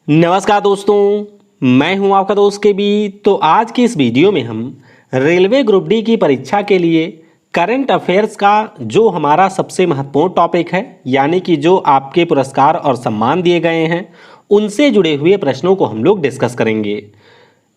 नमस्कार दोस्तों, मैं हूं आपका दोस्त के बी। तो आज की इस वीडियो में हम रेलवे ग्रुप डी की परीक्षा के लिए करंट अफेयर्स का जो हमारा सबसे महत्वपूर्ण टॉपिक है, यानी कि जो आपके पुरस्कार और सम्मान दिए गए हैं उनसे जुड़े हुए प्रश्नों को हम लोग डिस्कस करेंगे।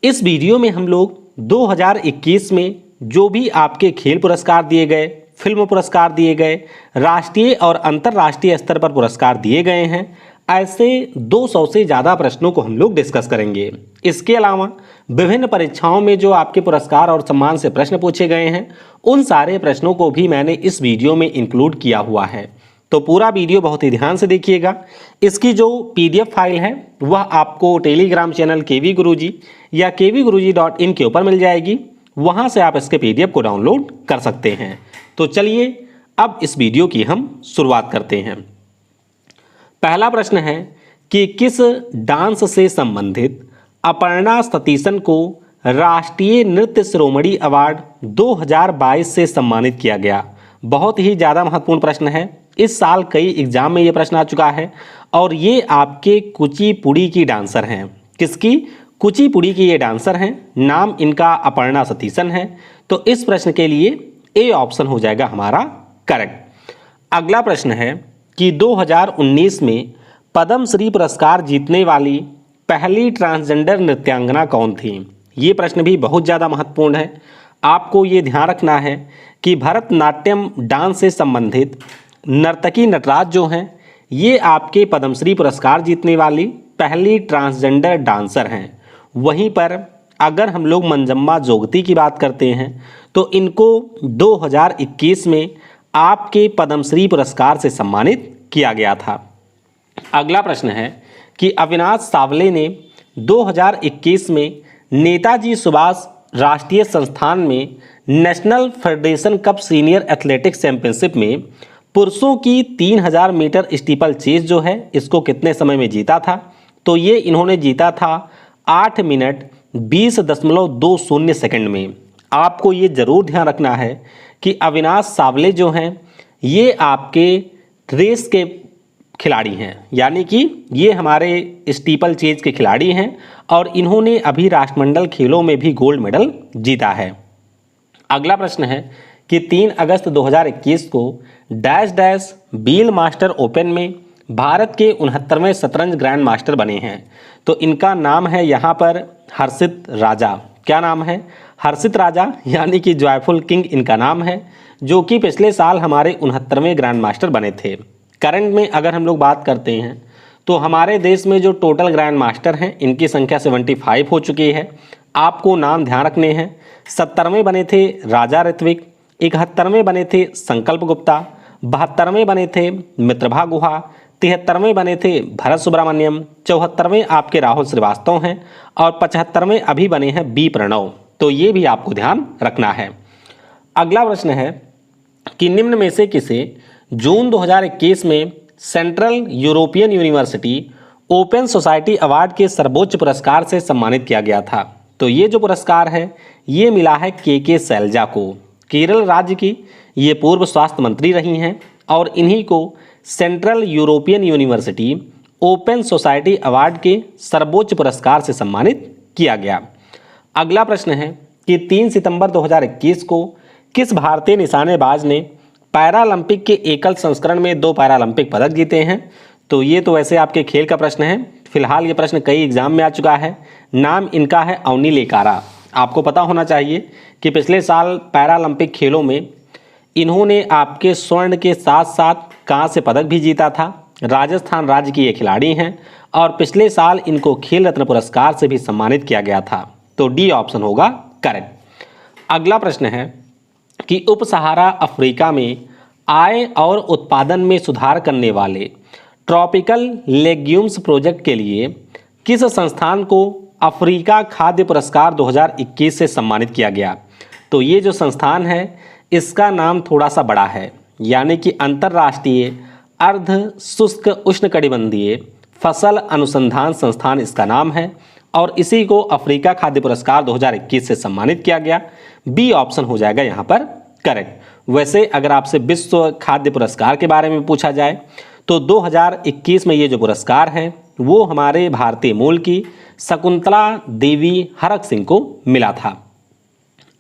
इस वीडियो में हम लोग 2021 में जो भी आपके खेल पुरस्कार दिए गए, फिल्म पुरस्कार दिए गए, राष्ट्रीय और अंतर्राष्ट्रीय स्तर पर पुरस्कार दिए गए हैं, ऐसे 200 से ज़्यादा प्रश्नों को हम लोग डिस्कस करेंगे। इसके अलावा विभिन्न परीक्षाओं में जो आपके पुरस्कार और सम्मान से प्रश्न पूछे गए हैं उन सारे प्रश्नों को भी मैंने इस वीडियो में इंक्लूड किया हुआ है। तो पूरा वीडियो बहुत ही ध्यान से देखिएगा। इसकी जो PDF फाइल है वह आपको टेलीग्राम चैनल केवी गुरुजी या kvguruji.in के ऊपर मिल जाएगी। वहाँ से आप इसके PDF को डाउनलोड कर सकते हैं। तो चलिए अब इस वीडियो की हम शुरुआत करते हैं। पहला प्रश्न है कि किस डांस से संबंधित अपर्णा सतीशन को राष्ट्रीय नृत्य शिरोमणि अवार्ड 2022 से सम्मानित किया गया। बहुत ही ज़्यादा महत्वपूर्ण प्रश्न है। इस साल कई एग्जाम में ये प्रश्न आ चुका है और ये आपके कुचिपुड़ी की डांसर हैं। किसकी? कुचिपुड़ी की ये डांसर हैं। नाम इनका अपर्णा सतीशन है। तो इस प्रश्न के लिए ए ऑप्शन हो जाएगा हमारा करेक्ट। अगला प्रश्न है कि 2019 में पद्म श्री पुरस्कार जीतने वाली पहली ट्रांसजेंडर नृत्यांगना कौन थी? ये प्रश्न भी बहुत ज़्यादा महत्वपूर्ण है। आपको ये ध्यान रखना है कि भरतनाट्यम डांस से संबंधित नर्तकी नटराज जो हैं ये आपके पद्मश्री पुरस्कार जीतने वाली पहली ट्रांसजेंडर डांसर हैं। वहीं पर अगर हम लोग मंजम्मा जोगती की बात करते हैं तो इनको 2021 में आपके पद्मश्री पुरस्कार से सम्मानित किया गया था। अगला प्रश्न है कि अविनाश सावले ने 2021 में नेताजी सुभाष राष्ट्रीय संस्थान में national federation cup senior athletics championship में पुरुषों की 3000 मीटर स्टीपल चेज जो है इसको कितने समय में जीता था? तो ये इन्होंने जीता था 8 मिनट 20.20 सेकंड में। आपको ये जरूर ध्यान रखना है कि अविनाश सावले जो हैं ये आपके रेस के खिलाड़ी हैं, यानी कि ये हमारे स्टीपल चेज के खिलाड़ी हैं और इन्होंने अभी राष्ट्रमंडल खेलों में भी गोल्ड मेडल जीता है। अगला प्रश्न है कि 3 अगस्त 2021 को डैश डैश बील मास्टर ओपन में भारत के 69वें शतरंज ग्रैंड मास्टर बने हैं। तो इनका नाम है यहाँ पर हर्षित राजा। क्या नाम है? हर्षित राजा, यानी कि जॉयफुल किंग इनका नाम है, जो कि पिछले साल हमारे 69वें ग्रैंड मास्टर बने थे। करंट में अगर हम लोग बात करते हैं तो हमारे देश में जो टोटल ग्रैंड मास्टर हैं इनकी संख्या 75 हो चुकी है। आपको नाम ध्यान रखने हैं। 70वें बने थे राजा ऋत्विक, 71वें बने थे संकल्प गुप्ता, 72वें बने थे मित्रभा गुहा, 73वें बने थे भरत सुब्रमण्यम, 74वें आपके राहुल श्रीवास्तव हैं और 75वें अभी बने हैं बी प्रणव। तो ये भी आपको ध्यान रखना है। अगला प्रश्न है कि निम्न में से किसे जून 2021 में central European university open society award के सर्वोच्च पुरस्कार से सम्मानित किया गया था? तो ये जो पुरस्कार है ये मिला है के शैलजा को। केरल राज्य की ये पूर्व स्वास्थ्य मंत्री रही हैं और इन्हीं को central European university open society award के सर्वोच्च पुरस्कार से सम्मानित किया गया। अगला प्रश्न है कि 3 सितंबर 2021 को किस भारतीय निशानेबाज ने पैरालंपिक के एकल संस्करण में 2 पैरालंपिक पदक जीते हैं? तो ये तो वैसे आपके खेल का प्रश्न है। फिलहाल ये प्रश्न कई एग्जाम में आ चुका है। नाम इनका है अवनी लेकारा। आपको पता होना चाहिए कि पिछले साल पैरालंपिक खेलों में इन्होंने आपके स्वर्ण के साथ साथ कांस्य पदक भी जीता था। राजस्थान राज्य की ये खिलाड़ी हैं और पिछले साल इनको खेल रत्न पुरस्कार से भी सम्मानित किया गया था। तो डी ऑप्शन होगा करेक्ट। अगला प्रश्न है कि उप सहारा अफ्रीका में आय और उत्पादन में सुधार करने वाले ट्रॉपिकल लेग्यूम्स प्रोजेक्ट के लिए किस संस्थान को अफ्रीका खाद्य पुरस्कार 2021 से सम्मानित किया गया? तो ये जो संस्थान है इसका नाम थोड़ा सा बड़ा है, यानी कि अंतर्राष्ट्रीय अर्ध शुष्क उष्णकटिबंधीय फसल अनुसंधान संस्थान इसका नाम है और इसी को अफ्रीका खाद्य पुरस्कार 2021 से सम्मानित किया गया। बी ऑप्शन हो जाएगा यहाँ पर करेक्ट। वैसे अगर आपसे विश्व खाद्य पुरस्कार के बारे में पूछा जाए तो 2021 में ये जो पुरस्कार है वो हमारे भारतीय मूल की शकुंतला देवी हरक सिंह को मिला था।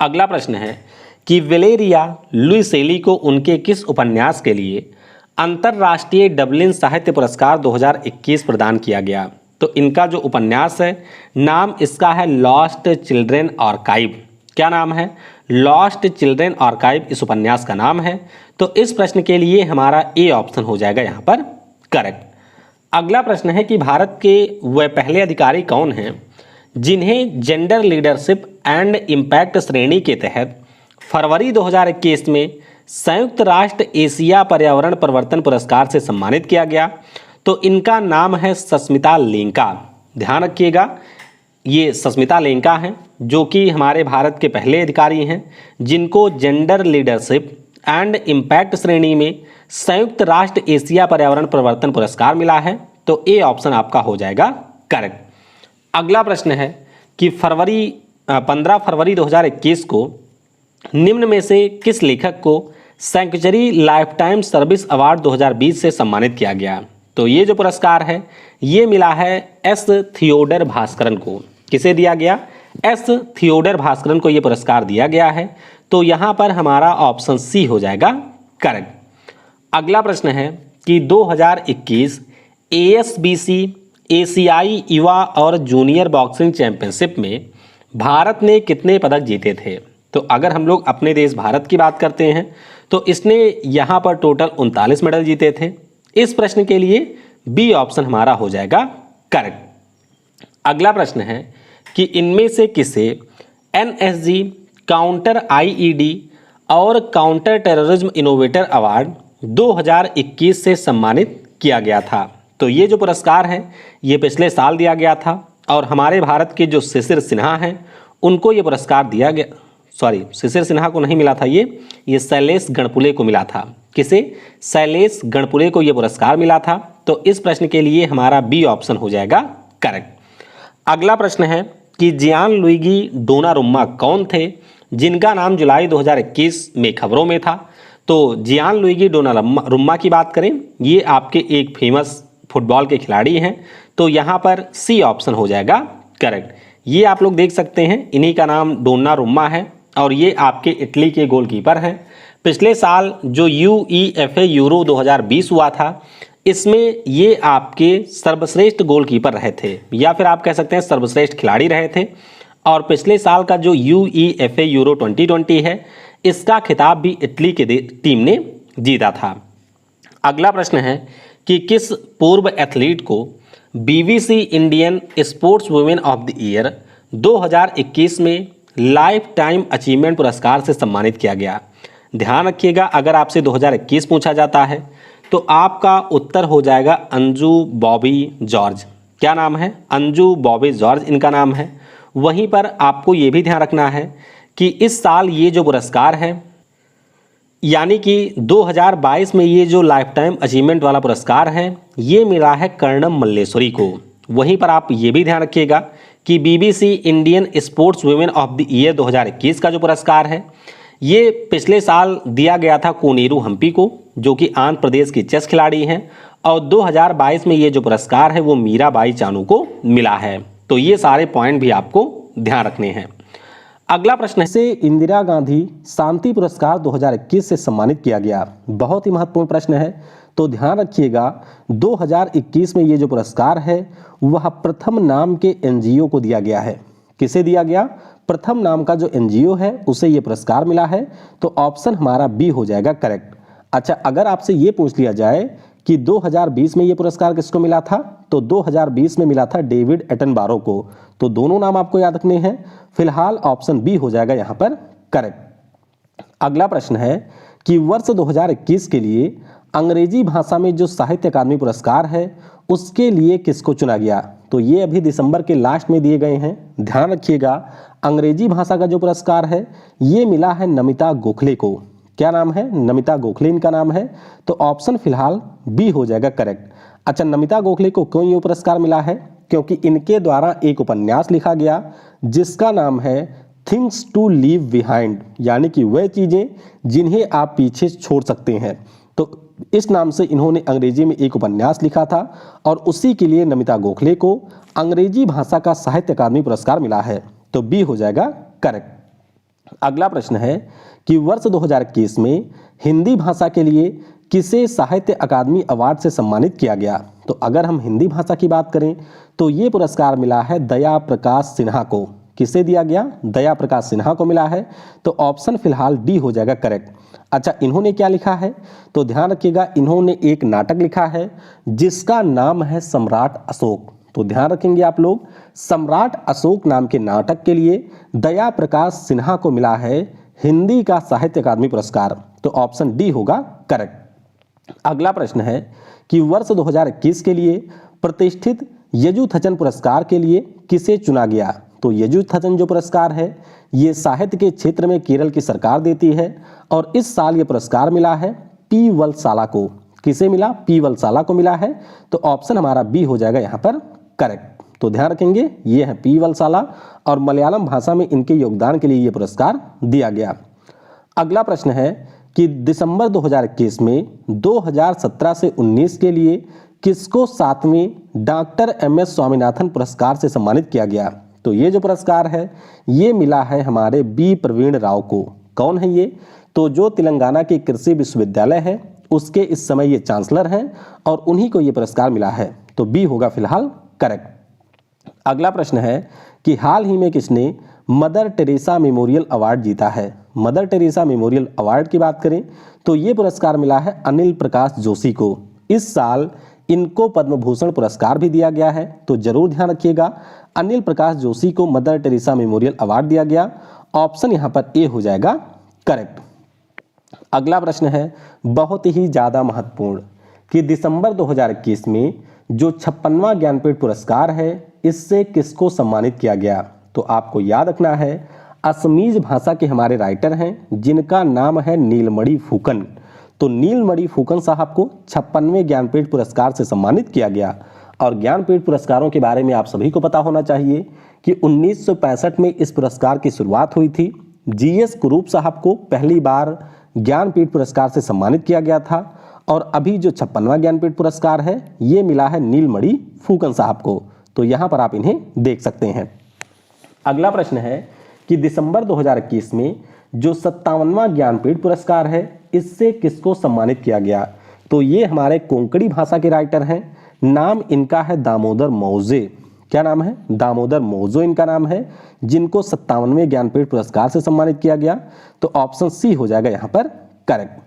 अगला प्रश्न है कि वेलेरिया लुइसेली को उनके किस उपन्यास के लिए अंतर्राष्ट्रीय डबलिन साहित्य पुरस्कार 2021 प्रदान किया गया? तो इनका जो उपन्यास है नाम इसका है लॉस्ट चिल्ड्रेन आर्काइव। क्या नाम है? लॉस्ट चिल्ड्रेन आर्काइव इस उपन्यास का नाम है। तो इस प्रश्न के लिए हमारा ए ऑप्शन हो जाएगा यहाँ पर करेक्ट। अगला प्रश्न है कि भारत के वह पहले अधिकारी कौन हैं जिन्हें जेंडर लीडरशिप एंड इम्पैक्ट श्रेणी के तहत फरवरी 2021 में संयुक्त राष्ट्र एशिया पर्यावरण परिवर्तन पुरस्कार से सम्मानित किया गया? तो इनका नाम है सस्मिता लेंका। ध्यान रखिएगा, ये सस्मिता लेंका हैं जो कि हमारे भारत के पहले अधिकारी हैं जिनको जेंडर लीडरशिप एंड इम्पैक्ट श्रेणी में संयुक्त राष्ट्र एशिया पर्यावरण परिवर्तन पुरस्कार मिला है। तो ए ऑप्शन आपका हो जाएगा करेक्ट। अगला प्रश्न है कि 15 फरवरी 2021 को निम्न में से किस लेखक को sanctuary life time service award 2020 से सम्मानित किया गया? तो ये जो पुरस्कार है ये मिला है एस थियोडर भास्करन को। किसे दिया गया? एस थियोडर भास्करन को ये पुरस्कार दिया गया है। तो यहाँ पर हमारा ऑप्शन सी हो जाएगा करेक्ट। अगला प्रश्न है कि 2021 ASBC एशियाई युवा और जूनियर बॉक्सिंग चैंपियनशिप में भारत ने कितने पदक जीते थे? तो अगर हम लोग अपने देश भारत की बात करते हैं तो इसने यहाँ पर टोटल 39 मेडल जीते थे। इस प्रश्न के लिए बी ऑप्शन हमारा हो जाएगा करेक्ट। अगला प्रश्न है कि इनमें से किसे NSG काउंटर IED और काउंटर टेररिज्म इनोवेटर अवार्ड 2021 से सम्मानित किया गया था? तो ये जो पुरस्कार है ये पिछले साल दिया गया था और हमारे भारत के जो शिशिर सिन्हा हैं उनको ये पुरस्कार दिया गया। सॉरी, शिशिर सिन्हा को नहीं मिला था, ये शैलेश गणपुले को मिला था। किसे? शैलेश गणपुले को ये पुरस्कार मिला था। तो इस प्रश्न के लिए हमारा बी ऑप्शन हो जाएगा करेक्ट। अगला प्रश्न है कि जियान लुइगी डोनारुम्मा कौन थे जिनका नाम जुलाई 2021 में खबरों में था? तो जियान लुइगी डोनारुम्मा की बात करें, ये आपके एक फेमस फुटबॉल के खिलाड़ी हैं। तो यहाँ पर सी ऑप्शन हो जाएगा करेक्ट। ये आप लोग देख सकते हैं, इन्हीं का नाम डोनारुम्मा है और ये आपके इटली के गोलकीपर हैं। पिछले साल जो UEFA यूरो 2020 हुआ था इसमें ये आपके सर्वश्रेष्ठ गोलकीपर रहे थे या फिर आप कह सकते हैं सर्वश्रेष्ठ खिलाड़ी रहे थे। और पिछले साल का जो UEFA यूरो 2020 है इसका खिताब भी इटली के टीम ने जीता था। अगला प्रश्न है कि किस पूर्व एथलीट को BBC Indian sports women of the year 2021 में लाइफ टाइम अचीवमेंट पुरस्कार से सम्मानित किया गया? ध्यान रखिएगा, अगर आपसे 2021 पूछा जाता है तो आपका उत्तर हो जाएगा अंजू बॉबी जॉर्ज। क्या नाम है? अंजू बॉबी जॉर्ज इनका नाम है। वहीं पर आपको ये भी ध्यान रखना है कि इस साल ये जो पुरस्कार है यानी कि 2022 में ये जो लाइफ टाइम अचीवमेंट वाला पुरस्कार है ये मिला है कर्णम मल्लेश्वरी को। वहीं पर आप ये भी ध्यान रखिएगा कि BBC Indian sports women of the year 2021 का जो पुरस्कार है ये पिछले साल दिया गया था कोनेरू हम्पी को जो कि आंध्र प्रदेश की चेस खिलाड़ी हैं और 2022 में ये जो पुरस्कार है वो मीराबाई चानू को मिला है। तो ये सारे पॉइंट भी आपको ध्यान रखने हैं। अगला प्रश्न से इंदिरा गांधी शांति पुरस्कार 2021 से सम्मानित किया गया। बहुत ही महत्वपूर्ण प्रश्न है, तो ध्यान रखिएगा 2021 में ये जो पुरस्कार है वह प्रथम नाम के NGO को दिया गया है। किसे दिया गया? प्रथम नाम का जो NGO है उसे ये पुरस्कार मिला है। तो ऑप्शन हमारा बी हो जाएगा करेक्ट। अच्छा, अगर आपसे ये पूछ लिया जाए कि 2020 में ये पुरस्कार किसको मिला था, तो 2020 में मिला था डेविड एटनबारो को। तो दोनों नाम आपको याद रखने हैं। फिलहाल ऑप्शन बी हो जाएगा यहाँ पर करेक्ट। अगला प्रश्न है कि वर्ष 2021 के लिए अंग्रेजी भाषा में जो साहित्य अकादमी पुरस्कार है उसके लिए किसको चुना गया? तो ये अभी दिसंबर के लास्ट में दिए गए हैं। ध्यान रखिएगा, अंग्रेजी भाषा का जो पुरस्कार है ये मिला है नमिता गोखले को। क्या नाम है? नमिता गोखले इनका नाम है। तो ऑप्शन फिलहाल बी हो जाएगा करेक्ट। अच्छा, नमिता गोखले को क्यों ये पुरस्कार मिला है? क्योंकि इनके द्वारा एक उपन्यास लिखा गया जिसका नाम है थिंग्स टू लीव बिहाइंड, यानी कि वह चीज़ें जिन्हें आप पीछे छोड़ सकते हैं। तो इस नाम से इन्होंने अंग्रेजी में एक उपन्यास लिखा था और उसी के लिए नमिता गोखले को अंग्रेजी भाषा का साहित्य अकादमी पुरस्कार मिला है। तो बी हो जाएगा करेक्ट। अगला प्रश्न है कि वर्ष 2021 में हिंदी भाषा के लिए किसे साहित्य अकादमी अवार्ड से सम्मानित किया गया। तो अगर हम हिंदी भाषा की बात करें तो ये पुरस्कार मिला है दया प्रकाश सिन्हा को। किसे दिया गया? दया प्रकाश सिन्हा को मिला है। तो ऑप्शन फिलहाल डी हो जाएगा करेक्ट। अच्छा, इन्होंने क्या लिखा है? तो ध्यान रखिएगा, इन्होंने एक नाटक लिखा है जिसका नाम है सम्राट अशोक। तो ध्यान रखेंगे आप लोग, सम्राट अशोक नाम के नाटक के लिए दया प्रकाश सिन्हा को मिला है हिंदी का साहित्य अकादमी पुरस्कार। तो ऑप्शन डी होगा करेक्ट। अगला प्रश्न है कि वर्ष 2021 के लिए प्रतिष्ठित यजुथचन पुरस्कार के लिए किसे चुना गया। तो यजुथचन जो पुरस्कार है ये साहित्य के क्षेत्र में केरल की सरकार देती है और इस साल ये पुरस्कार मिला है पी वलसाला को। किसे मिला? पी वलसाला को मिला है। तो ऑप्शन हमारा बी हो जाएगा यहाँ पर करेक्ट। तो ध्यान रखेंगे, ये है पी वलसाला और मलयालम भाषा में इनके योगदान के लिए ये पुरस्कार दिया गया। अगला प्रश्न है कि दिसंबर 2021 में 2017 से 19 के लिए किसको 7वें डॉक्टर MS स्वामीनाथन पुरस्कार से सम्मानित किया गया। तो ये जो पुरस्कार है ये मिला है हमारे बी प्रवीण राव को। कौन है ये? तो जो तेलंगाना के कृषि विश्वविद्यालय है उसके इस समय ये चांसलर हैं और उन्हीं को ये पुरस्कार मिला है। तो बी होगा फिलहाल करेक्ट। अगला प्रश्न है कि हाल ही में किसने मदर टेरेसा मेमोरियल अवार्ड जीता है। मदर टेरेसा मेमोरियल अवार्ड की बात करें तो ये पुरस्कार मिला है अनिल प्रकाश जोशी को। इस साल इनको पद्म भूषण पुरस्कार भी दिया गया है। तो जरूर ध्यान रखिएगा, अनिल प्रकाश जोशी को मदर टेरेसा मेमोरियल अवार्ड दिया गया। ऑप्शन यहाँ पर ए हो जाएगा करेक्ट। अगला प्रश्न है बहुत ही ज़्यादा महत्वपूर्ण कि दिसंबर 2021 में जो 56वां ज्ञानपीठ पुरस्कार है इससे किसको सम्मानित किया गया। तो आपको याद रखना है असमीज भाषा के हमारे राइटर हैं जिनका नाम है नीलमणि फूकन। तो नीलमणि फूकन साहब को 56वें ज्ञानपीठ पुरस्कार से सम्मानित किया गया। और ज्ञानपीठ पुरस्कारों के बारे में आप सभी को पता होना चाहिए कि 1965 में इस पुरस्कार की शुरुआत हुई थी। GS कुरूप साहब को पहली बार ज्ञानपीठ पुरस्कार से सम्मानित किया गया था और अभी जो 56वां ज्ञानपीठ पुरस्कार है ये मिला है नीलमणि फूकन साहब को। तो यहाँ पर आप इन्हें देख सकते हैं। अगला प्रश्न है कि दिसंबर 2021 में जो 57वां ज्ञानपीठ पुरस्कार है इससे किसको सम्मानित किया गया। तो ये हमारे कोंकणी भाषा के राइटर हैं, नाम इनका है दामोदर मौजे। क्या नाम है? दामोदर मौजो इनका नाम है, जिनको 57वें ज्ञानपीठ पुरस्कार से सम्मानित किया गया। तो ऑप्शन सी हो जाएगा यहाँ पर करेक्ट।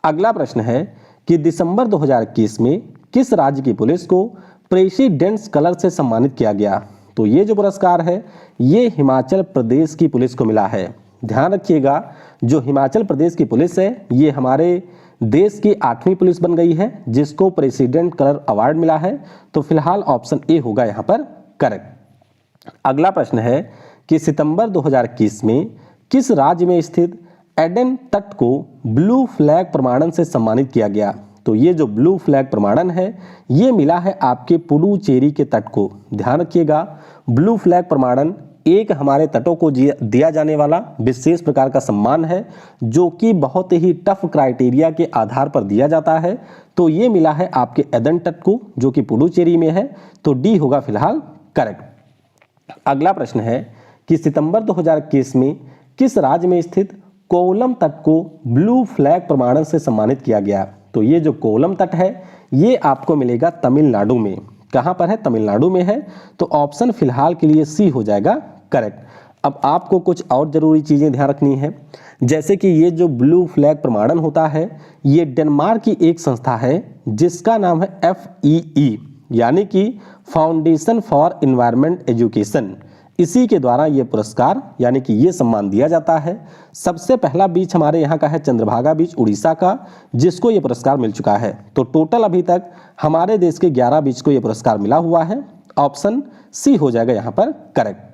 अगला प्रश्न है कि दिसंबर 2021 में किस राज्य की पुलिस को प्रेसिडेंट्स कलर से सम्मानित किया गया। तो ये जो पुरस्कार है ये हिमाचल प्रदेश की पुलिस को मिला है। ध्यान रखिएगा, जो हिमाचल प्रदेश की पुलिस है ये हमारे देश की 8वीं पुलिस बन गई है जिसको प्रेसिडेंट कलर अवार्ड मिला है। तो फिलहाल ऑप्शन ए होगा यहाँ पर करेक्ट। अगला प्रश्न है कि सितंबर 2021 में किस राज्य में स्थित एडन तट को ब्लू फ्लैग प्रमाणन से सम्मानित किया गया। तो ये जो ब्लू फ्लैग प्रमाणन है ये मिला है आपके पुडुचेरी के तट को। ध्यान रखिएगा, ब्लू फ्लैग प्रमाणन एक हमारे तटों को दिया जाने वाला विशेष प्रकार का सम्मान है जो कि बहुत ही टफ क्राइटेरिया के आधार पर दिया जाता है। तो ये मिला है आपके एदन तट को जो कि पुडुचेरी में है। तो डी होगा फिलहाल करेक्ट। अगला प्रश्न है कि सितंबर 2021 में किस राज्य में स्थित कोवलम तट को ब्लू फ्लैग प्रमाणन से सम्मानित किया गया। तो ये जो कोवलम तट है ये आपको मिलेगा तमिलनाडु में। कहाँ पर है? तमिलनाडु में है। तो ऑप्शन फिलहाल के लिए सी हो जाएगा करेक्ट। अब आपको कुछ और जरूरी चीजें ध्यान रखनी है, जैसे कि ये जो ब्लू फ्लैग प्रमाणन होता है ये डेनमार्क की एक संस्था है जिसका नाम है FEE यानी कि फाउंडेशन फॉर एनवायरमेंट एजुकेशन। इसी के द्वारा ये पुरस्कार यानी कि ये सम्मान दिया जाता है। सबसे पहला बीच हमारे यहाँ का है चंद्रभागा बीच उड़ीसा का, जिसको ये पुरस्कार मिल चुका है। तो टोटल अभी तक हमारे देश के 11 बीच को ये पुरस्कार मिला हुआ है। ऑप्शन सी हो जाएगा यहाँ पर करेक्ट।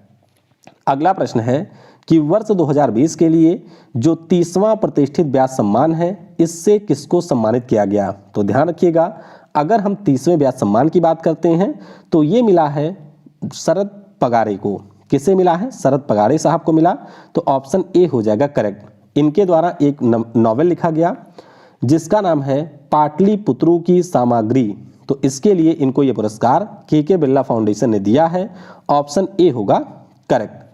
अगला प्रश्न है कि वर्ष 2020 के लिए जो 30वां प्रतिष्ठित व्यास सम्मान है इससे किसको सम्मानित किया गया। तो ध्यान रखिएगा, अगर हम 30वें व्यास सम्मान की बात करते हैं तो ये मिला है शरद पगारे को। किसे मिला है? शरद पगारे साहब को मिला। तो ऑप्शन ए हो जाएगा करेक्ट। इनके द्वारा एक नॉवेल लिखा गया जिसका नाम है पाटलिपुत्र की सामग्री, तो इसके लिए इनको ये पुरस्कार के बिरला फाउंडेशन ने दिया है। ऑप्शन ए होगा करेक्ट।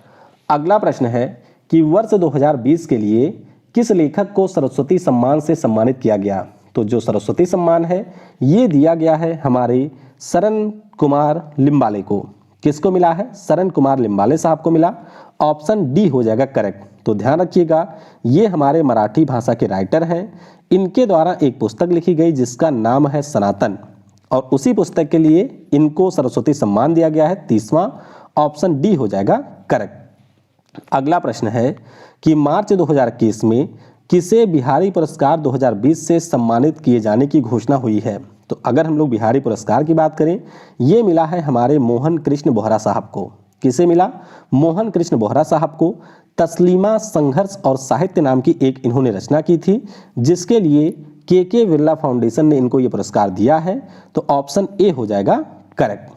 अगला प्रश्न है कि वर्ष 2020 के लिए किस लेखक को सरस्वती सम्मान से सम्मानित किया गया? तो जो सरस्वती सम्मान है ये दिया गया है हमारे शरण कुमार लिम्बाले को। किसको मिला है? शरण कुमार लिम्बाले साहब को मिला। ऑप्शन डी हो जाएगा करेक्ट। तो ध्यान रखिएगा, ये हमारे मराठी भाषा के राइटर हैं। इनके द्वारा एक पुस्तक लिखी गई जिसका नाम है सनातन, और उसी पुस्तक के लिए इनको सरस्वती सम्मान दिया गया है 30वां। ऑप्शन डी हो जाएगा करेक्ट। अगला प्रश्न है कि मार्च 2021 में किसे बिहारी पुरस्कार 2020 से सम्मानित किए जाने की घोषणा हुई है? तो अगर हम लोग बिहारी पुरस्कार की बात करें, ये मिला है हमारे मोहन कृष्ण बोहरा साहब को। किसे मिला? मोहन कृष्ण बोहरा साहब को। तस्लीमा संघर्ष और साहित्य नाम की एक इन्होंने रचना की थी, जिसके लिए के बिरला फाउंडेशन ने इनको ये पुरस्कार दिया है। तो ऑप्शन ए हो जाएगा करेक्ट।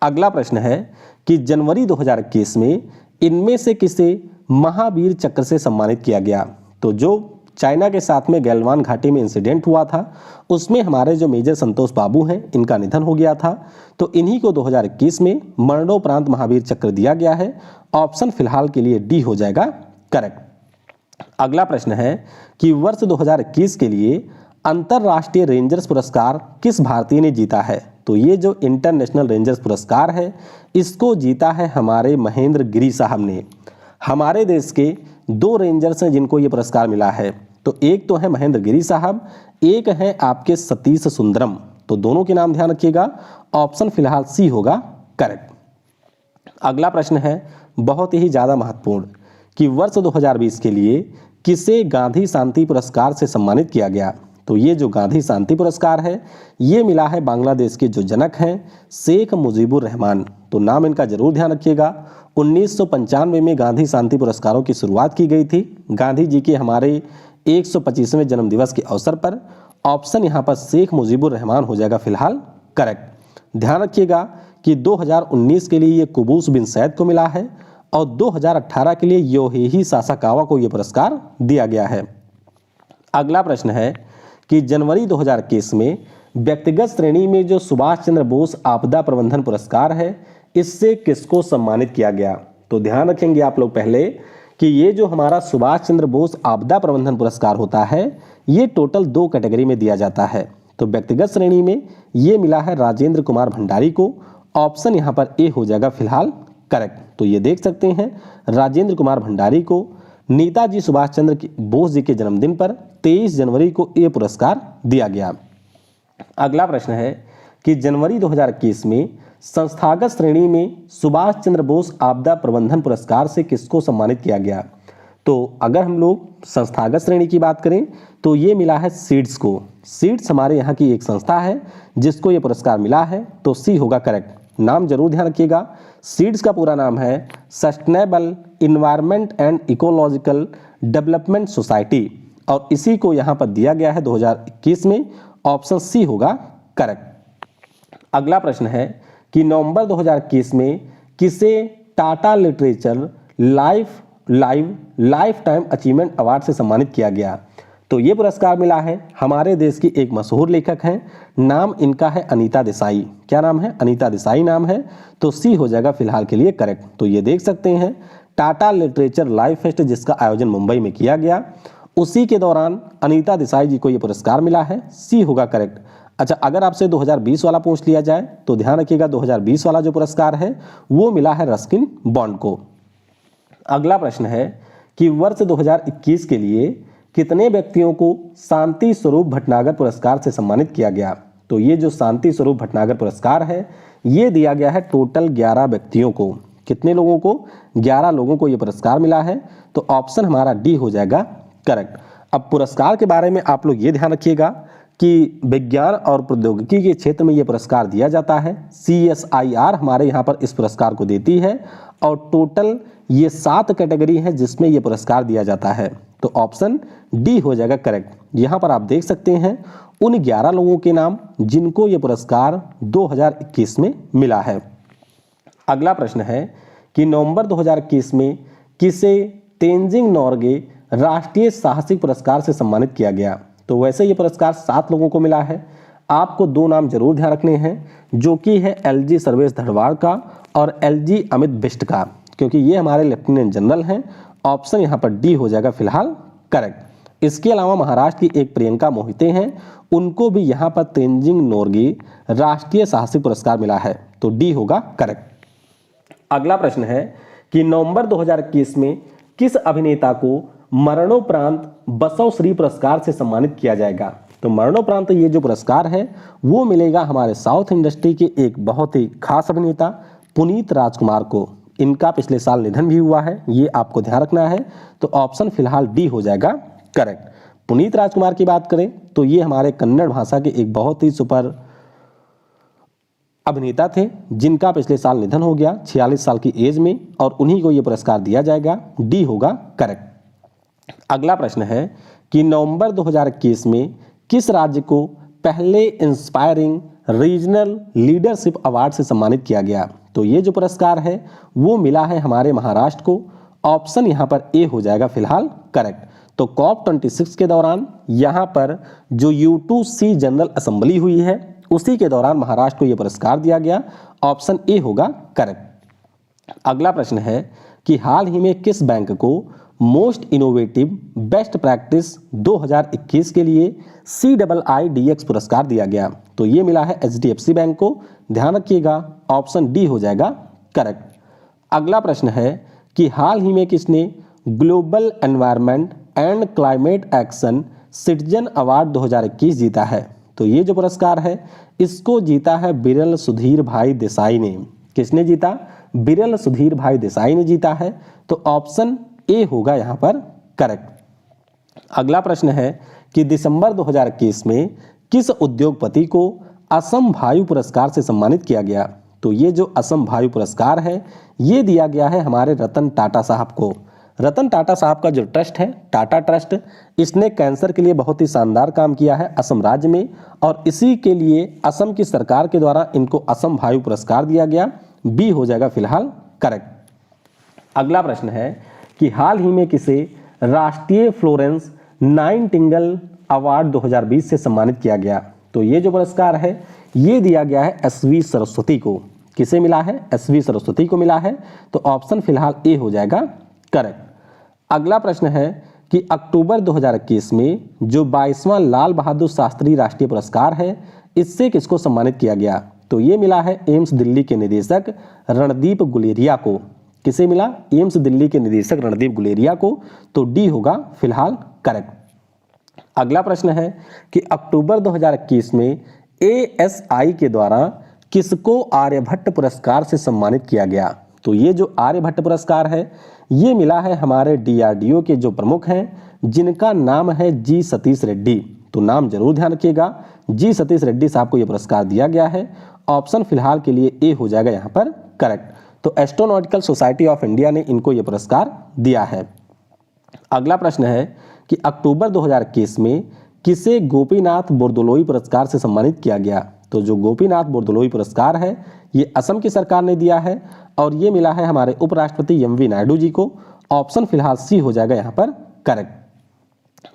अगला प्रश्न है कि जनवरी 2021 में इनमें से किसे महावीर चक्र से सम्मानित किया गया? तो जो चाइना के साथ में गैलवान घाटी में इंसिडेंट हुआ था, उसमें हमारे जो मेजर संतोष बाबू हैं, इनका निधन हो गया था। तो इन्हीं को 2021 में मरणोपरांत महावीर चक्र दिया गया है। ऑप्शन फिलहाल के लिए डी हो जाएगा करेक्ट। अगला प्रश्न है कि वर्ष 2021 के लिए अंतरराष्ट्रीय रेंजर्स पुरस्कार किस भारतीय ने जीता है? तो ये जो इंटरनेशनल रेंजर्स पुरस्कार है, इसको जीता है हमारे महेंद्र गिरी साहब ने। हमारे देश के 2 रेंजर्स हैं जिनको ये पुरस्कार मिला है। तो एक तो है महेंद्र गिरी साहब, एक है आपके सतीश सुंदरम। तो दोनों के नाम ध्यान रखिएगा। ऑप्शन फिलहाल सी होगा करेक्ट। अगला प्रश्न है बहुत ही ज़्यादा महत्वपूर्ण कि वर्ष 2020 के लिए किसे गांधी शांति पुरस्कार से सम्मानित किया गया? तो ये जो गांधी शांति पुरस्कार है ये मिला है बांग्लादेश के जो जनक हैं शेख मुजीबुर रहमान। तो नाम इनका जरूर ध्यान रखिएगा। 1995 में गांधी शांति पुरस्कारों की शुरुआत की गई थी गांधी जी के हमारे 125वें जन्मदिवस के अवसर पर। ऑप्शन यहाँ पर शेख मुजीबुर रहमान हो जाएगा फिलहाल करेक्ट। ध्यान रखिएगा कि 2019 के लिए ये कुबूस बिन सैद को मिला है और 2018 के लिए योहेही सासाकावा को ये पुरस्कार दिया गया है। अगला प्रश्न है कि जनवरी 2021 में व्यक्तिगत श्रेणी में जो सुभाष चंद्र बोस आपदा प्रबंधन पुरस्कार है, इससे किसको सम्मानित किया गया? तो ध्यान रखेंगे आप लोग पहले कि ये जो हमारा सुभाष चंद्र बोस आपदा प्रबंधन पुरस्कार होता है, ये टोटल 2 कैटेगरी में दिया जाता है। तो व्यक्तिगत श्रेणी में ये मिला है राजेंद्र कुमार भंडारी को। ऑप्शन यहाँ पर ए हो जाएगा फिलहाल करेक्ट। तो ये देख सकते हैं राजेंद्र कुमार भंडारी को नेताजी सुभाष चंद्र बोस जी के जन्मदिन पर 23 जनवरी को ये पुरस्कार दिया गया। अगला प्रश्न है कि जनवरी 2021 में संस्थागत श्रेणी में सुभाष चंद्र बोस आपदा प्रबंधन पुरस्कार से किसको सम्मानित किया गया? तो अगर हम लोग संस्थागत श्रेणी की बात करें तो ये मिला है सीड्स को। सीड्स हमारे यहाँ की एक संस्था है जिसको ये पुरस्कार मिला है। तो सी होगा करेक्ट। नाम जरूर ध्यान रखिएगा। सीड्स का पूरा नाम है sustainable environment and ecological development society, और इसी को यहाँ पर दिया गया है 2021 में। ऑप्शन सी होगा करेक्ट। अगला प्रश्न है कि नवंबर 2021 में किसे Tata literature life time achievement award से सम्मानित किया गया? तो ये पुरस्कार मिला है हमारे देश की एक मशहूर लेखक हैं, नाम इनका है अनीता देसाई। क्या नाम है? अनीता देसाई नाम है। तो सी हो जाएगा फिलहाल के लिए करेक्ट। तो ये देख सकते हैं टाटा लिटरेचर लाइव फेस्ट जिसका आयोजन मुंबई में किया गया, उसी के दौरान अनीता देसाई जी को ये पुरस्कार मिला है। सी होगा करेक्ट। अच्छा, अगर आपसे 2020 वाला पूछ लिया जाए तो ध्यान रखिएगा 2020 वाला जो पुरस्कार है वो मिला है रस्किन बॉन्ड को। अगला प्रश्न है कि वर्ष 2021 के लिए कितने व्यक्तियों को शांति स्वरूप भटनागर पुरस्कार से सम्मानित किया गया? तो ये जो शांति स्वरूप भटनागर पुरस्कार है ये दिया गया है टोटल 11 व्यक्तियों को। कितने लोगों को? 11 लोगों को ये पुरस्कार मिला है। तो ऑप्शन हमारा डी हो जाएगा करेक्ट। अब पुरस्कार के बारे में आप लोग ये ध्यान रखिएगा कि विज्ञान और प्रौद्योगिकी के क्षेत्र में ये पुरस्कार दिया जाता है। CSIR हमारे यहाँ पर इस पुरस्कार को देती है और टोटल ये 7 कैटेगरी है जिसमें ये पुरस्कार दिया जाता है। तो ऑप्शन डी हो जाएगा करेक्ट। यहाँ पर आप देख सकते हैं उन 11 लोगों के नाम जिनको ये पुरस्कार 2021 में मिला है। अगला प्रश्न है कि नवंबर 2021 में किसे तेंजिंग नोर्गे राष्ट्रीय साहसिक पुरस्कार से सम्मानित किया गया? तो वैसे ये पुरस्कार 7 लोगों को मिला है। आपको 2 नाम जरूर ध्यान रखने हैं, जो कि है LG सर्वेश धड़वाड़ का और LG अमित बिष्ट का, क्योंकि ये हमारे लेफ्टिनेंट जनरल हैं। ऑप्शन यहाँ पर डी हो जाएगा फिलहाल करेक्ट। इसके अलावा महाराष्ट्र की एक प्रियंका मोहिते हैं, उनको भी यहाँ पर तेंजिंग नोर्गे राष्ट्रीय साहसिक पुरस्कार मिला है, तो डी होगा करेक्ट। अगला प्रश्न है कि नवंबर 2021 में किस अभिनेता को मरणोपरांत बसवश्री पुरस्कार से सम्मानित किया जाएगा? तो मरणोपरांत ये जो पुरस्कार है वो मिलेगा हमारे साउथ इंडस्ट्री के एक बहुत ही खास अभिनेता पुनीत राजकुमार को। इनका पिछले साल निधन भी हुआ है, ये आपको ध्यान रखना है। तो ऑप्शन फिलहाल डी हो जाएगा करेक्ट। पुनीत राजकुमार की बात करें तो ये हमारे कन्नड़ भाषा के एक बहुत ही सुपर अभिनेता थे, जिनका पिछले साल निधन हो गया 46 साल की एज में, और उन्हीं को यह पुरस्कार दिया जाएगा, डी होगा करेक्ट। अगला प्रश्न है कि नवंबर 2021 में किस राज्य को पहले इंस्पायरिंग रीजनल लीडरशिप अवार्ड से सम्मानित किया गया? तो ये जो पुरस्कार है वो मिला है हमारे महाराष्ट्र को। ऑप्शन यहाँ पर ए हो जाएगा फिलहाल करेक्ट। तो COP26 के दौरान यहाँ पर जो U2C जनरल असेंबली हुई है उसी के दौरान महाराष्ट्र को यह पुरस्कार दिया गया। ऑप्शन ए होगा करेक्ट। अगला प्रश्न है कि हाल ही में किस बैंक को मोस्ट इनोवेटिव बेस्ट प्रैक्टिस 2021 के लिए CIIDX पुरस्कार दिया गया? तो ये मिला है HDFC बैंक को, ध्यान रखिएगा। ऑप्शन डी हो जाएगा करेक्ट। अगला प्रश्न है कि हाल ही में किसने global environment and climate action citizen award 2021 जीता है? तो ये जो पुरस्कार है इसको जीता है बिरल सुधीर भाई देसाई ने। किसने जीता? बिरल सुधीर भाई देसाई ने जीता है। तो ऑप्शन ए होगा यहाँ पर करेक्ट। अगला प्रश्न है कि दिसंबर 2021 में किस उद्योगपति को असम वायु पुरस्कार से सम्मानित किया गया? तो ये जो असम वायु पुरस्कार है ये दिया गया है हमारे रतन टाटा साहब को। रतन टाटा साहब का जो ट्रस्ट है टाटा ट्रस्ट, इसने कैंसर के लिए बहुत ही शानदार काम किया है असम राज्य में, और इसी के लिए असम की सरकार के द्वारा इनको असम वायु पुरस्कार दिया गया। बी हो जाएगा फिलहाल करेक्ट। अगला प्रश्न है कि हाल ही में किसे राष्ट्रीय फ्लोरेंस नाइटिंगेल अवार्ड 2020 से सम्मानित किया गया? तो ये जो पुरस्कार है ये दिया गया है SV सरस्वती को। किसे मिला है? SV सरस्वती को मिला है। तो ऑप्शन फिलहाल ए हो जाएगा करेक्ट। अगला प्रश्न है कि अक्टूबर 2021 में जो 22वां लाल बहादुर शास्त्री राष्ट्रीय पुरस्कार है इससे किसको सम्मानित किया गया? तो ये मिला है एम्स दिल्ली के निदेशक रणदीप गुलेरिया को। किसे मिला? एम्स दिल्ली के निदेशक रणदीप गुलेरिया को। तो डी होगा फिलहाल करेक्ट। अगला प्रश्न है कि अक्टूबर 2021 में ASI के द्वारा किसको आर्यभट्ट पुरस्कार से सम्मानित किया गया? तो ये जो आर्यभट्ट पुरस्कार है ये मिला है हमारे DRDO के जो प्रमुख हैं जिनका नाम है जी सतीश रेड्डी। तो नाम जरूर ध्यान रखिएगा, जी सतीश रेड्डी साहब को यह पुरस्कार दिया गया है। ऑप्शन फिलहाल के लिए ए हो जाएगा यहाँ पर करेक्ट। तो एस्ट्रोनॉटिकल सोसाइटी ऑफ इंडिया ने इनको यह पुरस्कार दिया है। अगला प्रश्न है कि अक्टूबर 2021 में किसे गोपीनाथ बोरदोलोई पुरस्कार से सम्मानित किया गया? तो जो गोपीनाथ बोरदोलोई पुरस्कार है ये असम की सरकार ने दिया है और ये मिला है हमारे उपराष्ट्रपति MV नायडू जी को। ऑप्शन फिलहाल सी हो जाएगा यहाँ पर करेक्ट।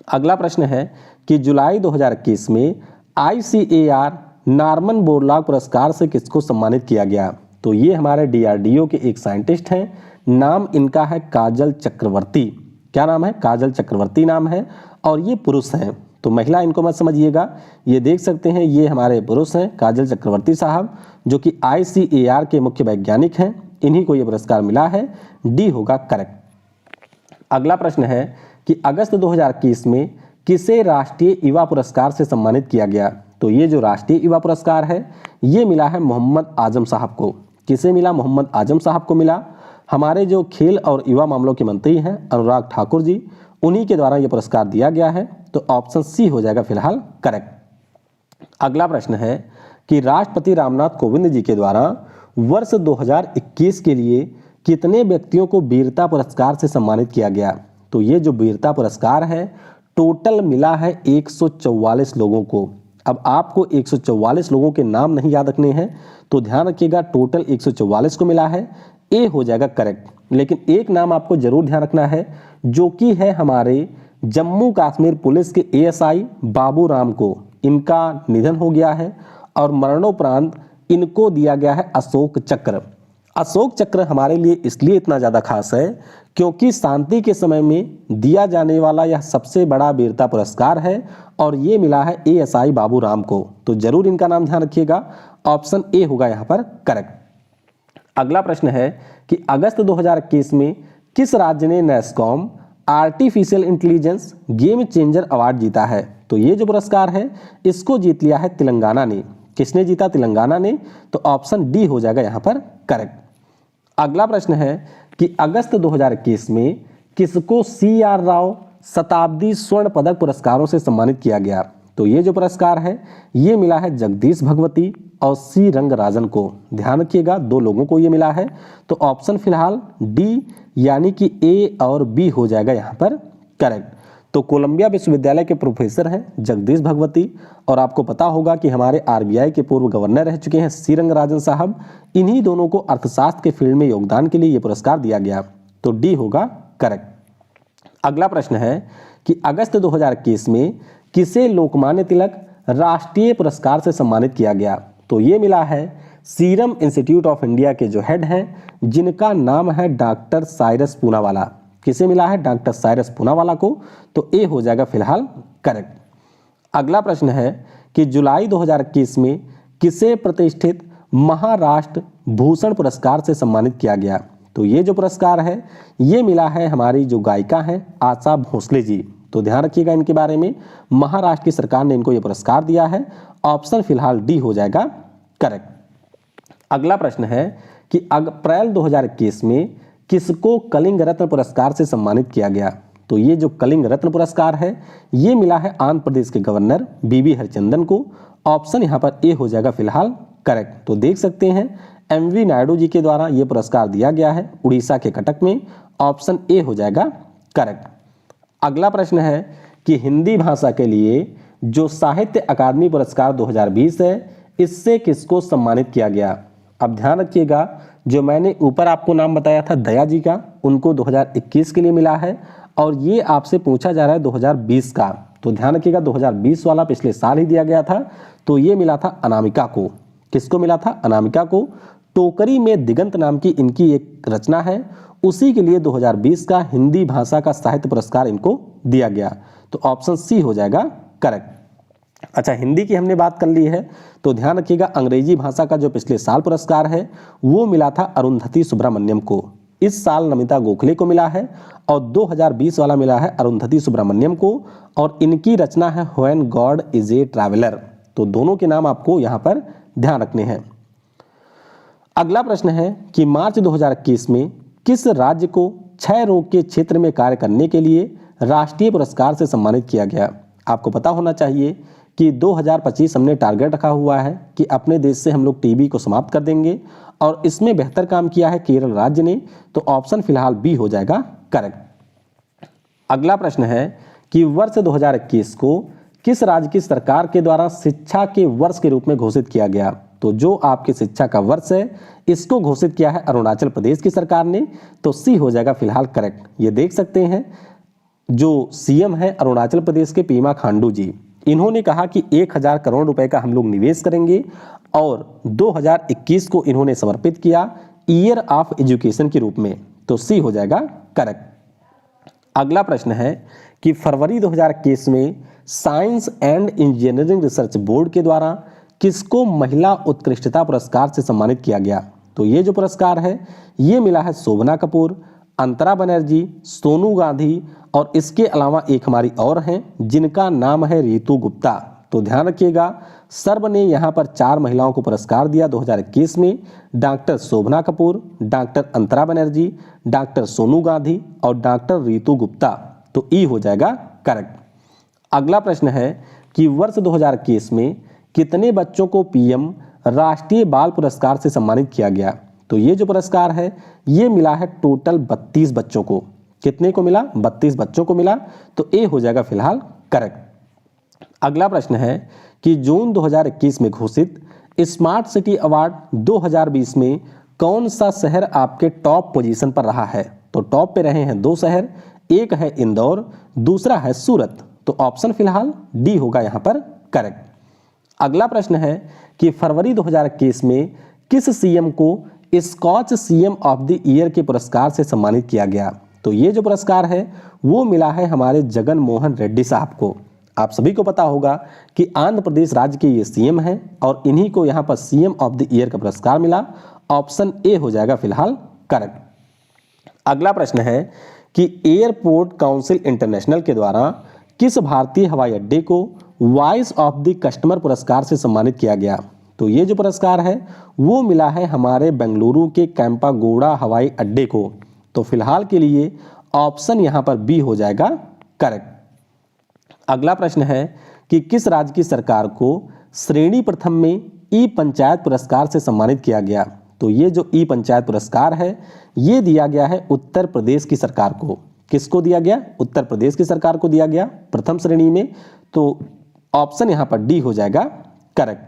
अगला प्रश्न है कि जुलाई 2021 में ICAR नॉर्मन बोरलॉग पुरस्कार से किसको सम्मानित किया गया? तो ये हमारे DRDO के एक साइंटिस्ट हैं, नाम इनका है काजल चक्रवर्ती। क्या नाम है? काजल चक्रवर्ती नाम है, और ये पुरुष हैं। तो महिला इनको मत समझिएगा, ये देख सकते हैं ये हमारे पुरुष हैं काजल चक्रवर्ती साहब, जो कि ICAR के मुख्य वैज्ञानिक हैं। इन्हीं को ये पुरस्कार मिला है, डी होगा करेक्ट। अगला प्रश्न है कि अगस्त 2021 में किसे राष्ट्रीय युवा पुरस्कार से सम्मानित किया गया? तो ये जो राष्ट्रीय युवा पुरस्कार है ये मिला है मोहम्मद आजम साहब को। किसे मिला? मोहम्मद आजम साहब को मिला। हमारे जो खेल और युवा मामलों के मंत्री हैं अनुराग ठाकुर जी, उन्हीं के द्वारा ये पुरस्कार दिया गया है। तो ऑप्शन सी हो जाएगा फिलहाल करेक्ट। अगला प्रश्न है कि राष्ट्रपति रामनाथ कोविंद जी के द्वारा वर्ष 2021 के लिए कितने व्यक्तियों को वीरता पुरस्कार से सम्मानित किया गया? तो ये जो वीरता पुरस्कार है टोटल मिला है 144 लोगों को। अब आपको 144 लोगों के नाम नहीं याद रखने हैं, तो ध्यान रखिएगा टोटल 144 को मिला है, ए हो जाएगा करेक्ट। लेकिन एक नाम आपको जरूर ध्यान रखना है जो कि है हमारे जम्मू कश्मीर पुलिस के एएसआई बाबू राम को इनका निधन हो गया है और मरणोपरांत इनको दिया गया है अशोक चक्र। अशोक चक्र हमारे लिए इसलिए इतना ज़्यादा खास है क्योंकि शांति के समय में दिया जाने वाला यह सबसे बड़ा वीरता पुरस्कार है और ये मिला है एएसआई बाबू राम को। तो जरूर इनका नाम ध्यान रखिएगा, ऑप्शन ए होगा यहाँ पर करेक्ट। अगला प्रश्न है कि अगस्त 2021 में किस राज्य ने NASSCOM artificial intelligence game changer award जीता है? तो ये जो पुरस्कार है इसको जीत लिया है तेलंगाना ने। किसने जीता? तेलंगाना ने। तो ऑप्शन डी हो जाएगा यहाँ पर करेक्ट। अगला प्रश्न है कि अगस्त 2021 में किसको CR राव शताब्दी स्वर्ण पदक पुरस्कारों से सम्मानित किया गया? तो ये जो पुरस्कार है ये मिला है जगदीश भगवती और सी रंगराजन को। ध्यान रखिएगा, 2 लोगों को ये मिला है। तो ऑप्शन फिलहाल डी यानी कि ए और बी हो जाएगा यहाँ पर करेक्ट। तो कोलंबिया विश्वविद्यालय के प्रोफेसर हैं जगदीश भगवती और आपको पता होगा कि हमारे RBI के पूर्व गवर्नर रह चुके हैं सी रंगराजन साहब। इन्हीं दोनों को अर्थशास्त्र के फील्ड में योगदान के लिए ये पुरस्कार दिया गया। तो डी होगा करेक्ट। अगला प्रश्न है कि अगस्त 2021 में किसे लोकमान्य तिलक राष्ट्रीय पुरस्कार से सम्मानित किया गया? तो ये मिला है सीरम इंस्टीट्यूट ऑफ इंडिया के जो हेड हैं जिनका नाम है डॉक्टर साइरस पूनावाला। किसे मिला है? डॉक्टर साइरस पूनावाला को। तो ए हो जाएगा फिलहाल करेक्ट। अगला प्रश्न है कि जुलाई 2021 में किसे प्रतिष्ठित महाराष्ट्र भूषण पुरस्कार से सम्मानित किया गया? तो ये जो पुरस्कार है ये मिला है हमारी जो गायिका हैं आशा भोसले जी। तो ध्यान रखिएगा इनके बारे में, महाराष्ट्र की सरकार ने इनको ये पुरस्कार दिया है। ऑप्शन फिलहाल डी हो जाएगा करेक्ट। अगला प्रश्न है कि अप्रैल 2021 में किसको कलिंग रत्न पुरस्कार से सम्मानित किया गया? तो ये जो कलिंग रत्न पुरस्कार है ये मिला है आंध्र प्रदेश के गवर्नर बीबी हरिचंदन को। ऑप्शन यहाँ पर ए हो जाएगा फिलहाल करेक्ट। तो देख सकते हैं MV नायडू जी के द्वारा ये पुरस्कार दिया गया है उड़ीसा के कटक में। ऑप्शन ए हो जाएगा करेक्ट। अगला प्रश्न है कि हिंदी भाषा के लिए जो साहित्य अकादमी पुरस्कार 2020 है इससे किसको सम्मानित किया गया? अब ध्यान रखिएगा, जो मैंने ऊपर आपको नाम बताया था दया जी का, उनको 2021 के लिए मिला है और ये आपसे पूछा जा रहा है 2020 का। तो ध्यान रखिएगा 2020 वाला पिछले साल ही दिया गया था। तो ये मिला था अनामिका को। किसको मिला था? अनामिका को। टोकरी में दिगंत नाम की इनकी एक रचना है, उसी के लिए 2020 का हिंदी भाषा का साहित्य पुरस्कार इनको दिया गया। तो ऑप्शन सी हो जाएगा करेक्ट। अच्छा, हिंदी की हमने बात कर ली है तो ध्यान रखिएगा अंग्रेजी भाषा का जो पिछले साल पुरस्कार है वो मिला था अरुंधति सुब्रमण्यम को। इस साल नमिता गोखले को मिला है और 2020 वाला मिला है अरुंधति सुब्रमण्यम को और इनकी रचना है when God is a traveller. तो दोनों के नाम आपको यहाँ पर ध्यान रखने हैं। अगला प्रश्न है कि मार्च 2021 में किस राज्य को क्षय रोग के क्षेत्र में कार्य करने के लिए राष्ट्रीय पुरस्कार से सम्मानित किया गया? आपको पता होना चाहिए कि 2025 हमने टारगेट रखा हुआ है कि अपने देश से हम लोग टीबी को समाप्त कर देंगे और इसमें बेहतर काम किया है केरल राज्य ने। तो ऑप्शन फिलहाल बी हो जाएगा करेक्ट। अगला प्रश्न है कि वर्ष 2021 को किस राज्य की सरकार के द्वारा शिक्षा के वर्ष के रूप में घोषित किया गया? तो जो आपकी शिक्षा का वर्ष है इसको घोषित किया है अरुणाचल प्रदेश की सरकार ने। तो सी हो जाएगा फिलहाल करेक्ट। ये देख सकते हैं जो CM है अरुणाचल प्रदेश के पेमा खांडू जी, इन्होंने कहा कि 1000 करोड़ रुपए का हम लोग निवेश करेंगे और 2021 को इन्होंने समर्पित किया ईयर ऑफ एजुकेशन के रूप में। तो सी हो जाएगा करेक्ट। अगला प्रश्न है कि फरवरी 2021 में science and engineering research board के द्वारा किसको महिला उत्कृष्टता पुरस्कार से सम्मानित किया गया? तो ये जो पुरस्कार है ये मिला है शोभना कपूर, अंतरा बनर्जी, सोनू गांधी और इसके अलावा एक हमारी और हैं जिनका नाम है रितु गुप्ता। तो ध्यान रखिएगा सर्व ने यहाँ पर 4 महिलाओं को पुरस्कार दिया 2021 में, डॉक्टर शोभना कपूर, डॉक्टर अंतरा बनर्जी, डॉक्टर सोनू गांधी और डॉक्टर रितु गुप्ता। तो ई हो जाएगा करेक्ट। अगला प्रश्न है कि वर्ष 2021 में कितने बच्चों को PM राष्ट्रीय बाल पुरस्कार से सम्मानित किया गया? तो ये जो पुरस्कार है ये मिला है टोटल 32 बच्चों को। कितने को मिला? 32 बच्चों को मिला। तो ए हो जाएगा फिलहाल करेक्ट। अगला प्रश्न है कि जून 2021 में घोषित स्मार्ट सिटी अवार्ड 2020 में कौन सा शहर आपके टॉप पोजीशन पर रहा है? तो टॉप पे रहे हैं 2 शहर, एक है इंदौर, दूसरा है सूरत। तो ऑप्शन फिलहाल डी होगा यहाँ पर करेक्ट। अगला प्रश्न है कि फरवरी 2021 में किस सीएम को Scotch CM of the year के पुरस्कार से सम्मानित किया गया? तो ये जो पुरस्कार है वो मिला है हमारे जगन मोहन रेड्डी साहब को। आप सभी को पता होगा कि आंध्र प्रदेश राज्य के ये सीएम हैं और इन्हीं को यहाँ पर सीएम ऑफ द ईयर का पुरस्कार मिला। ऑप्शन ए हो जाएगा फिलहाल करेक्ट। अगला प्रश्न है कि एयरपोर्ट काउंसिल इंटरनेशनल के द्वारा किस भारतीय हवाई अड्डे को वॉइस ऑफ द कस्टमर पुरस्कार से सम्मानित किया गया? तो ये जो पुरस्कार है वो मिला है हमारे बेंगलुरु के कैंपागोड़ा हवाई अड्डे को। तो फिलहाल के लिए ऑप्शन यहाँ पर बी हो जाएगा करेक्ट। अगला प्रश्न है कि किस राज्य की सरकार को श्रेणी प्रथम में ई पंचायत पुरस्कार से सम्मानित किया गया? तो ये जो ई पंचायत पुरस्कार है ये दिया गया है उत्तर प्रदेश की सरकार को। किसको दिया गया? उत्तर प्रदेश की सरकार को दिया गया प्रथम श्रेणी में। तो ऑप्शन यहाँ पर डी हो जाएगा करेक्ट।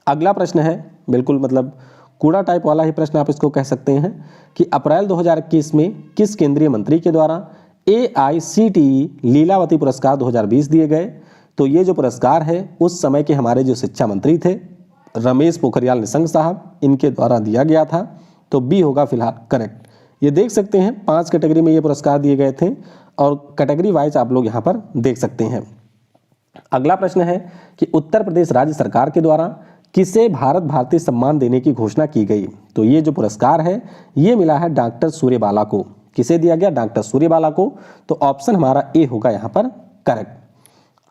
अगला प्रश्न है बिल्कुल मतलब कूड़ा टाइप वाला ही प्रश्न आप इसको कह सकते हैं कि अप्रैल 2021 में किस केंद्रीय मंत्री के द्वारा AICTE लीलावती पुरस्कार 2020 दिए गए? तो ये जो पुरस्कार है उस समय के हमारे जो शिक्षा मंत्री थे रमेश पोखरियाल निशंक साहब, इनके द्वारा दिया गया था। तो बी होगा फिलहाल करेक्ट। ये देख सकते हैं 5 कैटेगरी में ये पुरस्कार दिए गए थे और कैटेगरी वाइज आप लोग यहाँ पर देख सकते हैं। अगला प्रश्न है कि उत्तर प्रदेश राज्य सरकार के द्वारा किसे भारत भारती सम्मान देने की घोषणा की गई? तो ये जो पुरस्कार है ये मिला है डॉक्टर सूर्यबाला को। किसे दिया गया? डॉक्टर सूर्यबाला को। तो ऑप्शन हमारा ए होगा यहाँ पर करेक्ट।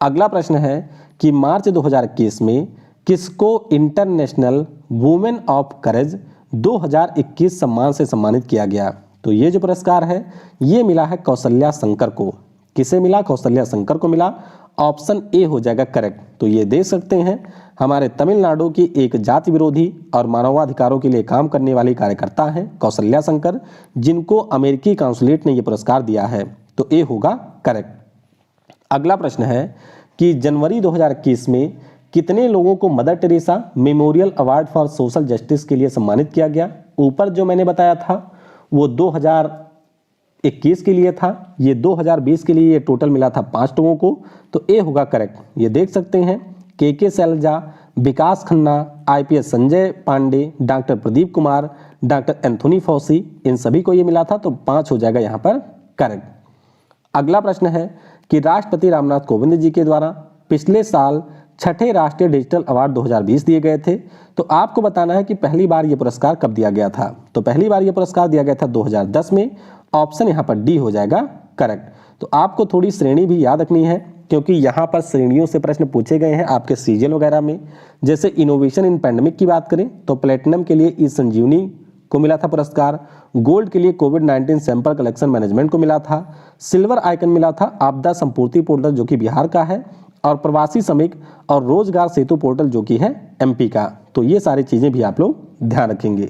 अगला प्रश्न है कि मार्च 2021 में किसको इंटरनेशनल वुमेन ऑफ करेज 2021 सम्मान से सम्मानित किया गया? तो ये जो पुरस्कार है ये मिला है कौशल्या शंकर को। किसे मिला? कौशल्या शंकर को मिला। ऑप्शन ए हो जाएगा करेक्ट। तो ये देख सकते हैं हमारे तमिलनाडु की एक जाति विरोधी और मानवाधिकारों के लिए काम करने वाली कार्यकर्ता हैं कौशल्या शंकर, जिनको अमेरिकी काउंसुलेट ने ये पुरस्कार दिया है। तो ए होगा करेक्ट। अगला प्रश्न है कि जनवरी 2021 में कितने लोगों को mother Teresa memorial award for social justice के लिए सम्मानित किया गया? ऊपर जो मैंने बताया था वो 2021 के लिए था, ये 2020 के लिए ये टोटल मिला था 5 लोगों को। तो ए होगा करेक्ट। ये देख सकते हैं K Shailaja, Vikas Khanna, IPS Sanjay Pandey, doctor Pradeep Kumar, doctor Anthony Fauci, इन सभी को ये मिला था। तो 5 हो जाएगा यहाँ पर करेक्ट। अगला प्रश्न है कि राष्ट्रपति रामनाथ कोविंद जी के द्वारा पिछले साल 6ठे राष्ट्रीय डिजिटल अवार्ड 2020 दिए गए थे। तो आपको बताना है कि पहली बार ये पुरस्कार कब दिया गया था? तो पहली बार ये पुरस्कार दिया गया था 2010 में। ऑप्शन यहाँ पर डी हो जाएगा करेक्ट। तो आपको थोड़ी श्रेणी भी याद रखनी है क्योंकि यहाँ पर श्रेणियों से प्रश्न पूछे गए हैं आपके सीजल वगैरह में। जैसे इनोवेशन इन पैंडेमिक की बात करें तो प्लेटिनम के लिए ई संजीवनी को मिला था पुरस्कार, गोल्ड के लिए कोविड-19 सैंपल कलेक्शन मैनेजमेंट को मिला था, सिल्वर आइकन मिला था आपदा संपूर्ति पोर्टल जो कि बिहार का है, और प्रवासी श्रमिक और रोजगार सेतु पोर्टल जो कि है MP का। तो ये सारी चीजें भी आप लोग ध्यान रखेंगे।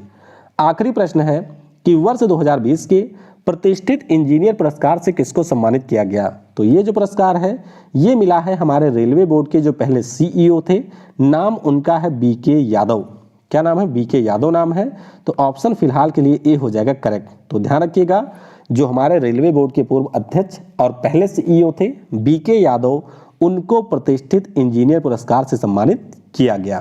आखिरी प्रश्न है कि वर्ष 2020 के प्रतिष्ठित इंजीनियर पुरस्कार से किसको सम्मानित किया गया? तो ये जो पुरस्कार है ये मिला है हमारे रेलवे बोर्ड के जो पहले CEO थे, नाम उनका है BK यादव। क्या नाम है? BK यादव नाम है। तो ऑप्शन फिलहाल के लिए ए हो जाएगा करेक्ट। तो ध्यान रखिएगा जो हमारे रेलवे बोर्ड के पूर्व अध्यक्ष और पहले CEO थे BK यादव, उनको प्रतिष्ठित इंजीनियर पुरस्कार से सम्मानित किया गया।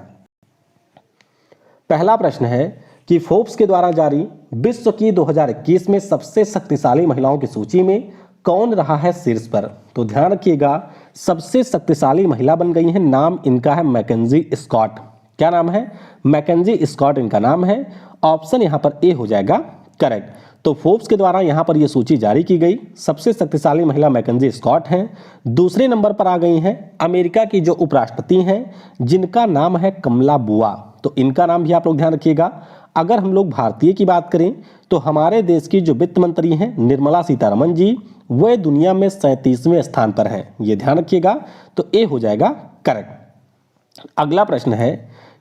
पहला प्रश्न है कि फोर्ब्स के द्वारा जारी विश्व की 2021 में सबसे शक्तिशाली महिलाओं की सूची में कौन रहा है शीर्ष पर? तो ध्यान रखिएगा सबसे शक्तिशाली महिला बन गई है, नाम इनका है मैकेंजी स्कॉट। क्या नाम है? मैकेंजी स्कॉट इनका नाम है। ऑप्शन यहाँ पर ए हो जाएगा करेक्ट। तो फोर्ब्स के द्वारा यहाँ पर यह सूची जारी की गई, सबसे शक्तिशाली महिला मैकेंजी स्कॉट हैं। दूसरे नंबर पर आ गई हैं अमेरिका की जो उपराष्ट्रपति हैं जिनका नाम है कमला बुआ। तो इनका नाम भी आप लोग ध्यान रखिएगा। अगर हम लोग भारतीय की बात करें तो हमारे देश की जो वित्त मंत्री हैं निर्मला सीतारमण जी, वह दुनिया में 37वें स्थान पर हैं। ये ध्यान रखिएगा। तो ए हो जाएगा करेक्ट। अगला प्रश्न है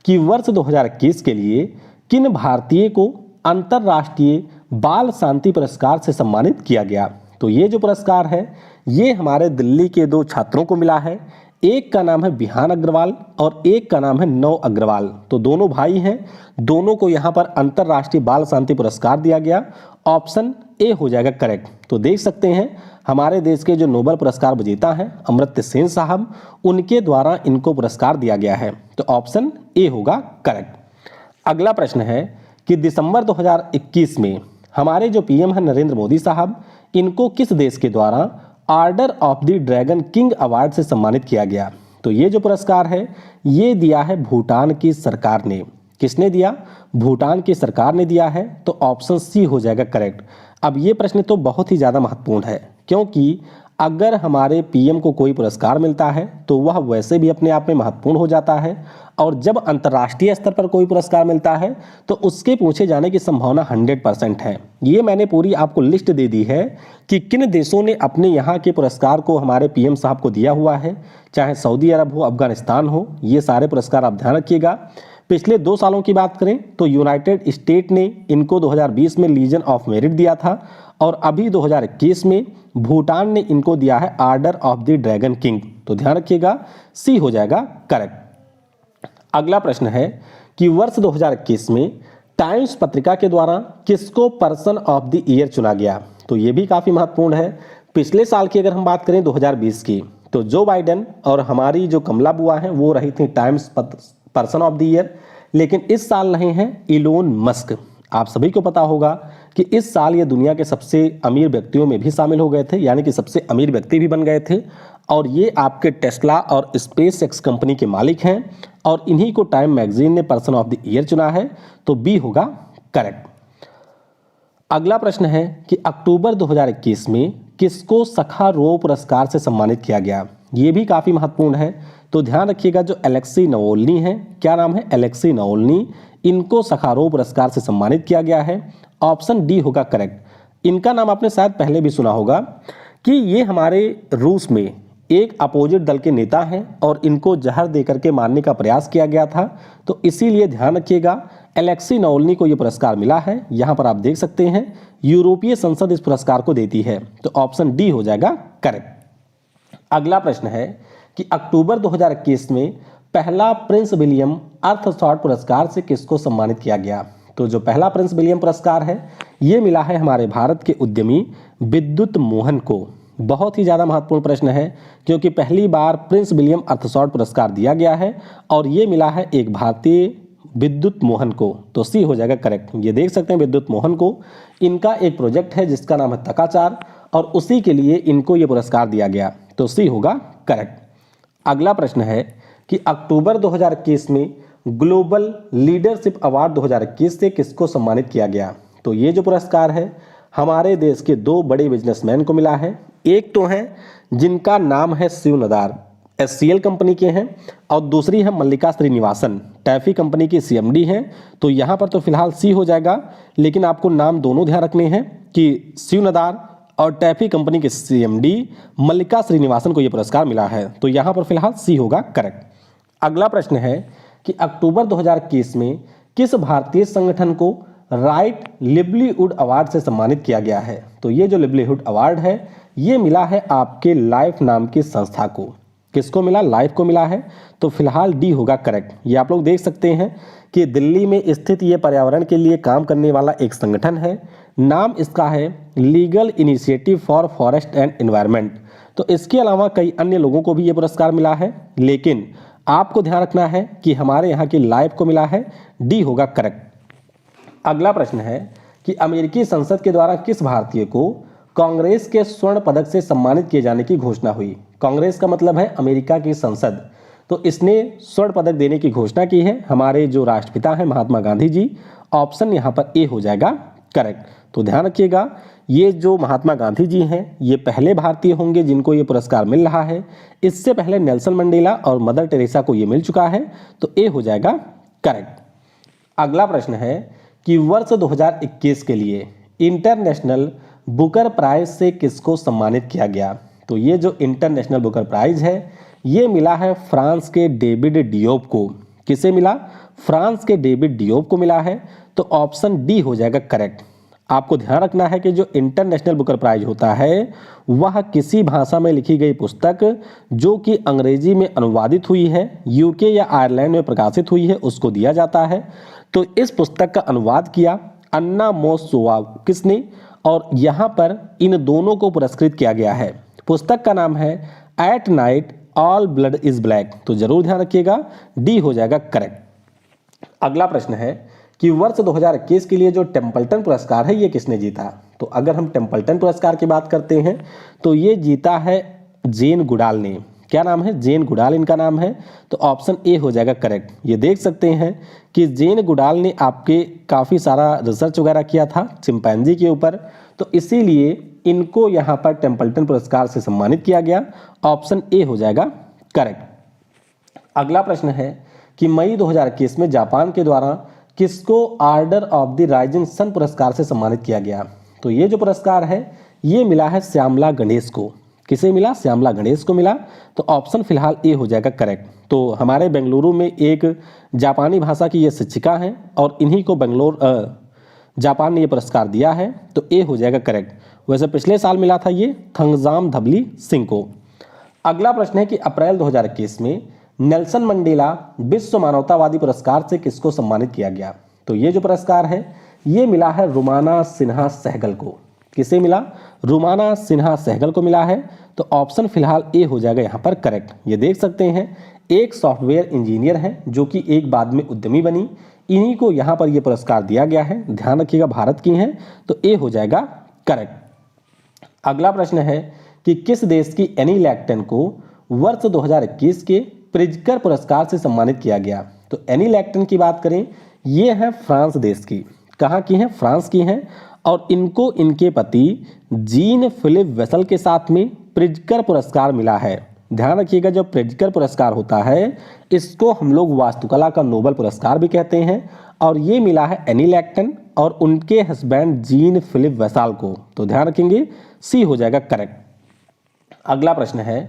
कि वर्ष 2021 के लिए किन भारतीय को अंतर्राष्ट्रीय बाल शांति पुरस्कार से सम्मानित किया गया? तो ये जो पुरस्कार है ये हमारे दिल्ली के 2 छात्रों को मिला है। एक का नाम है विहान अग्रवाल और एक का नाम है नव अग्रवाल। तो दोनों भाई हैं, दोनों को यहाँ पर अंतर्राष्ट्रीय बाल शांति पुरस्कार दिया गया। ऑप्शन ए हो जाएगा करेक्ट। तो देख सकते हैं हमारे देश के जो नोबेल पुरस्कार विजेता हैं अमर्त्य सेन साहब, उनके द्वारा इनको पुरस्कार दिया गया है। तो ऑप्शन ए होगा करेक्ट। अगला प्रश्न है कि दिसंबर 2021 में हमारे जो पीएम हैं नरेंद्र मोदी साहब, इनको किस देश के द्वारा order of the dragon king award से सम्मानित किया गया? तो ये जो पुरस्कार है ये दिया है भूटान की सरकार ने। किसने दिया? भूटान की सरकार ने दिया है। तो ऑप्शन सी हो जाएगा करेक्ट। अब ये प्रश्न तो बहुत ही ज़्यादा महत्वपूर्ण है, क्योंकि अगर हमारे पीएम को कोई पुरस्कार मिलता है तो वह वैसे भी अपने आप में महत्वपूर्ण हो जाता है, और जब अंतर्राष्ट्रीय स्तर पर कोई पुरस्कार मिलता है तो उसके पूछे जाने की संभावना 100% है। ये मैंने पूरी आपको लिस्ट दे दी है कि किन देशों ने अपने यहाँ के पुरस्कार को हमारे पीएम साहब को दिया हुआ है, चाहे सऊदी अरब हो, अफगानिस्तान हो, ये सारे पुरस्कार आप ध्यान रखिएगा। पिछले 2 सालों की बात करें तो यूनाइटेड स्टेट ने इनको 2020 में लीजन ऑफ मेरिट दिया था, और अभी 2021 में भूटान ने इनको दिया है order of the dragon king. तो ध्यान रखिएगा सी हो जाएगा करेक्ट। अगला प्रश्न है कि वर्ष 2021 में टाइम्स पत्रिका के द्वारा किसको पर्सन ऑफ द ईयर चुना गया? तो ये भी काफ़ी महत्वपूर्ण है। पिछले साल की अगर हम बात करें 2020 की, तो जो बाइडेन और हमारी जो कमला बुआ हैं वो रही थी times person of the year, लेकिन इस साल रहे हैं इलोन मस्क। आप सभी को पता होगा कि इस साल ये दुनिया के सबसे अमीर व्यक्तियों में भी शामिल हो गए थे, यानी कि सबसे अमीर व्यक्ति भी बन गए थे, और ये आपके टेस्ला और स्पेस एक्स कंपनी के मालिक हैं, और इन्हीं को टाइम मैगजीन ने पर्सन ऑफ द ईयर चुना है। तो बी होगा करेक्ट। अगला प्रश्न है कि अक्टूबर 2021 में किसको सखारोव पुरस्कार से सम्मानित किया गया? ये भी काफ़ी महत्वपूर्ण है। तो ध्यान रखिएगा जो एलेक्सी नावल्नी है, क्या नाम है? एलेक्सी नावल्नी, इनको सखारोव पुरस्कार से सम्मानित किया गया है। ऑप्शन डी होगा करेक्ट। इनका नाम आपने शायद पहले भी सुना होगा कि ये हमारे रूस में एक अपोजिट दल के नेता हैं, और इनको जहर देकर के मारने का प्रयास किया गया था। तो इसीलिए ध्यान रखिएगा एलेक्सी नावल्नी को ये पुरस्कार मिला है। यहाँ पर आप देख सकते हैं यूरोपीय संसद इस पुरस्कार को देती है। तो ऑप्शन डी हो जाएगा करेक्ट। अगला प्रश्न है कि अक्टूबर 2021 में पहला प्रिंस विलियम अर्थशॉर्ट पुरस्कार से किसको सम्मानित किया गया? तो जो पहला प्रिंस विलियम पुरस्कार है ये मिला है हमारे भारत के उद्यमी विद्युत मोहन को। बहुत ही ज़्यादा महत्वपूर्ण प्रश्न है, क्योंकि पहली बार प्रिंस विलियम अर्थशॉर्ट पुरस्कार दिया गया है, और ये मिला है एक भारतीय विद्युत मोहन को। तो सी हो जाएगा करेक्ट। ये देख सकते हैं विद्युत मोहन को, इनका एक प्रोजेक्ट है जिसका नाम है तकाचार, और उसी के लिए इनको ये पुरस्कार दिया गया। तो सी होगा करेक्ट। अगला प्रश्न है कि अक्टूबर 2021 में ग्लोबल लीडरशिप अवार्ड 2021 से किसको सम्मानित किया गया? तो ये जो पुरस्कार है हमारे देश के 2 बड़े बिजनेसमैन को मिला है। एक तो हैं जिनका नाम है शिव नदार, एचसीएल कंपनी के हैं, और दूसरी है मल्लिका श्रीनिवासन, टैफी कंपनी की सीएमडी हैं। तो यहाँ पर तो फिलहाल सी हो जाएगा, लेकिन आपको नाम दोनों ध्यान रखने हैं कि शिव नदार और टैफी कंपनी के सीएमडी मल्लिका श्रीनिवासन को यह पुरस्कार मिला है। तो यहाँ पर फिलहाल सी होगा करेक्ट। अगला प्रश्न है कि अक्टूबर 2021 में किस भारतीय संगठन को राइट लिवलीहुड अवार्ड से सम्मानित किया गया है? तो ये जो लिवलीहुड अवार्ड है ये मिला है आपके लाइफ नाम की संस्था को। किसको मिला? लाइफ को मिला है। तो फिलहाल डी होगा करेक्ट। ये आप लोग देख सकते हैं कि दिल्ली में स्थित ये पर्यावरण के लिए काम करने वाला एक संगठन है। नाम इसका है legal initiative for forest and environment. तो इसके अलावा कई अन्य लोगों को भी ये पुरस्कार मिला है, लेकिन आपको ध्यान रखना है कि हमारे यहाँ की लाइफ को मिला है। डी होगा करेक्ट। अगला प्रश्न है कि अमेरिकी संसद के द्वारा किस भारतीय को कांग्रेस के स्वर्ण पदक से सम्मानित किए जाने की घोषणा हुई? कांग्रेस का मतलब है अमेरिका की संसद। तो इसने स्वर्ण पदक देने की घोषणा की है हमारे जो राष्ट्रपिता हैं महात्मा गांधी जी। ऑप्शन यहाँ पर ए हो जाएगा करेक्ट। तो ध्यान रखिएगा ये जो महात्मा गांधी जी हैं ये पहले भारतीय होंगे जिनको ये पुरस्कार मिल रहा है। इससे पहले नेल्सन मंडेला और मदर टेरेसा को ये मिल चुका है। तो ए हो जाएगा करेक्ट। अगला प्रश्न है कि वर्ष 2021 के लिए इंटरनेशनल बुकर प्राइज से किसको सम्मानित किया गया? तो ये जो इंटरनेशनल बुकर प्राइज है ये मिला है फ्रांस के डेविड डियोप को। किसे मिला? फ्रांस के डेविड डियोप को मिला है। तो ऑप्शन डी हो जाएगा करेक्ट। आपको ध्यान रखना है कि जो इंटरनेशनल बुकर प्राइज होता है वह किसी भाषा में लिखी गई पुस्तक जो कि अंग्रेजी में अनुवादित हुई है, यूके या आयरलैंड में प्रकाशित हुई है, उसको दिया जाता है। तो इस पुस्तक का अनुवाद किया अन्ना मोसोवा किसने? और यहाँ पर इन दोनों को पुरस्कृत किया गया है। पुस्तक का नाम है at night all blood is black. तो जरूर ध्यान रखिएगा, डी हो जाएगा करेक्ट। अगला प्रश्न है कि वर्ष 2021 के लिए जो टेम्पल्टन पुरस्कार है ये किसने जीता। तो अगर हम टेम्पल्टन पुरस्कार की बात करते हैं तो ये जीता है जेन गुडाल ने। क्या नाम है? जेन गुडाल इनका नाम है। तो ऑप्शन ए हो जाएगा करेक्ट। ये देख सकते हैं कि जेन गुडाल ने आपके काफ़ी सारा रिसर्च वगैरह किया था चिंपैंजी के ऊपर, तो इसीलिए इनको यहाँ पर टेम्पल्टन पुरस्कार से सम्मानित किया गया। ऑप्शन ए हो जाएगा करेक्ट। अगला प्रश्न है कि मई 2021 में जापान के द्वारा किसको Order of the Rising Sun पुरस्कार से सम्मानित किया गया। तो ये जो पुरस्कार है ये मिला है श्यामला गणेश को। किसे मिला? श्यामला गणेश को मिला। तो ऑप्शन फिलहाल ए हो जाएगा करेक्ट। तो हमारे बेंगलुरु में एक जापानी भाषा की ये शिक्षिका हैं और इन्हीं को जापान ने ये पुरस्कार दिया है। तो ए हो जाएगा करेक्ट। वैसे पिछले साल मिला था ये थंगजाम धबली सिंह को। अगला प्रश्न है कि अप्रैल 2021 में नेल्सन मंडेला विश्व मानवतावादी पुरस्कार से किसको सम्मानित किया गया। तो ये जो पुरस्कार है ये मिला है रुमाना सिन्हा सहगल को। किसे मिला? रुमाना सिन्हा सहगल को मिला है। तो ऑप्शन फिलहाल ए हो जाएगा यहाँ पर करेक्ट। ये देख सकते हैं एक सॉफ्टवेयर इंजीनियर है जो कि एक बाद में उद्यमी बनी, इन्हीं को यहाँ पर ये पुरस्कार दिया गया है। ध्यान रखिएगा भारत की हैं। तो ए हो जाएगा करेक्ट। अगला प्रश्न है कि किस देश की एनी लैक्टन को वर्ष 2021 के प्रिजकर पुरस्कार से सम्मानित किया गया। तो एनी लैक्टन की बात करें ये है फ्रांस देश की। कहाँ की हैं? फ्रांस की हैं। और इनको इनके पति जीन फिलिप वेसल के साथ में प्रिजकर पुरस्कार मिला है। ध्यान रखिएगा जो प्रिजकर पुरस्कार होता है इसको हम लोग वास्तुकला का नोबेल पुरस्कार भी कहते हैं। और ये मिला है एनी लैक्टन और उनके हस्बैंड जीन फिलिप वेसाल को। तो ध्यान रखेंगे सी हो जाएगा करेक्ट। अगला प्रश्न है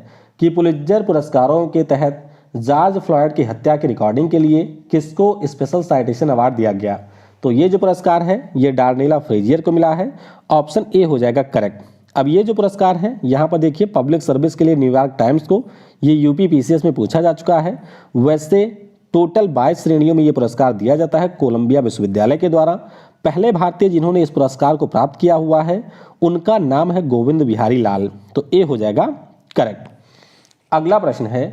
कि पुलित्जर पुरस्कारों के तहत जॉर्ज फ्लॉयड की हत्या की रिकॉर्डिंग के लिए किसको स्पेशल साइटेशन अवार्ड दिया गया। तो ये जो पुरस्कार है ये डार्नेला फ्रेजियर को मिला है। ऑप्शन ए हो जाएगा करेक्ट। अब ये जो पुरस्कार है यहाँ पर देखिए पब्लिक सर्विस के लिए न्यूयॉर्क टाइम्स को ये यूपीपीसीएस में पूछा जा चुका है। वैसे टोटल 22 श्रेणियों में ये पुरस्कार दिया जाता है कोलंबिया विश्वविद्यालय के द्वारा। पहले भारतीय जिन्होंने इस पुरस्कार को प्राप्त किया हुआ है उनका नाम है गोविंद बिहारी लाल। तो ए हो जाएगा करेक्ट। अगला प्रश्न है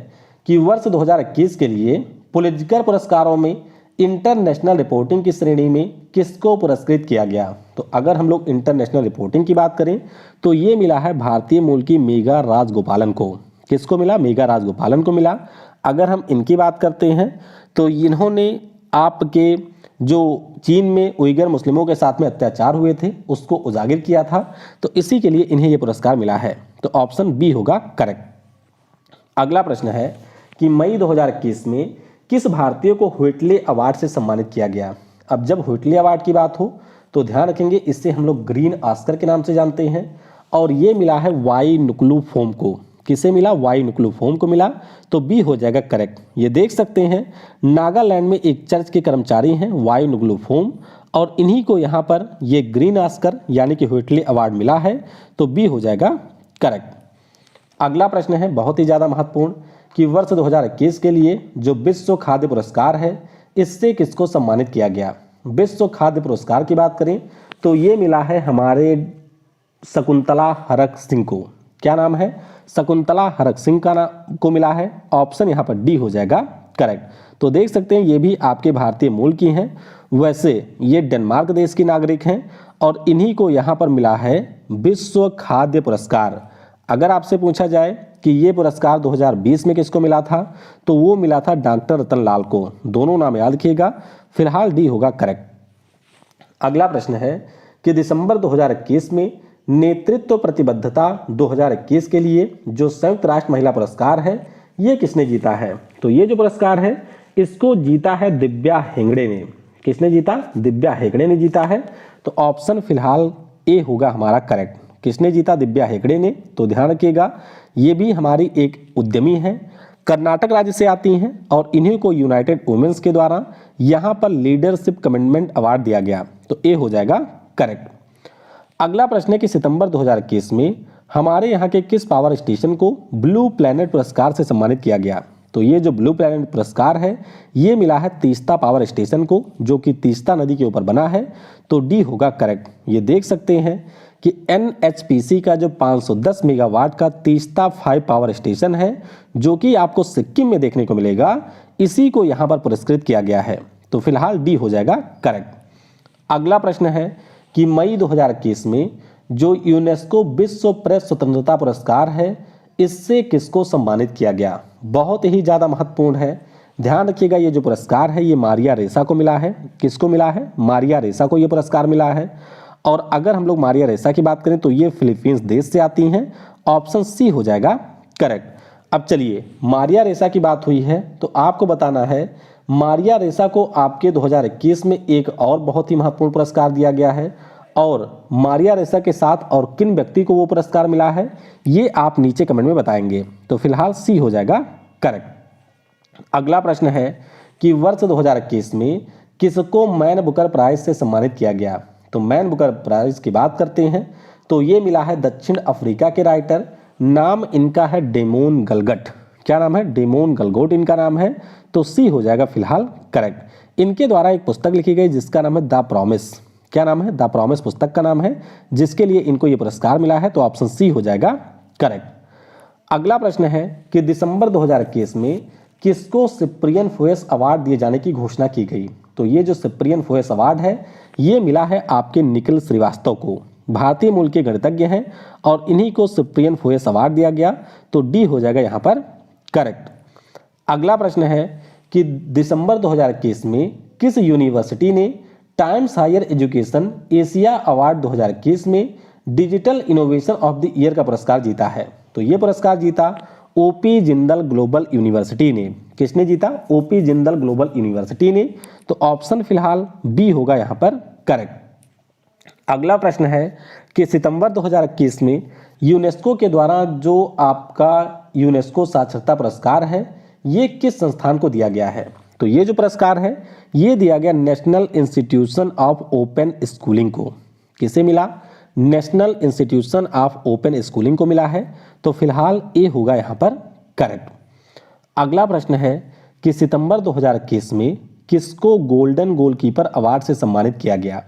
कि वर्ष 2021 के लिए पुलित्जर पुरस्कारों में इंटरनेशनल रिपोर्टिंग की श्रेणी में किसको पुरस्कृत किया गया। तो अगर हम लोग इंटरनेशनल रिपोर्टिंग की बात करें तो ये मिला है भारतीय मूल की मेघा राजगोपालन को। किसको मिला? मेघा राजगोपालन को मिला। अगर हम इनकी बात करते हैं तो इन्होंने आपके जो चीन में उइगर मुस्लिमों के साथ में अत्याचार हुए थे उसको उजागर किया था, तो इसी के लिए इन्हें यह पुरस्कार मिला है। तो ऑप्शन बी होगा करेक्ट। अगला प्रश्न है कि मई 2021 में किस भारतीय को व्हिटले अवार्ड से सम्मानित किया गया। अब जब व्हिटले अवार्ड की बात हो तो ध्यान रखेंगे इससे हम लोग ग्रीन ऑस्कर के नाम से जानते हैं और ये मिला है वाई नुक्लू फोम को। किसे मिला? वाई नुक्लू फोम को मिला। तो बी हो जाएगा करेक्ट। ये देख सकते हैं नागालैंड में एक चर्च के कर्मचारी हैं वाई नुक्लू फोम और इन्हीं को यहाँ पर ये ग्रीन ऑस्कर यानी कि व्हिटले अवार्ड मिला है। तो बी हो जाएगा करेक्ट। अगला प्रश्न है बहुत ही ज़्यादा महत्वपूर्ण कि वर्ष 2021 के लिए जो विश्व खाद्य पुरस्कार है इससे किसको सम्मानित किया गया। विश्व खाद्य पुरस्कार की बात करें तो ये मिला है हमारे शकुंतला हरक सिंह को। क्या नाम है? शकुंतला हरक सिंह का नाम को मिला है। ऑप्शन यहाँ पर डी हो जाएगा करेक्ट। तो देख सकते हैं ये भी आपके भारतीय मूल की हैं। वैसे ये डेनमार्क देश की नागरिक हैं और इन्हीं को यहाँ पर मिला है विश्व खाद्य पुरस्कार। अगर आपसे पूछा जाए कि ये पुरस्कार 2020 में किसको मिला था तो वो मिला था डॉक्टर रतन लाल को। दोनों नाम याद रखिएगा। फिलहाल डी होगा करेक्ट। अगला प्रश्न है कि दिसंबर 2021 में नेतृत्व प्रतिबद्धता 2021 के लिए जो संयुक्त राष्ट्र महिला पुरस्कार है ये किसने जीता है। तो ये जो पुरस्कार है इसको जीता है दिव्या हेगड़े ने। किसने जीता? दिव्या हेगड़े ने जीता है। तो ऑप्शन फिलहाल ए होगा हमारा करेक्ट। किसने जीता? दिव्या हेगड़े ने। तो ध्यान रखिएगा ये भी हमारी एक उद्यमी हैं, कर्नाटक राज्य से आती हैं और इन्हीं को यूनाइटेड वुमेन्स के द्वारा यहाँ पर लीडरशिप कमेंडमेंट अवार्ड दिया गया। तो ए हो जाएगा करेक्ट। अगला प्रश्न है कि सितंबर 2021 में हमारे यहाँ के किस पावर स्टेशन को ब्लू प्लैनेट पुरस्कार से सम्मानित किया गया। तो ये जो ब्लू प्लैनेट पुरस्कार है ये मिला है तीस्ता पावर स्टेशन को जो कि तीस्ता नदी के ऊपर बना है। तो डी होगा करेक्ट। ये देख सकते हैं कि NHPC का जो 510 मेगावाट का तीस्ता 5 पावर स्टेशन है जो कि आपको सिक्किम में देखने को मिलेगा, इसी को यहाँ पर पुरस्कृत किया गया है। तो फिलहाल डी हो जाएगा करेक्ट। अगला प्रश्न है कि मई 2021 में जो यूनेस्को विश्व प्रेस स्वतंत्रता पुरस्कार है, इससे किसको सम्मानित किया गया? बहुत ही ज़्यादा महत्वपूर्ण है, ध्यान रखिएगा। ये जो पुरस्कार है ये मारिया रेसा को मिला है। किसको मिला है? मारिया रेसा को ये पुरस्कार मिला है। और अगर हम लोग मारिया रेसा की बात करें तो ये फिलीपींस देश से आती हैं। ऑप्शन सी हो जाएगा करेक्ट। अब चलिए, मारिया रेसा की बात हुई है तो आपको बताना है मारिया रेसा को आपके 2021 में एक और बहुत ही महत्वपूर्ण पुरस्कार दिया गया है, और मारिया रेसा के साथ और किन व्यक्ति को वो पुरस्कार मिला है ये आप नीचे कमेंट में बताएंगे। तो फिलहाल सी हो जाएगा करेक्ट। अगला प्रश्न है कि वर्ष 2021 में किसको मैन बुकर प्राइज से सम्मानित किया गया? तो मैन बुकर प्राइज की बात करते हैं तो ये मिला है दक्षिण अफ्रीका के राइटर, नाम इनका है डेमोन गलगट। क्या नाम है? डेमोन गलगोट इनका नाम है। तो सी हो जाएगा फिलहाल करेक्ट। इनके द्वारा एक पुस्तक लिखी गई जिसका नाम है द प्रॉमिस। क्या नाम है? द प्रॉमिस पुस्तक का नाम है, जिसके लिए इनको ये पुरस्कार मिला है। तो ऑप्शन सी हो जाएगा करेक्ट। अगला प्रश्न है कि दिसंबर 2021 में किसको सिप्रियन फोएस अवार्ड दिए जाने की घोषणा की गई? तो ये जो सिप्रियन फोएस अवार्ड है ये मिला है आपके निखिल श्रीवास्तव को। भारतीय मूल के गणितज्ञ हैं और इन्हीं को सिप्रियन फोएस अवार्ड दिया गया। तो डी हो जाएगा यहाँ पर करेक्ट। अगला प्रश्न है कि दिसंबर 2021 में किस यूनिवर्सिटी ने Times Higher Education Asia award 2021 में digital innovation of the year का पुरस्कार जीता है? तो ये पुरस्कार जीता ओपी जिंदल ग्लोबल यूनिवर्सिटी ने। किसने जीता? ओपी जिंदल ग्लोबल यूनिवर्सिटी ने। तो ऑप्शन फिलहाल बी होगा यहाँ पर करेक्ट। अगला प्रश्न है कि सितंबर 2021 में यूनेस्को के द्वारा जो आपका यूनेस्को साक्षरता पुरस्कार है ये किस संस्थान को दिया गया है? तो ये जो पुरस्कार है ये दिया गया national institution of open schooling को। किसे मिला? National institution of open schooling को मिला है। तो फिलहाल ए होगा यहाँ पर करेक्ट। अगला प्रश्न है कि सितंबर 2021 में किसको गोल्डन गोलकीपर अवार्ड से सम्मानित किया गया?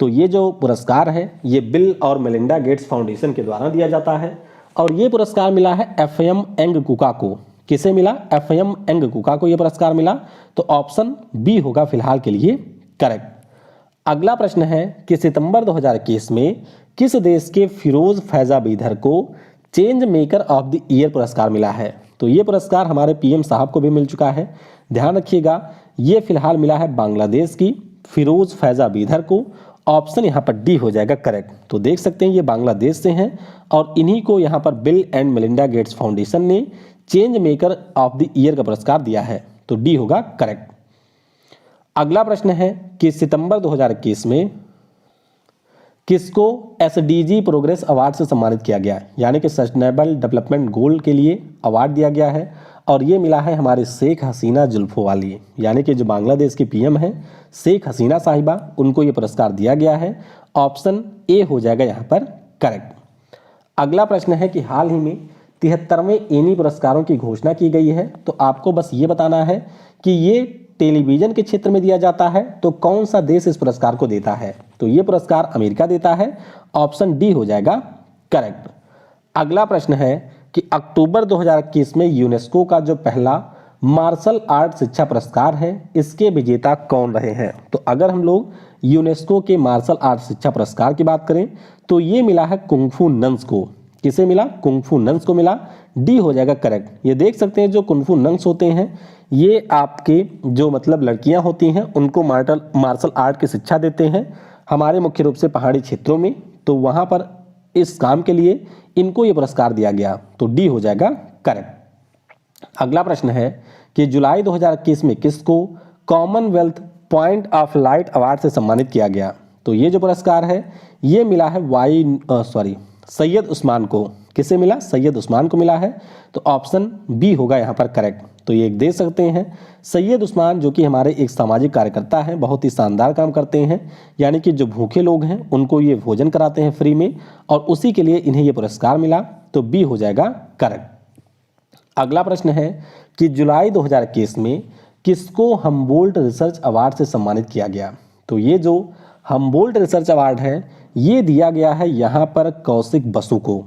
तो ये जो पुरस्कार है ये बिल और मेलिंडा गेट्स फाउंडेशन के द्वारा दिया जाता है और ये पुरस्कार मिला है एफएम एंगकुका को। किसे मिला? एफएम एंगकुका को ये पुरस्कार मिला। तो ऑप्शन बी होगा फिलहाल के लिए करेक्ट। अगला प्रश्न है कि सितंबर 2021 में किस देश के फिरोज फैजा बीधर को change maker of the year पुरस्कार मिला है? तो ये पुरस्कार हमारे पीएम साहब को भी मिल चुका है। ध्यान रखिएगा, ये फिलहाल मिला है बांग्लादेश की फिरोज फैजा बीधर को। ऑप्शन यहाँ पर डी हो जाएगा करेक्ट। तो देख सकते हैं ये बांग्लादेश से हैं और इन्हीं को यहाँ पर Bill and Melinda Gates foundation ने change maker of the year का पुरस्कार दिया है। तो डी होगा करेक्ट। अगला प्रश्न है कि सितंबर 2021 में किसको एसडीजी प्रोग्रेस अवार्ड से सम्मानित किया गया? यानी कि सस्टेनेबल डेवलपमेंट गोल के लिए अवार्ड दिया गया है और ये मिला है हमारे शेख हसीना जुल्फोवाली, यानी कि जो बांग्लादेश की पीएम है शेख हसीना साहिबा, उनको ये पुरस्कार दिया गया है। ऑप्शन ए हो जाएगा यहाँ पर करेक्ट। अगला प्रश्न है कि हाल ही में 73वें एनी पुरस्कारों की घोषणा की गई है। तो आपको बस ये बताना है कि ये टेलीविजन के क्षेत्र में दिया जाता है तो कौन सा देश इस पुरस्कार को देता है? तो ये पुरस्कार अमेरिका देता है। ऑप्शन डी हो जाएगा करेक्ट। अगला प्रश्न है कि अक्टूबर 2021 में यूनेस्को का जो पहला मार्शल आर्ट शिक्षा पुरस्कार है इसके विजेता कौन रहे हैं? तो अगर हम लोग यूनेस्को के मार्शल आर्ट शिक्षा पुरस्कार की बात करें तो ये मिला है कुंफू नंस को। किसे मिला? कुंफू नंस को मिला। डी हो जाएगा करेक्ट। ये देख सकते हैं जो कुंफू नंस होते हैं ये आपके जो मतलब लड़कियां होती हैं उनको मार्शल आर्ट की शिक्षा देते हैं हमारे मुख्य रूप से पहाड़ी क्षेत्रों में। तो वहां पर इस काम के लिए इनको ये पुरस्कार दिया गया। तो डी हो जाएगा करेक्ट। अगला प्रश्न है कि जुलाई 2021 में किसको Commonwealth point of light award से सम्मानित किया गया? तो ये जो पुरस्कार है ये मिला है सैयद उस्मान को। किसे मिला? सैयद उस्मान को मिला है। तो ऑप्शन बी होगा यहाँ पर करेक्ट। तो ये देख सकते हैं सैयद उस्मान जो कि हमारे एक सामाजिक कार्यकर्ता हैं, बहुत ही शानदार काम करते हैं, यानी कि जो भूखे लोग हैं उनको ये भोजन कराते हैं फ्री में और उसी के लिए इन्हें ये पुरस्कार मिला। तो बी हो जाएगा करेक्ट। अगला प्रश्न है कि जुलाई 2021 में किसको हम्बोल्ट रिसर्च अवार्ड से सम्मानित किया गया? तो ये जो हम्बोल्ट रिसर्च अवार्ड है ये दिया गया है यहाँ पर कौशिक बसु को।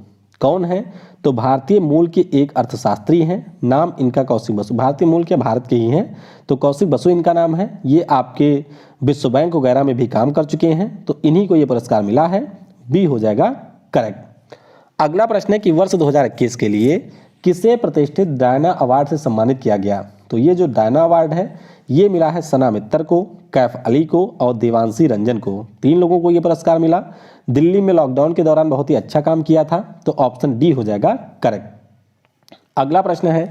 कौन है? तो भारतीय मूल के एक अर्थशास्त्री हैं, नाम इनका कौशिक बसु। भारतीय मूल के, भारत के ही हैं, तो कौशिक बसु इनका नाम है। ये आपके विश्व बैंक वगैरह में भी काम कर चुके हैं, तो इन्हीं को ये पुरस्कार मिला है। बी हो जाएगा करेक्ट। अगला प्रश्न है कि वर्ष 2021 के लिए किसे प्रतिष्ठित डायना अवार्ड से सम्मानित किया गया? तो ये जो डायना अवार्ड है ये मिला है सना मित्तर को, कैफ अली को और देवांशी रंजन को। 3 लोगों को ये पुरस्कार मिला। दिल्ली में लॉकडाउन के दौरान बहुत ही अच्छा काम किया था, तो ऑप्शन डी हो जाएगा करेक्ट। अगला प्रश्न है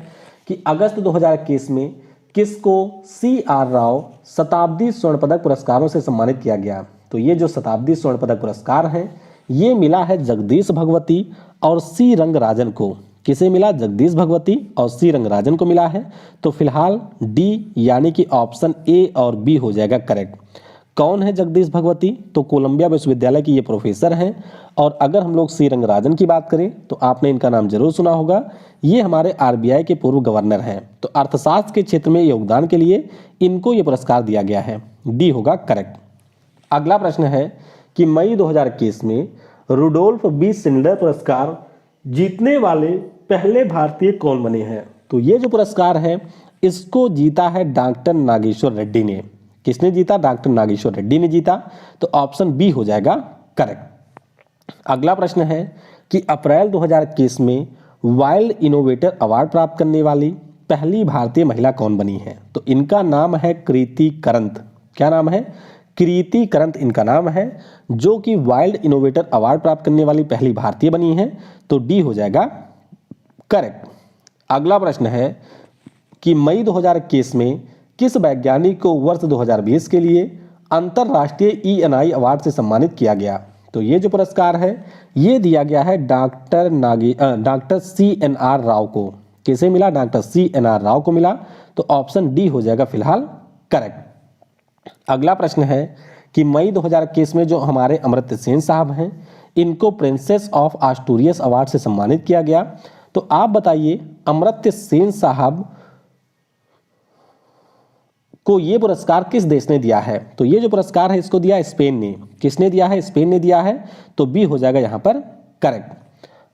कि अगस्त 2021 में किसको CR राव शताब्दी स्वर्ण पदक पुरस्कारों से सम्मानित किया गया? तो ये जो शताब्दी स्वर्ण पदक पुरस्कार हैं ये मिला है जगदीश भगवती और सी रंगराजन को। किसे मिला? जगदीश भगवती और सी रंगराजन को मिला है। तो फिलहाल डी यानी कि ऑप्शन ए और बी हो जाएगा करेक्ट। कौन है जगदीश भगवती? तो कोलंबिया विश्वविद्यालय की ये प्रोफेसर हैं। और अगर हम लोग सी रंगराजन की बात करें तो आपने इनका नाम जरूर सुना होगा। ये हमारे RBI के पूर्व गवर्नर हैं। तो अर्थशास्त्र के क्षेत्र में योगदान के लिए इनको ये पुरस्कार दिया गया है। डी होगा करेक्ट। अगला प्रश्न है कि मई 2021 में रुडोल्फ बी शिंडलर पुरस्कार जीतने वाले पहले भारतीय कौन बने हैं? तो ये जो पुरस्कार है इसको जीता है डॉक्टर नागेश्वर रेड्डी ने। किसने जीता? डॉक्टर नागेश्वर रेड्डी ने जीता। तो ऑप्शन बी हो जाएगा करेक्ट। अगला प्रश्न है कि अप्रैल 2021 में वाइल्ड इनोवेटर अवार्ड प्राप्त करने वाली पहली भारतीय महिला कौन बनी है? तो इनका नाम है कृति करंत। क्या नाम है? कृति करंत इनका नाम है, जो कि वाइल्ड इनोवेटर अवार्ड प्राप्त करने वाली पहली भारतीय बनी है। तो डी हो जाएगा करेक्ट। अगला प्रश्न है कि मई 2021 में किस वैज्ञानिक को वर्ष 2020 के लिए अंतरराष्ट्रीय ENI अवार्ड से सम्मानित किया गया? तो ये जो पुरस्कार है ये दिया गया है डॉक्टर CNR राव को। किसे मिला? डॉक्टर CNR राव को मिला। तो ऑप्शन डी हो जाएगा फिलहाल करेक्ट। अगला प्रश्न है कि मई 2021 में जो हमारे अमर्त्य सेन साहब हैं इनको प्रिंसेस ऑफ आस्टूरियस अवार्ड से सम्मानित किया गया। तो आप बताइए अमर्त्य सेन साहब को ये पुरस्कार किस देश ने दिया है? तो ये जो पुरस्कार है इसको दिया स्पेन ने। किसने दिया है? स्पेन ने दिया है। तो बी हो जाएगा यहाँ पर करेक्ट।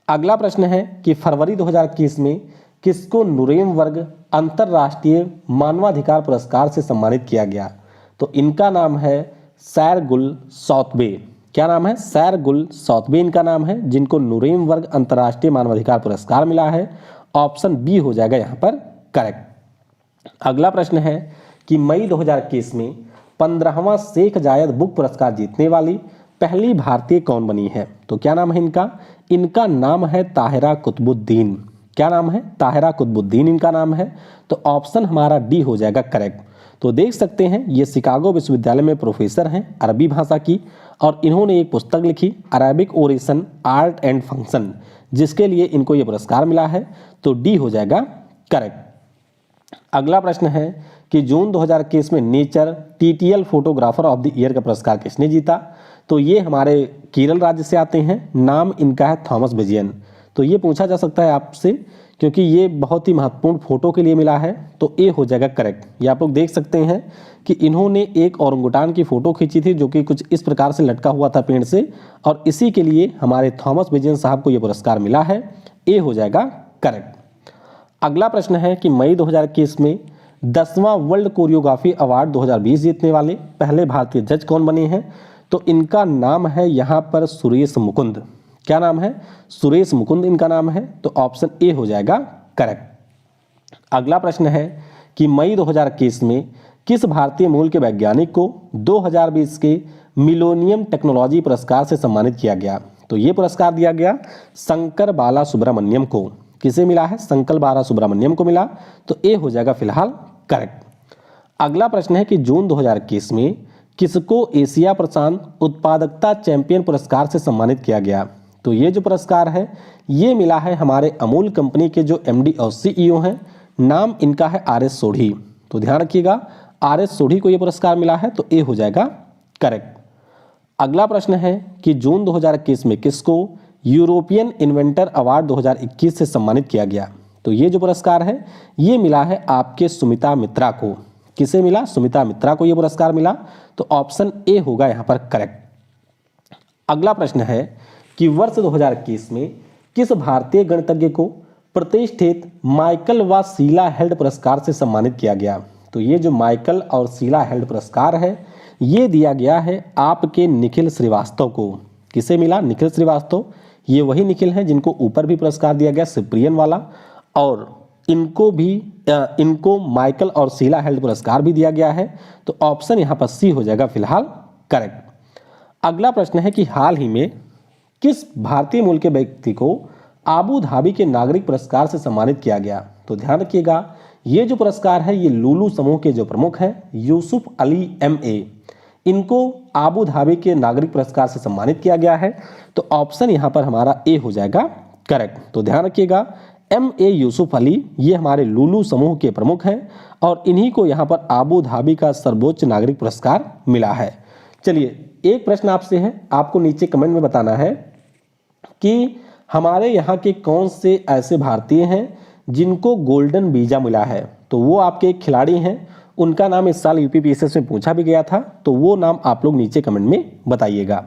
अगला प्रश्न है कि फरवरी 2021 में किसको नुरेमबर्ग अंतरराष्ट्रीय मानवाधिकार पुरस्कार से सम्मानित किया गया? तो इनका नाम है सैरगुल सौतबे। क्या नाम है? सैरगुल सौतबे इनका नाम है, जिनको नुरेमबर्ग अंतरराष्ट्रीय मानवाधिकार पुरस्कार मिला है। ऑप्शन बी हो जाएगा यहाँ पर करेक्ट। अगला प्रश्न है कि मई 2021 में 15वां शेख जायद बुक पुरस्कार जीतने वाली पहली भारतीय कौन बनी है? तो क्या नाम है इनका? इनका नाम है ताहिरा कुतुबुद्दीन। क्या नाम है? ताहिरा कुतुबुद्दीन इनका नाम है। तो ऑप्शन हमारा डी हो जाएगा करेक्ट। तो देख सकते हैं ये शिकागो विश्वविद्यालय में प्रोफेसर हैं अरबी भाषा की, और इन्होंने एक पुस्तक लिखी Arabic oration art and function, जिसके लिए इनको ये पुरस्कार मिला है। तो डी हो जाएगा करेक्ट। अगला प्रश्न है कि जून 2021 में nature TTL photographer of the year का पुरस्कार किसने जीता? तो ये हमारे केरल राज्य से आते हैं, नाम इनका है थॉमस विजयन। तो ये पूछा जा सकता है आपसे क्योंकि ये बहुत ही महत्वपूर्ण फोटो के लिए मिला है। तो ए हो जाएगा करेक्ट। ये आप लोग देख सकते हैं कि इन्होंने एक औरंगुटान की फोटो खींची थी जो कि कुछ इस प्रकार से लटका हुआ था पेड़ से, और इसी के लिए हमारे थॉमस विजयन साहब को ये पुरस्कार मिला है। ए हो जाएगा करेक्ट। अगला प्रश्न है कि मई 2021 में 10वां वर्ल्ड कोरियोग्राफी अवार्ड 2020 जीतने वाले पहले भारतीय जज कौन बने हैं? तो इनका नाम है यहाँ पर सुरेश मुकुंद। क्या नाम है? सुरेश मुकुंद इनका नाम है। तो ऑप्शन ए हो जाएगा करेक्ट। अगला प्रश्न है कि मई 2021 में किस भारतीय मूल के वैज्ञानिक को 2020 के मिलोनियम टेक्नोलॉजी पुरस्कार से सम्मानित किया गया? तो ये पुरस्कार दिया गया शंकर बाला सुब्रमण्यम को। किसे मिला है? शंकर बाला सुब्रमण्यम को मिला। तो ए हो जाएगा फिलहाल करेक्ट। अगला प्रश्न है कि जून 2021 में किसको एशिया प्रशांत उत्पादकता चैंपियन पुरस्कार से सम्मानित किया गया? तो ये जो पुरस्कार है ये मिला है हमारे अमूल कंपनी के जो MD और CEO हैं, नाम इनका है RS सोढ़ी। तो ध्यान रखिएगा RS सोढ़ी को ये पुरस्कार मिला है। तो ए हो जाएगा करेक्ट। अगला प्रश्न है कि जून 2021 में किसको यूरोपियन इन्वेंटर अवार्ड 2021 से सम्मानित किया गया? तो ये जो पुरस्कार है ये मिला है आपके सुमिता मित्रा को। किसे मिला? सुमिता मित्रा को ये पुरस्कार मिला। तो ऑप्शन ए होगा यहाँ पर करेक्ट। अगला प्रश्न है कि वर्ष 2021 में किस भारतीय गणितज्ञ को प्रतिष्ठित माइकल व शीला हेल्ड पुरस्कार से सम्मानित किया गया? तो ये जो माइकल और शीला हेल्ड पुरस्कार है ये दिया गया है आपके निखिल श्रीवास्तव को। किसे मिला? निखिल श्रीवास्तव। ये वही निखिल हैं जिनको ऊपर भी पुरस्कार दिया गया सिप्रियन वाला, और इनको माइकल और शीला हेल्ड पुरस्कार भी दिया गया है। तो ऑप्शन यहाँ पर सी हो जाएगा फिलहाल करेक्ट। अगला प्रश्न है कि हाल ही में किस भारतीय मूल के व्यक्ति को आबू धाबी के नागरिक पुरस्कार से सम्मानित किया गया? तो ध्यान रखिएगा ये जो पुरस्कार है ये लुलु समूह के जो प्रमुख हैं यूसुफ अली MA, इनको आबू धाबी के नागरिक पुरस्कार से सम्मानित किया गया है। तो ऑप्शन यहाँ पर हमारा ए हो जाएगा करेक्ट। तो ध्यान रखिएगा MA यूसुफ अली ये हमारे लुलु समूह के प्रमुख हैं और इन्हीं को यहाँ पर आबू धाबी का सर्वोच्च नागरिक पुरस्कार मिला है। चलिए एक प्रश्न आपसे है, आपको नीचे कमेंट में बताना है कि हमारे यहाँ के कौन से ऐसे भारतीय हैं जिनको गोल्डन वीजा मिला है? तो वो आपके एक खिलाड़ी हैं, उनका नाम इस साल UPPSS में पूछा भी गया था, तो वो नाम आप लोग नीचे कमेंट में बताइएगा।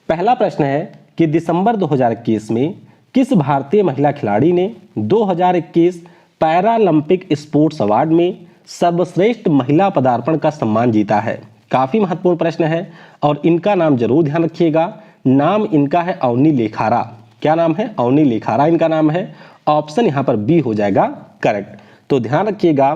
पहला प्रश्न है कि दिसंबर 2021 में किस भारतीय महिला खिलाड़ी ने 2021 पैरालंपिक स्पोर्ट्स अवार्ड में सर्वश्रेष्ठ महिला पदार्पण का सम्मान जीता है? काफी महत्वपूर्ण प्रश्न है और इनका नाम जरूर ध्यान रखिएगा। नाम इनका है अवनी लेखारा। क्या नाम है? अवनी लेखारा इनका नाम है। ऑप्शन यहाँ पर बी हो जाएगा करेक्ट। तो ध्यान रखिएगा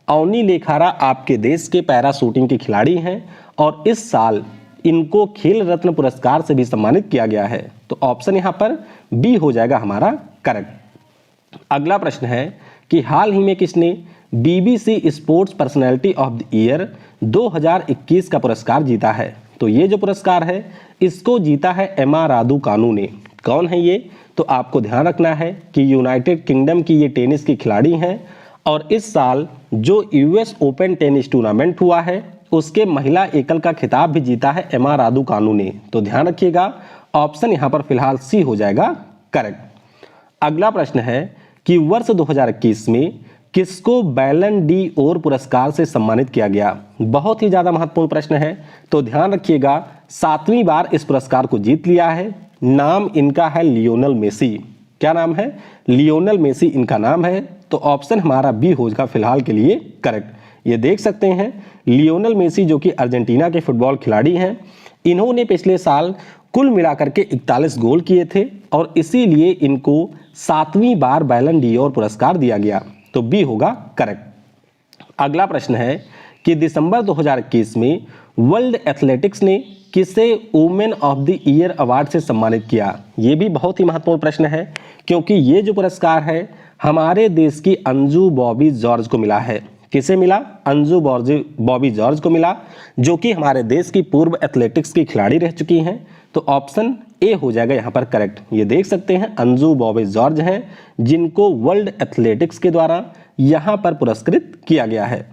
अवनी लेखारा आपके देश के पैरा शूटिंग के खिलाड़ी हैं और इस साल इनको खेल रत्न पुरस्कार से भी सम्मानित किया गया है। तो ऑप्शन यहाँ पर बी हो जाएगा हमारा करेक्ट। अगला प्रश्न है कि हाल ही में किसने BBC sports personality of the year 2021 का पुरस्कार जीता है? तो ये जो पुरस्कार है इसको जीता है एमा रादुकानु ने। कौन है ये? तो आपको ध्यान रखना है कि यूनाइटेड किंगडम की ये टेनिस की खिलाड़ी हैं और इस साल जो US ओपन टेनिस टूर्नामेंट हुआ है उसके महिला एकल का खिताब भी जीता है एमा रादुकानु ने। तो ध्यान रखिएगा ऑप्शन यहाँ पर फिलहाल सी हो जाएगा करेक्ट। अगला प्रश्न है कि वर्ष 2021 में किसको बैलन डी ओर पुरस्कार से सम्मानित किया गया? बहुत ही ज्यादा महत्वपूर्ण प्रश्न है, तो ध्यान रखिएगा 7वीं बार इस पुरस्कार को जीत लिया है। नाम इनका है लियोनल मेसी। क्या नाम है? लियोनल मेसी इनका नाम है। तो ऑप्शन हमारा बी होगा फिलहाल के लिए करेक्ट। ये देख सकते हैं लियोनल मेसी जो कि अर्जेंटीना के फुटबॉल खिलाड़ी हैं, इन्होंने पिछले साल कुल मिलाकर के 41 गोल किए थे और इसीलिए इनको 7वीं बार बैलन डी ओर पुरस्कार दिया गया। तो बी होगा करेक्ट। अगला प्रश्न है कि दिसंबर 2021 में वर्ल्ड एथलेटिक्स ने किसे women of the year award से सम्मानित किया? ये भी बहुत ही महत्वपूर्ण प्रश्न है क्योंकि ये जो पुरस्कार है हमारे देश की अंजू बॉबी जॉर्ज को मिला है। किसे मिला? अंजू बॉबी जॉर्ज को मिला जो कि हमारे देश की पूर्व एथलेटिक्स की खिलाड़ी रह चुकी हैं। तो ऑप्शन ए हो जाएगा यहाँ पर करेक्ट। ये देख सकते हैं अंजू बॉबी जॉर्ज हैं जिनको वर्ल्ड एथलेटिक्स के द्वारा यहाँ पर पुरस्कृत किया गया है।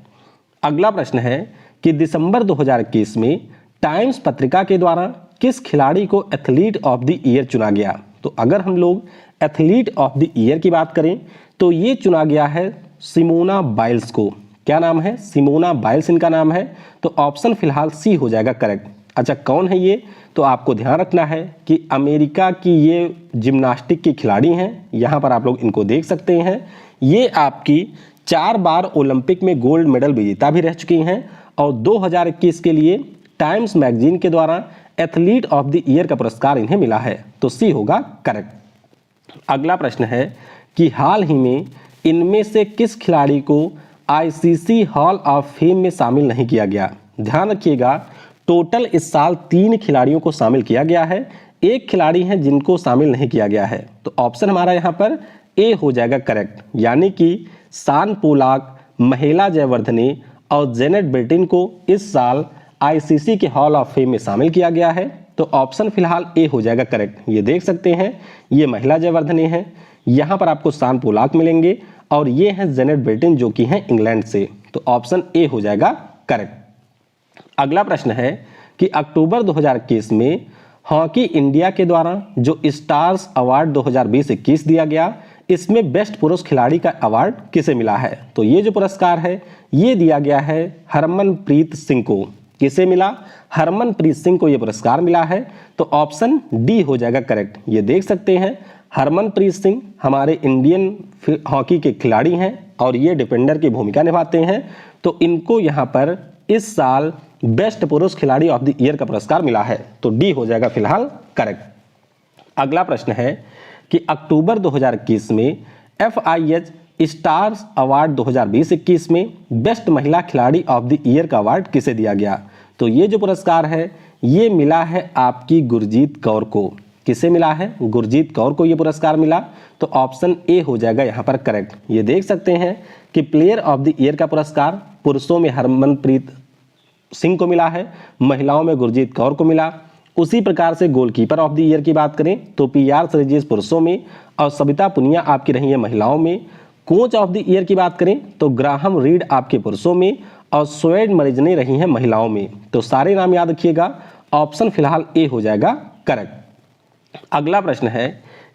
अगला प्रश्न है कि दिसंबर 2021 में टाइम्स पत्रिका के द्वारा किस खिलाड़ी को एथलीट ऑफ द ईयर चुना गया? तो अगर हम लोग एथलीट ऑफ द ईयर की बात करें तो ये चुना गया है सिमोना बाइल्स को। क्या नाम है? सिमोना बाइल्स इनका नाम है। तो ऑप्शन फिलहाल सी हो जाएगा करेक्ट। अच्छा कौन है ये? तो आपको ध्यान रखना है कि अमेरिका की ये जिम्नास्टिक की खिलाड़ी हैं। यहाँ पर आप लोग इनको देख सकते हैं। ये आपकी 4 बार ओलंपिक में गोल्ड मेडल विजेता भी रह चुकी हैं और 2021 के लिए टाइम्स मैगजीन के द्वारा एथलीट ऑफ द ईयर का पुरस्कार इन्हें मिला है। तो सी होगा करेक्ट। अगला प्रश्न है कि हाल ही में इनमें से किस खिलाड़ी को ICC हॉल ऑफ फेम में शामिल नहीं किया गया? ध्यान रखिएगा टोटल इस साल 3 खिलाड़ियों को शामिल किया गया है, एक खिलाड़ी है जिनको शामिल नहीं किया गया है। तो ऑप्शन हमारा यहाँ पर ए हो जाएगा करेक्ट, यानी कि शान पोलाक, महिला जयवर्धने और जेनेट बेटिन को इस साल ICC के हॉल ऑफ फेम में शामिल किया गया है। तो ऑप्शन फिलहाल ए हो जाएगा करेक्ट। ये देख सकते हैं ये महिला जयवर्धने हैं, यहाँ पर आपको शान पोलाक मिलेंगे और ये हैं जेनेट बेटिन जो कि हैं इंग्लैंड से। तो ऑप्शन ए हो जाएगा करेक्ट। अगला प्रश्न है कि अक्टूबर 2021 में हॉकी इंडिया के द्वारा जो स्टार्स अवार्ड 2020-21 दिया गया, इसमें बेस्ट पुरुष खिलाड़ी का अवार्ड किसे मिला है? तो ये जो पुरस्कार है ये दिया गया है हरमनप्रीत सिंह को। किसे मिला? हरमनप्रीत सिंह को ये पुरस्कार मिला है। तो ऑप्शन डी हो जाएगा करेक्ट। ये देख सकते हैं हरमनप्रीत सिंह हमारे इंडियन हॉकी के खिलाड़ी हैं और ये डिफेंडर की भूमिका निभाते हैं। तो इनको यहाँ पर इस साल बेस्ट पुरुष खिलाड़ी ऑफ द ईयर का पुरस्कार मिला है। तो डी हो जाएगा फिलहाल करेक्ट। अगला प्रश्न है कि अक्टूबर 2021 में FIH स्टार्स अवार्ड 2020-21 में बेस्ट महिला खिलाड़ी ऑफ द ईयर का अवार्ड किसे दिया गया? तो ये जो पुरस्कार है ये मिला है आपकी गुरजीत कौर को। किसे मिला है? गुरजीत कौर को ये पुरस्कार मिला। तो ऑप्शन ए हो जाएगा यहाँ पर करेक्ट। ये देख सकते हैं कि प्लेयर ऑफ द ईयर का पुरस्कार पुरुषों में हरमनप्रीत सिंह को मिला है, महिलाओं में गुरजीत कौर को मिला। उसी प्रकार से गोलकीपर ऑफ द ईयर की बात करें तो PR श्रीजेश पुरुषों में और सबिता पुनिया आपकी रही है महिलाओं में। कोच ऑफ द ईयर की बात करें तो ग्राहम रीड आपके पुरुषों में और स्वेड मरिजने रही हैं महिलाओं में। तो सारे नाम याद रखिएगा, ऑप्शन फिलहाल ए हो जाएगा करेक्ट। अगला प्रश्न है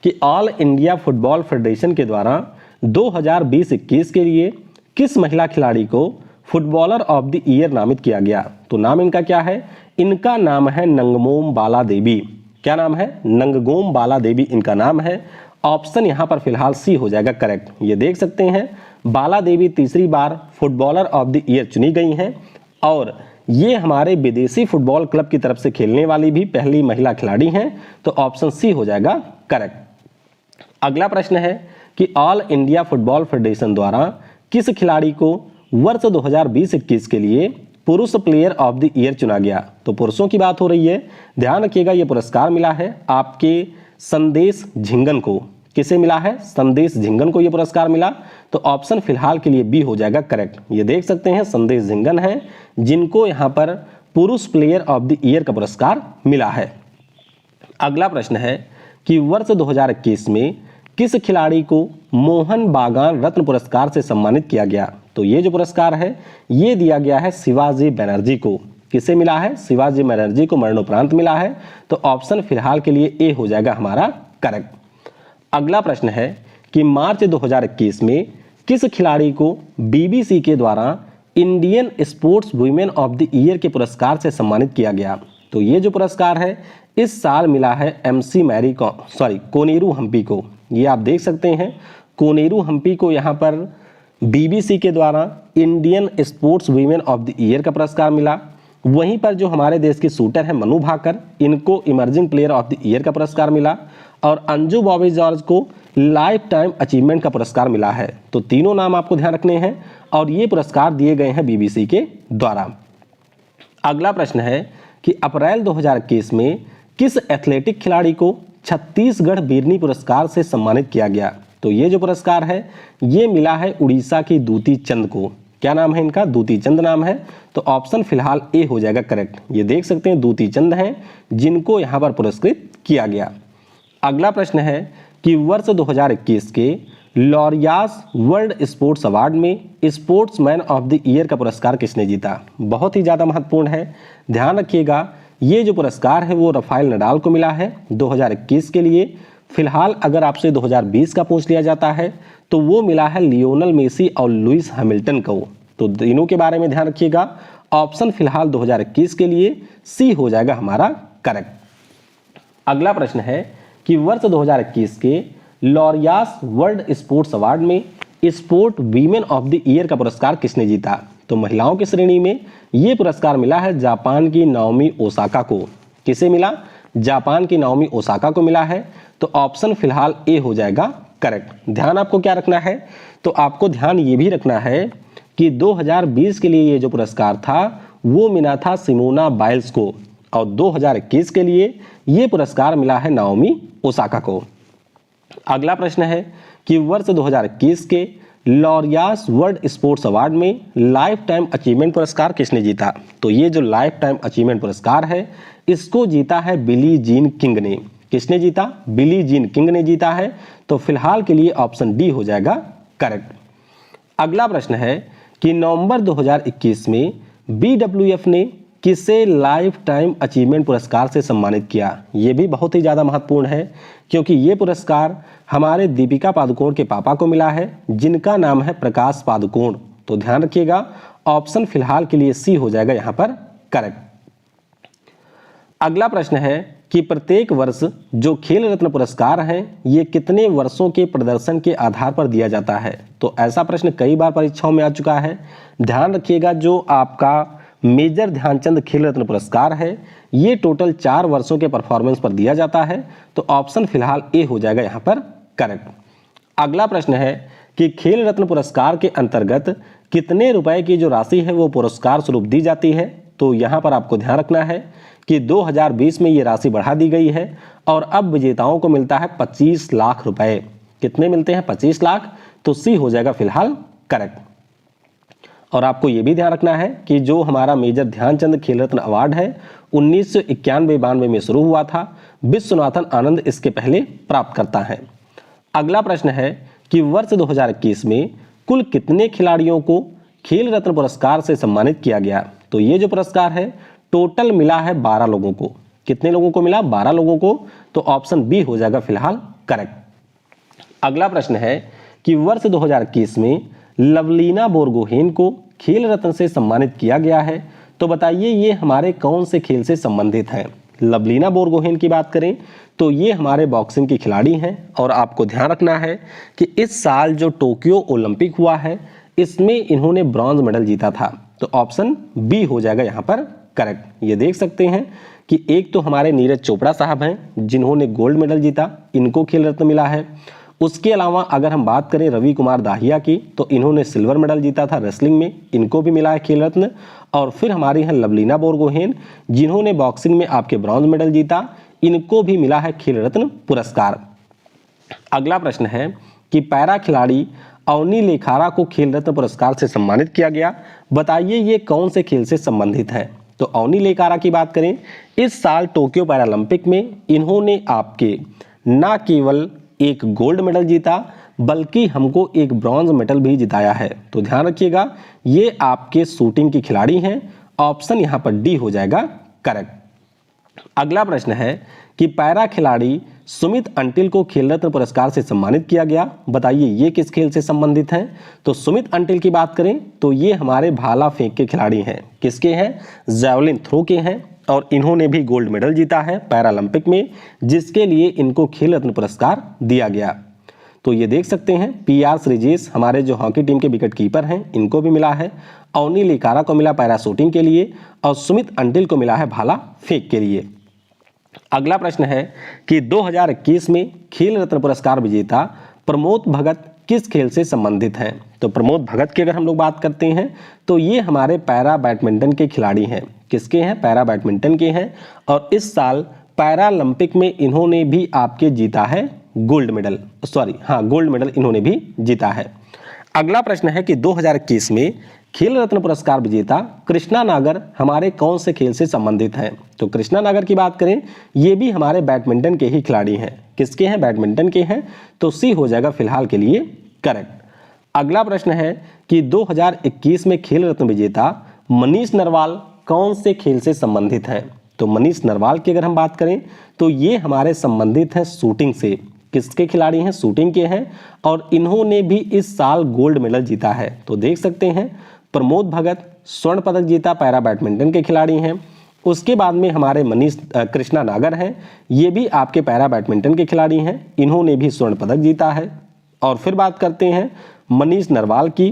कि ऑल इंडिया फुटबॉल फेडरेशन के द्वारा 2020-21 के लिए किस महिला खिलाड़ी को फुटबॉलर ऑफ द ईयर नामित किया गया? तो नाम इनका क्या है? इनका नाम है नंगमोम बाला देवी। क्या नाम है? नंगगोम बाला देवी इनका नाम है। ऑप्शन यहाँ पर फिलहाल सी हो जाएगा करेक्ट। ये देख सकते हैं बाला देवी तीसरी बार फुटबॉलर ऑफ द ईयर चुनी गई हैं और ये हमारे विदेशी फुटबॉल क्लब की तरफ से खेलने वाली भी पहली महिला खिलाड़ी हैं। तो ऑप्शन सी हो जाएगा करेक्ट। अगला प्रश्न है कि ऑल इंडिया फुटबॉल फेडरेशन द्वारा किस खिलाड़ी को वर्ष 2020-21 के लिए पुरुष प्लेयर ऑफ द ईयर चुना गया? तो पुरुषों की बात हो रही है। ध्यान रखिएगा ये पुरस्कार मिला है आपके संदेश झिंगन को। किसे मिला है? संदेश झिंगन को ये पुरस्कार मिला। तो ऑप्शन फिलहाल के लिए बी हो जाएगा करेक्ट। ये देख सकते हैं संदेश झिंगन हैं जिनको यहाँ पर पुरुष प्लेयर ऑफ द ईयर का पुरस्कार मिला है। अगला प्रश्न है कि वर्ष 2021 में किस खिलाड़ी को मोहन बागान रत्न पुरस्कार से सम्मानित किया गया? तो ये जो पुरस्कार है ये दिया गया है शिवाजी बनर्जी को। किसे मिला है? शिवाजी बनर्जी को मरणोपरांत मिला है। तो ऑप्शन फिलहाल के लिए ए हो जाएगा हमारा करेक्ट। अगला प्रश्न है कि मार्च 2021 में किस खिलाड़ी को BBC के द्वारा Indian sports women of the year के पुरस्कार से सम्मानित किया गया? तो ये जो पुरस्कार है इस साल मिला है कोनेरू हम्पी को। ये आप देख सकते हैं कोनेरू हम्पी को यहाँ पर BBC के द्वारा Indian sports women of the year का पुरस्कार मिला। वहीं पर जो हमारे देश के शूटर हैं मनु भाकर इनको emerging player of the year का पुरस्कार मिला और अंजू बॉबी जॉर्ज को लाइफ टाइम अचीवमेंट का पुरस्कार मिला है। तो तीनों नाम आपको ध्यान रखने हैं और ये पुरस्कार दिए गए हैं BBC के द्वारा। अगला प्रश्न है कि अप्रैल 2021 में किस एथलेटिक खिलाड़ी को छत्तीसगढ़ बीरनी पुरस्कार से सम्मानित किया गया? तो ये जो पुरस्कार है ये मिला है उड़ीसा की दूती चंद को। क्या नाम है इनका? दूती चंद नाम है। तो ऑप्शन फिलहाल ए हो जाएगा करेक्ट। ये देख सकते हैं दूती चंद हैं जिनको यहाँ पर पुरस्कृत किया गया। अगला प्रश्न है कि वर्ष 2021 के लॉरियास वर्ल्ड स्पोर्ट्स अवार्ड में स्पोर्ट्समैन ऑफ द ईयर का पुरस्कार किसने जीता? बहुत ही ज़्यादा महत्वपूर्ण है, ध्यान रखिएगा। ये जो पुरस्कार है वो रफाइल नडाल को मिला है 2021 के लिए। फिलहाल अगर आपसे 2020 का पूछ लिया जाता है तो वो मिला है लियोनल मेसी और लुइस हैमिल्टन को। तो तीनों के बारे में ध्यान रखिएगा। ऑप्शन फिलहाल 2021 के लिए सी हो जाएगा हमारा करेक्ट। अगला प्रश्न है कि वर्ष 2021 के लॉरियास वर्ल्ड स्पोर्ट्स अवार्ड में sport women of the year का पुरस्कार किसने जीता? तो महिलाओं की श्रेणी में ये पुरस्कार मिला है जापान की नाओमी ओसाका को। किसे मिला? जापान की नाओमी ओसाका को मिला है। तो ऑप्शन फिलहाल ए हो जाएगा करेक्ट। ध्यान आपको क्या रखना है? तो आपको ध्यान ये भी रखना है कि 2020 के लिए ये जो पुरस्कार था वो मिला था सिमोना बाइल्स को और 2021 के लिए ये पुरस्कार मिला है नाओमी ओसाका को। अगला प्रश्न है कि वर्ष 2021 के लॉरियास वर्ल्ड स्पोर्ट्स अवार्ड में लाइफ टाइम अचीवमेंट पुरस्कार किसने जीता? तो ये जो लाइफ टाइम अचीवमेंट पुरस्कार है इसको जीता है बिली जीन किंग ने। किसने जीता? बिली जीन किंग ने जीता है। तो फिलहाल के लिए ऑप्शन डी हो जाएगा करेक्ट। अगला प्रश्न है कि नवंबर 2021 में BWF ने किसे लाइफ टाइम अचीवमेंट पुरस्कार से सम्मानित किया? ये भी बहुत ही ज़्यादा महत्वपूर्ण है क्योंकि ये पुरस्कार हमारे दीपिका पादुकोण के पापा को मिला है जिनका नाम है प्रकाश पादुकोण। तो ध्यान रखिएगा, ऑप्शन फिलहाल के लिए सी हो जाएगा यहाँ पर करेक्ट। अगला प्रश्न है कि प्रत्येक वर्ष जो खेल रत्न पुरस्कार हैं ये कितने वर्षों के प्रदर्शन के आधार पर दिया जाता है। तो ऐसा प्रश्न कई बार परीक्षाओं में आ चुका है। ध्यान रखिएगा, जो आपका मेजर ध्यानचंद खेल रत्न पुरस्कार है ये टोटल 4 वर्षों के परफॉर्मेंस पर दिया जाता है। तो ऑप्शन फिलहाल ए हो जाएगा यहाँ पर करेक्ट। अगला प्रश्न है कि खेल रत्न पुरस्कार के अंतर्गत कितने रुपए की जो राशि है वो पुरस्कार स्वरूप दी जाती है। तो यहाँ पर आपको ध्यान रखना है कि 2020 में ये राशि बढ़ा दी गई है और अब विजेताओं को मिलता है 25 लाख रुपए। कितने मिलते हैं? 25 लाख। तो सी हो जाएगा फिलहाल करेक्ट। और आपको ये भी ध्यान रखना है कि जो हमारा मेजर ध्यानचंद खेल रत्न अवार्ड है 1991-92 में शुरू हुआ था। विश्वनाथन आनंद इसके पहले प्राप्त करता है। अगला प्रश्न है कि वर्ष 2021 में कुल कितने खिलाड़ियों को खेल रत्न पुरस्कार से सम्मानित किया गया। तो ये जो पुरस्कार है टोटल मिला है 12 लोगों को। कितने लोगों को मिला? 12 लोगों को। तो ऑप्शन बी हो जाएगा फिलहाल करेक्ट। अगला प्रश्न है कि वर्ष 2021 में लवलीना बोरगोहेन को खेल रत्न से सम्मानित किया गया है। तो बताइए ये हमारे कौन से खेल से संबंधित है। लवलीना बोरगोहेन की बात करें तो ये हमारे बॉक्सिंग की खिलाड़ी हैं और आपको ध्यान रखना है कि इस साल जो टोक्यो ओलंपिक हुआ है इसमें इन्होंने ब्रॉन्ज मेडल जीता था। तो ऑप्शन बी हो जाएगा यहाँ पर करेक्ट। ये देख सकते हैं कि एक तो हमारे नीरज चोपड़ा साहब हैं जिन्होंने गोल्ड मेडल जीता, इनको खेल रत्न मिला है। उसके अलावा अगर हम बात करें रवि कुमार दाहिया की तो इन्होंने सिल्वर मेडल जीता था रेसलिंग में, इनको भी मिला है खेल रत्न। और फिर हमारी हैं लवलीना बोरगोहेन जिन्होंने बॉक्सिंग में आपके ब्रॉन्ज मेडल जीता, इनको भी मिला है खेल रत्न पुरस्कार। अगला प्रश्न है कि पैरा खिलाड़ी अवनी लेखारा को खेल रत्न पुरस्कार से सम्मानित किया गया। बताइए ये कौन से खेल से संबंधित है। तो अवनी लेखारा की बात करें इस साल टोक्यो पैरालंपिक में इन्होंने आपके न केवल एक गोल्ड मेडल जीता बल्कि हमको एक ब्रॉन्ज मेडल भी जिताया है। तो ध्यान रखिएगा ये आपके शूटिंग की खिलाड़ी हैं। ऑप्शन यहाँ पर डी हो जाएगा करेक्ट। अगला प्रश्न है कि पैरा खिलाड़ी सुमित अंटिल को खेल रत्न पुरस्कार से सम्मानित किया गया। बताइए ये किस खेल से संबंधित हैं। तो सुमित अंटिल की बात करें तो ये हमारे भाला फेंक के खिलाड़ी हैं। किसके हैं? जैवलिन थ्रो के हैं और इन्होंने भी गोल्ड मेडल जीता है पैरालंपिक में, जिसके लिए इनको खेल रत्न पुरस्कार दिया गया। तो ये देख सकते हैं पीआर श्रीजेश हमारे जो हॉकी टीम के विकेट कीपर हैं इनको भी मिला है, अवनी लेखारा को मिला पैरा शूटिंग के लिए और सुमित अंटिल को मिला है भाला फेंक के लिए। अगला प्रश्न है कि 2021 में खेल रत्न पुरस्कार विजेता प्रमोद भगत किस खेल से संबंधित हैं। तो प्रमोद भगत की अगर हम लोग बात करते हैं तो ये हमारे पैरा बैडमिंटन के खिलाड़ी हैं। किसके हैं? पैरा बैडमिंटन के हैं और इस साल पैरालंपिक में इन्होंने भी आपके जीता है गोल्ड मेडल, गोल्ड मेडल इन्होंने भी जीता है। अगला प्रश्न है कि 2021 में खेल रत्न पुरस्कार विजेता कृष्णा नागर हमारे कौन से खेल से संबंधित हैं। तो कृष्णा नागर की बात करें ये भी हमारे बैडमिंटन के ही खिलाड़ी हैं। किसके हैं? बैडमिंटन के हैं। तो सी हो जाएगा फिलहाल के लिए करेक्ट। अगला प्रश्न है कि 2021 में खेल रत्न विजेता मनीष नरवाल कौन से खेल से संबंधित है। तो मनीष नरवाल की अगर हम बात करें तो ये हमारे संबंधित हैं शूटिंग से। किसके खिलाड़ी हैं? शूटिंग के हैं और इन्होंने भी इस साल गोल्ड मेडल जीता है। तो देख सकते हैं प्रमोद भगत स्वर्ण पदक जीता, पैरा बैडमिंटन के खिलाड़ी हैं। उसके बाद में हमारे मनीष कृष्णा नागर हैं, ये भी आपके पैरा बैडमिंटन के खिलाड़ी हैं, इन्होंने भी स्वर्ण पदक जीता है। और फिर बात करते हैं मनीष नरवाल की,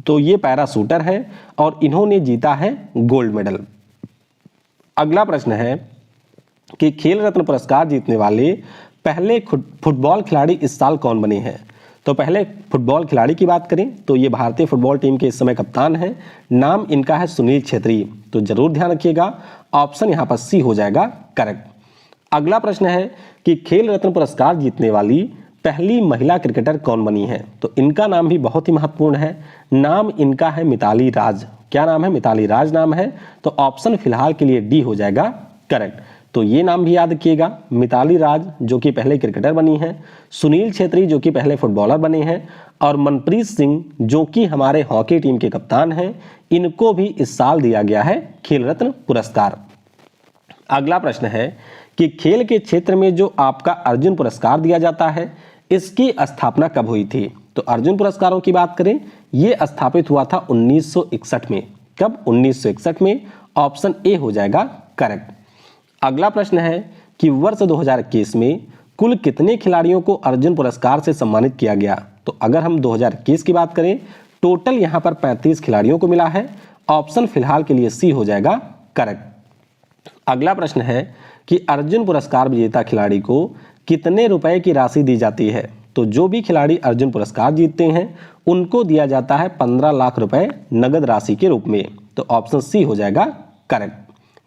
तो ये पैरा शूटर हैं और इन्होंने जीता है गोल्ड मेडल। अगला प्रश्न है कि खेल रत्न पुरस्कार जीतने वाले पहले फुटबॉल खिलाड़ी इस साल कौन बने हैं। तो पहले फुटबॉल खिलाड़ी की बात करें तो ये भारतीय फुटबॉल टीम के इस समय कप्तान हैं, नाम इनका है सुनील छेत्री। तो जरूर ध्यान रखिएगा ऑप्शन यहाँ पर सी हो जाएगा करेक्ट। अगला प्रश्न है कि खेल रत्न पुरस्कार जीतने वाली पहली महिला क्रिकेटर कौन बनी है। तो इनका नाम भी बहुत ही महत्वपूर्ण है, नाम इनका है मिताली राज। क्या नाम है? मिताली राज नाम है। तो ऑप्शन फिलहाल के लिए डी हो जाएगा करेक्ट। तो ये नाम भी याद रखिएगा, मिताली राज जो कि पहले क्रिकेटर बनी हैं, सुनील छेत्री जो कि पहले फुटबॉलर बने हैं और मनप्रीत सिंह जो कि हमारे हॉकी टीम के कप्तान हैं, इनको भी इस साल दिया गया है खेल रत्न पुरस्कार। अगला प्रश्न है कि खेल के क्षेत्र में जो आपका अर्जुन पुरस्कार दिया जाता है इसकी स्थापना कब हुई थी। तो अर्जुन पुरस्कारों की बात करें ये स्थापित हुआ था 1961 में। कब? 1961 में। ऑप्शन ए हो जाएगा करेक्ट। अगला प्रश्न है कि वर्ष 2021 में कुल कितने खिलाड़ियों को अर्जुन पुरस्कार से सम्मानित किया गया। तो अगर हम 2021 की बात करें, टोटल यहाँ पर 35 खिलाड़ियों को मिला है। ऑप्शन फिलहाल के लिए सी हो जाएगा करेक्ट। अगला प्रश्न है कि अर्जुन पुरस्कार विजेता खिलाड़ी को कितने रुपए की राशि दी जाती है। तो जो भी खिलाड़ी अर्जुन पुरस्कार जीतते हैं उनको दिया जाता है 15 लाख रुपए नगद राशि के रूप में। तो ऑप्शन सी हो जाएगा करेक्ट।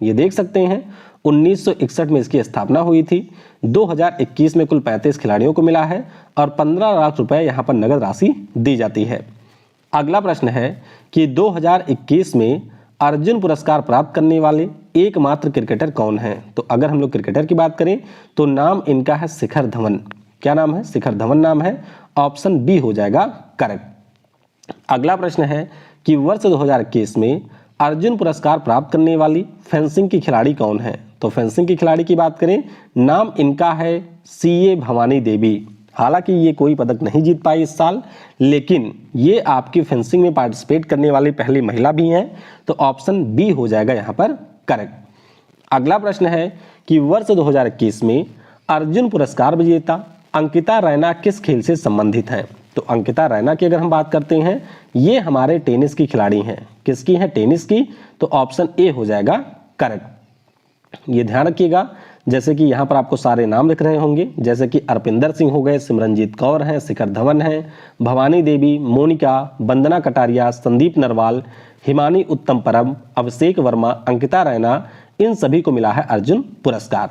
ये देख सकते हैं 1961 में इसकी स्थापना हुई थी। 2021 में कुल 35 खिलाड़ियों को मिला है और 15 लाख रुपए यहाँ पर नगद राशि दी जाती है। अगला प्रश्न है कि 2021 में अर्जुन पुरस्कार प्राप्त करने वाले एकमात्र क्रिकेटर कौन हैं। तो अगर हम लोग क्रिकेटर की बात करें तो नाम इनका है शिखर धवन। क्या नाम है? शिखर धवन नाम है। ऑप्शन बी हो जाएगा करेक्ट। अगला प्रश्न है कि वर्ष 2021 में अर्जुन पुरस्कार प्राप्त करने वाली फेंसिंग की खिलाड़ी कौन है। तो फेंसिंग की खिलाड़ी की बात करें, नाम इनका है सीए भवानी देवी। हालांकि ये कोई पदक नहीं जीत पाई इस साल, लेकिन ये आपकी फेंसिंग में पार्टिसिपेट करने वाली पहली महिला भी हैं। तो ऑप्शन बी हो जाएगा यहाँ पर करेक्ट। अगला प्रश्न है कि वर्ष 2021 में अर्जुन पुरस्कार विजेता अंकिता रैना किस खेल से संबंधित हैं। तो अंकिता रैना की अगर हम बात करते हैं, ये हमारे टेनिस की खिलाड़ी हैं। किसकी है? टेनिस की। तो ऑप्शन ए हो जाएगा करेक्ट। ये ध्यान रखिएगा, जैसे कि यहाँ पर आपको सारे नाम लिख रहे होंगे, जैसे कि अर्पिंदर सिंह हो गए, सिमरनजीत कौर हैं, शिखर धवन हैं, भवानी देवी, मोनिका, वंदना कटारिया, संदीप नरवाल, हिमानी उत्तम परम, अभिषेक वर्मा, अंकिता रैना, इन सभी को मिला है अर्जुन पुरस्कार।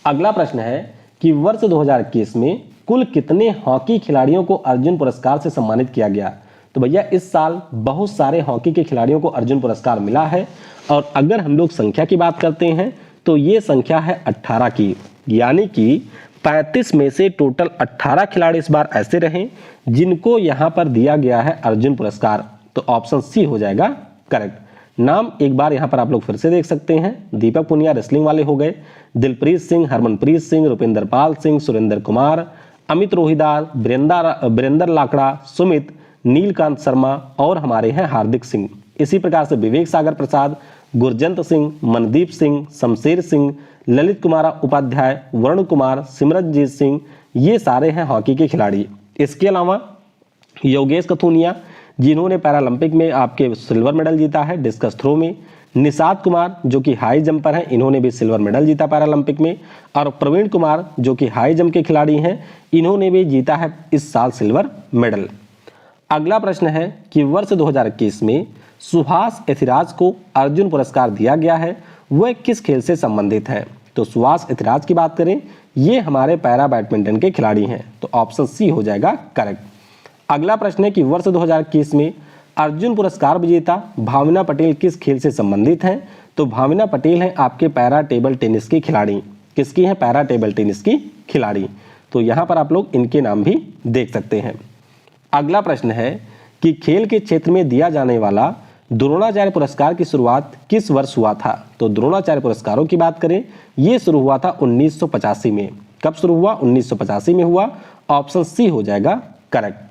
अगला प्रश्न है कि वर्ष 2021 में कुल कितने हॉकी खिलाड़ियों को अर्जुन पुरस्कार से सम्मानित किया गया। तो भैया इस साल बहुत सारे हॉकी के खिलाड़ियों को अर्जुन पुरस्कार मिला है, और अगर हम लोग संख्या की बात करते हैं तो ये संख्या है 18 की, यानी कि 35 में से टोटल 18 खिलाड़ी इस बार ऐसे रहे जिनको यहाँ पर दिया गया है अर्जुन पुरस्कार। तो ऑप्शन सी हो जाएगा करेक्ट। नाम एक बार यहाँ पर आप लोग फिर से देख सकते हैं, दीपक पुनिया रेसलिंग वाले हो गए, दिलप्रीत सिंह, हरमनप्रीत सिंह, रुपिंदर पाल सिंह, सुरेंद्र कुमार, अमित रोहिदार, वीरेंद्र लाकड़ा, सुमित, नीलकांत शर्मा और हमारे हैं हार्दिक सिंह। इसी प्रकार से विवेक सागर प्रसाद, गुरजंत सिंह, मनदीप सिंह, शमशेर सिंह, ललित कुमार उपाध्याय, वरुण कुमार, सिमरनजीत सिंह, ये सारे हैं हॉकी के खिलाड़ी। इसके अलावा योगेश कथुनिया, जिन्होंने पैरालंपिक में आपके सिल्वर मेडल जीता है डिस्कस थ्रो में, निषाद कुमार जो कि हाई जंपर हैं, इन्होंने भी सिल्वर मेडल जीता पैरालंपिक में, और प्रवीण कुमार जो कि हाई जंप के खिलाड़ी हैं, इन्होंने भी जीता है इस साल सिल्वर मेडल। अगला प्रश्न है कि वर्ष 2021 में सुभाष एथिराज को अर्जुन पुरस्कार दिया गया है, वह किस खेल से संबंधित है। तो सुभाष एथिराज की बात करें, ये हमारे पैरा बैडमिंटन के खिलाड़ी हैं। तो ऑप्शन सी हो जाएगा करेक्ट। अगला प्रश्न है कि वर्ष 2021 में अर्जुन पुरस्कार विजेता भावना पटेल किस खेल से संबंधित हैं। तो भावना पटेल हैं आपके पैरा टेबल टेनिस की खिलाड़ी। किसकी हैं? पैरा टेबल टेनिस की खिलाड़ी। तो यहाँ पर आप लोग इनके नाम भी देख सकते हैं। अगला प्रश्न है कि खेल के क्षेत्र में दिया जाने वाला द्रोणाचार्य पुरस्कार की शुरुआत किस वर्ष हुआ था। तो द्रोणाचार्य पुरस्कारों की बात करें, ये शुरू हुआ था 1985 में। कब शुरू हुआ? 1985 में हुआ। ऑप्शन सी हो जाएगा करेक्ट।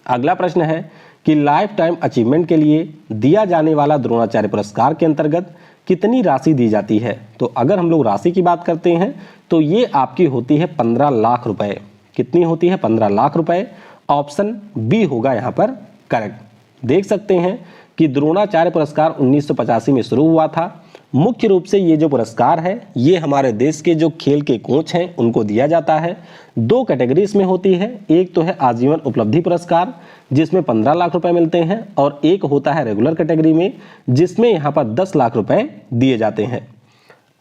अगला प्रश्न है कि लाइफ टाइम अचीवमेंट के लिए दिया जाने वाला द्रोणाचार्य पुरस्कार के अंतर्गत कितनी राशि दी जाती है। तो अगर हम लोग राशि की बात करते हैं तो ये आपकी होती है 15 लाख रुपए। कितनी होती है? 15 लाख रुपए। ऑप्शन बी होगा यहाँ पर करेक्ट। देख सकते हैं कि द्रोणाचार्य पुरस्कार 1985 में शुरू हुआ था। मुख्य रूप से ये जो पुरस्कार है ये हमारे देश के जो खेल के कोच हैं उनको दिया जाता है। 2 कैटेगरीज में होती है, एक तो है आजीवन उपलब्धि पुरस्कार जिसमें 15 लाख रुपए मिलते हैं, और एक होता है रेगुलर कैटेगरी में जिसमें यहाँ पर 10 लाख रुपए दिए जाते हैं।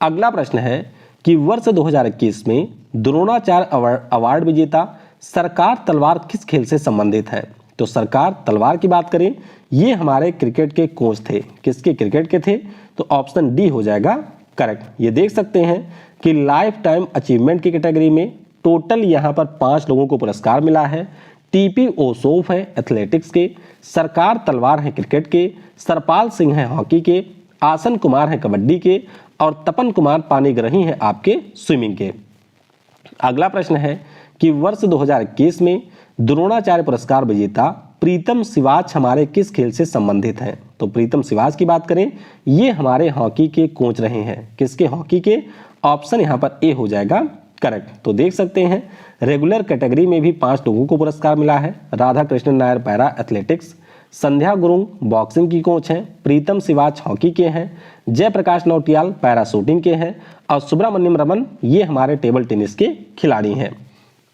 अगला प्रश्न है कि वर्ष 2021 में द्रोणाचार्य अवार्ड विजेता सरकार तलवार किस खेल से संबंधित है। तो सरकार तलवार की बात करें, ये हमारे क्रिकेट के कोच थे। किसके? क्रिकेट के थे। तो ऑप्शन डी हो जाएगा करेक्ट। ये देख सकते हैं कि लाइफ टाइम अचीवमेंट की कैटेगरी में टोटल यहाँ पर 5 लोगों को पुरस्कार मिला है। टीपी ओसोफ है एथलेटिक्स के, सरकार तलवार हैं क्रिकेट के, सरपाल सिंह हैं हॉकी के, आसन कुमार हैं कबड्डी के, और तपन कुमार पानीग्राही हैं आपके स्विमिंग के। अगला प्रश्न है कि वर्ष 2021 में द्रोणाचार्य पुरस्कार विजेता प्रीतम सिवाच हमारे किस खेल से संबंधित हैं। तो प्रीतम सिवाच की बात करें, ये हमारे हॉकी के कोच रहे हैं। किसके? हॉकी के। ऑप्शन यहाँ पर ए हो जाएगा करेक्ट। तो देख सकते हैं रेगुलर कैटेगरी में भी 5 लोगों को पुरस्कार मिला है। राधा कृष्णन नायर पैरा एथलेटिक्स, संध्या गुरुंग बॉक्सिंग की कोच हैं, प्रीतम सिवाच हॉकी के हैं, जयप्रकाश नौटियाल पैरा शूटिंग के हैं और सुब्रमण्यम रमन ये हमारे टेबल टेनिस के खिलाड़ी हैं।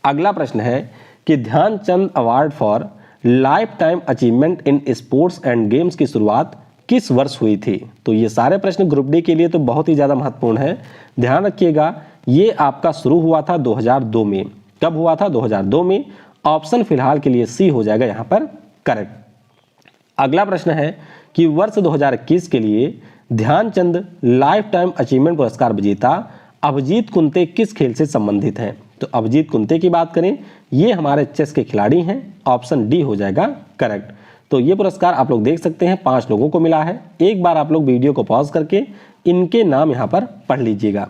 अगला प्रश्न है कि Dhyan Chand award for lifetime achievement in sports and games की शुरुआत किस वर्ष हुई थी? तो ये सारे प्रश्न ग्रुप डी के लिए तो बहुत ही ज़्यादा महत्वपूर्ण है। ध्यान रखिएगा, ये आपका शुरू हुआ था 2002 में। कब हुआ था? 2002 में। ऑप्शन फिलहाल के लिए सी हो जाएगा यहाँ पर करेक्ट। अगला प्रश्न है कि वर्ष 2021 के लिए ध्यानचंद लाइफ टाइम अचीवमेंट पुरस्कार विजेता अभिजीत कुंते किस खेल से संबंधित हैं? तो अभिजीत कुंते की बात करें, ये हमारे चेस के खिलाड़ी हैं। ऑप्शन डी हो जाएगा करेक्ट। तो ये पुरस्कार आप लोग देख सकते हैं 5 लोगों को मिला है। एक बार आप लोग वीडियो को पॉज करके इनके नाम यहाँ पर पढ़ लीजिएगा।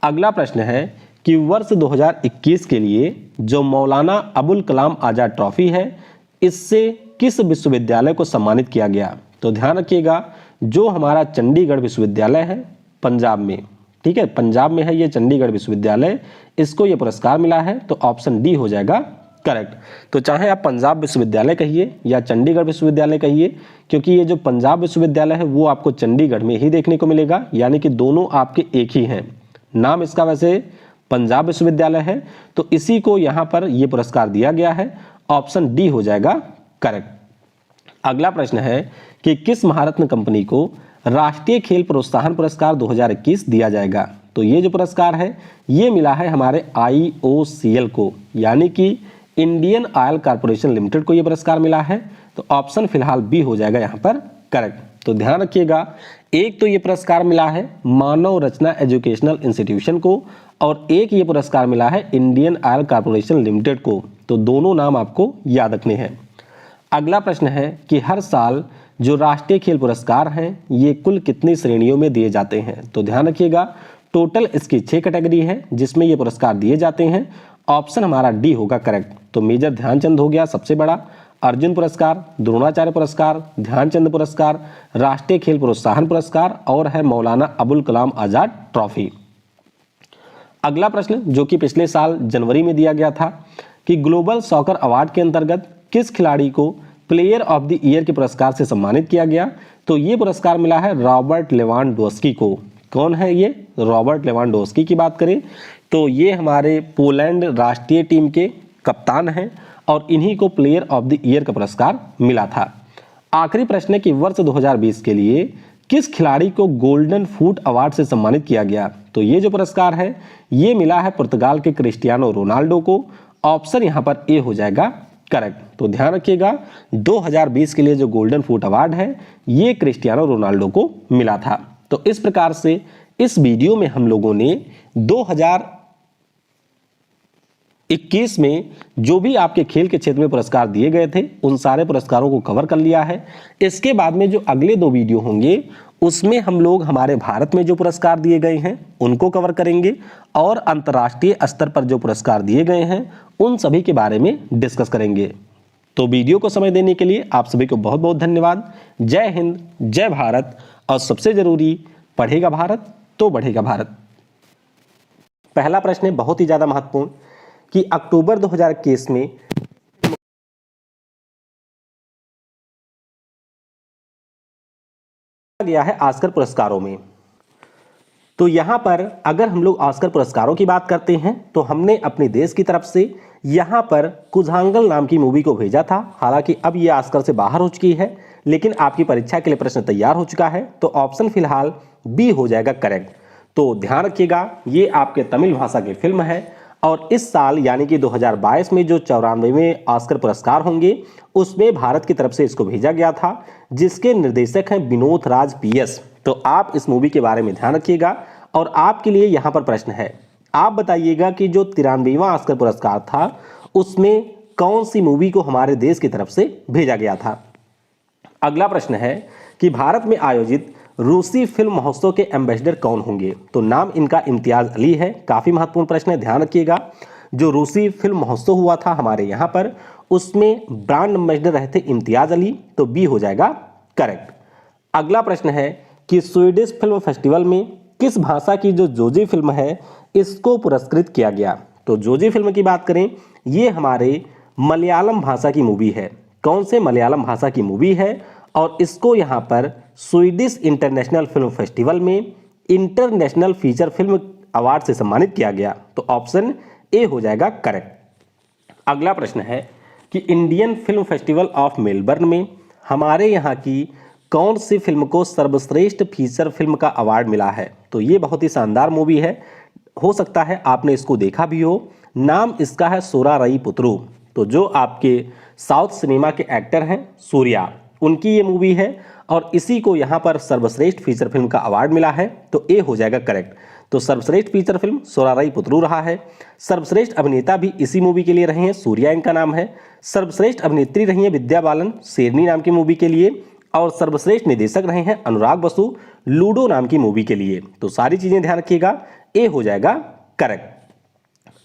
अगला प्रश्न है कि वर्ष 2021 के लिए जो मौलाना अबुल कलाम आजाद ट्रॉफी है, इससे किस विश्वविद्यालय को सम्मानित किया गया? तो ध्यान रखिएगा, जो हमारा चंडीगढ़ विश्वविद्यालय है पंजाब में, ठीक है, पंजाब में है ये चंडीगढ़ विश्वविद्यालय, इसको ये पुरस्कार मिला है। तो ऑप्शन डी हो जाएगा करेक्ट। तो चाहे आप पंजाब विश्वविद्यालय कहिए या चंडीगढ़ विश्वविद्यालय कहिए, क्योंकि ये जो पंजाब विश्वविद्यालय है वो आपको चंडीगढ़ में ही देखने को मिलेगा, यानी कि दोनों आपके एक ही हैं। नाम इसका वैसे पंजाब विश्वविद्यालय है, तो इसी को यहाँ पर ये पुरस्कार दिया गया है। ऑप्शन डी हो जाएगा करेक्ट। अगला प्रश्न है कि किस महारत्न कंपनी को राष्ट्रीय खेल प्रोत्साहन पुरस्कार 2021 दिया जाएगा? तो ये जो पुरस्कार है ये मिला है हमारे IOCL को, यानी कि इंडियन ऑयल कॉर्पोरेशन लिमिटेड को ये पुरस्कार मिला है। तो ऑप्शन फिलहाल बी हो जाएगा यहाँ पर करेक्ट। तो ध्यान रखिएगा, एक तो ये पुरस्कार मिला है मानव रचना एजुकेशनल इंस्टीट्यूशन को और एक ये पुरस्कार मिला है इंडियन ऑयल कॉर्पोरेशन लिमिटेड को। तो दोनों नाम आपको याद रखने हैं। अगला प्रश्न है कि हर साल जो राष्ट्रीय खेल पुरस्कार हैं ये कुल कितनी श्रेणियों में दिए जाते हैं? तो ध्यान रखिएगा, टोटल इसकी 6 कैटेगरी है जिसमें ये पुरस्कार दिए जाते हैं। ऑप्शन हमारा डी होगा करेक्ट। तो मेजर ध्यानचंद हो गया सबसे बड़ा, अर्जुन पुरस्कार, द्रोणाचार्य पुरस्कार, ध्यानचंद पुरस्कार, राष्ट्रीय खेल प्रोत्साहन पुरस्कार और है मौलाना अबुल कलाम आजाद ट्रॉफी। अगला प्रश्न जो कि पिछले साल जनवरी में दिया गया था कि ग्लोबल सॉकर अवार्ड के अंतर्गत किस खिलाड़ी को प्लेयर ऑफ द ईयर के पुरस्कार से सम्मानित किया गया? तो ये पुरस्कार मिला है रॉबर्ट लेवांडोव्स्की को। कौन है ये? रॉबर्ट लेवांडोव्स्की की बात करें तो ये हमारे पोलैंड राष्ट्रीय टीम के कप्तान हैं और इन्हीं को प्लेयर ऑफ द ईयर का पुरस्कार मिला था। आखिरी प्रश्न है कि वर्ष 2020 के लिए किस खिलाड़ी को गोल्डन फूट अवार्ड से सम्मानित किया गया? तो ये जो पुरस्कार है ये मिला है पुर्तगाल के क्रिस्टियानो रोनाल्डो को। ऑप्शन यहाँ पर ए हो जाएगा करेक्ट। तो ध्यान रखिएगा, 2020 के लिए जो गोल्डन फूट अवार्ड है ये क्रिस्टियानो रोनाल्डो को मिला था। तो इस प्रकार से इस वीडियो में हम लोगों ने 2021 में जो भी आपके खेल के क्षेत्र में पुरस्कार दिए गए थे उन सारे पुरस्कारों को कवर कर लिया है। इसके बाद में जो अगले 2 वीडियो होंगे उसमें हम लोग हमारे भारत में जो पुरस्कार दिए गए हैं उनको कवर करेंगे और अंतर्राष्ट्रीय स्तर पर जो पुरस्कार दिए गए हैं उन सभी के बारे में डिस्कस करेंगे। तो वीडियो को समय देने के लिए आप सभी को बहुत बहुत धन्यवाद। जय हिंद, जय भारत और सबसे जरूरी, पढ़ेगा भारत तो बढ़ेगा भारत। पहला प्रश्न है बहुत ही ज्यादा महत्वपूर्ण कि अक्टूबर 2021 में गया है ऑस्कर पुरस्कारों में। तो यहां पर अगर हम लोग ऑस्कर पुरस्कारों की बात करते हैं तो हमने अपने देश की तरफ से यहां पर कुझांगल नाम की मूवी को भेजा था। हालांकि अब ये ऑस्कर से बाहर हो चुकी है, लेकिन आपकी परीक्षा के लिए प्रश्न तैयार हो चुका है। तो ऑप्शन फिलहाल बी हो जाएगा करेक्ट। तो ध्यान रखिएगा, ये आपके तमिल भाषा की फिल्म है और इस साल यानी कि 2022 में जो 94वें ऑस्कर पुरस्कार होंगे उसमें भारत की तरफ से इसको भेजा गया था, जिसके निर्देशक हैं विनोद राज PS। तो आप इस मूवी के बारे में ध्यान रखिएगा। और आपके लिए यहाँ पर प्रश्न है, आप बताइएगा कि जो 93वां ऑस्कर पुरस्कार था उसमें कौन सी मूवी को हमारे देश की तरफ से भेजा गया था। अगला प्रश्न है कि भारत में आयोजित रूसी फिल्म महोत्सव के एम्बेसडर कौन होंगे? तो नाम इनका इम्तियाज अली है। काफी महत्वपूर्ण प्रश्न है, ध्यान रखिएगा। जो रूसी फिल्म महोत्सव हुआ था हमारे यहाँ पर उसमें ब्रांड एम्बेसडर रहे थे इम्तियाज अली। तो बी हो जाएगा करेक्ट। अगला प्रश्न है कि स्वीडिश फिल्म फेस्टिवल में किस भाषा की जो जोजी फिल्म है इसको पुरस्कृत किया गया। तो जोजी फिल्म की बात करें, ये हमारे मलयालम भाषा की मूवी है। कौन से मलयालम भाषा की मूवी है और इसको यहाँ पर स्वीडिश इंटरनेशनल फिल्म फेस्टिवल में इंटरनेशनल फीचर फिल्म अवार्ड से सम्मानित किया गया। तो ऑप्शन ए हो जाएगा करेक्ट। अगला प्रश्न है कि Indian film festival of Melbourne में हमारे यहाँ की कौन सी फिल्म को सर्वश्रेष्ठ फीचर फिल्म का अवार्ड मिला है। तो ये बहुत ही शानदार मूवी है, हो सकता है आपने इसको देखा भी हो। नाम इसका है सोरारई पुत्रु। तो जो आपके साउथ सिनेमा के एक्टर हैं सूर्या, उनकी ये मूवी है और इसी को यहाँ पर सर्वश्रेष्ठ फीचर फिल्म का अवार्ड मिला है। तो ए हो जाएगा करेक्ट। तो सर्वश्रेष्ठ फीचर फिल्म सोरारई पुत्रु रहा है। सर्वश्रेष्ठ अभिनेता भी इसी मूवी के लिए रहे हैं, सूर्या इनका नाम है। सर्वश्रेष्ठ अभिनेत्री रही है विद्या बालन, शेरनी नाम की मूवी के लिए। और सर्वश्रेष्ठ निर्देशक रहे हैं अनुराग बसु, लूडो नाम की मूवी के लिए। तो सारी चीजें ध्यान रखिएगा, ए हो जाएगा करेक्ट।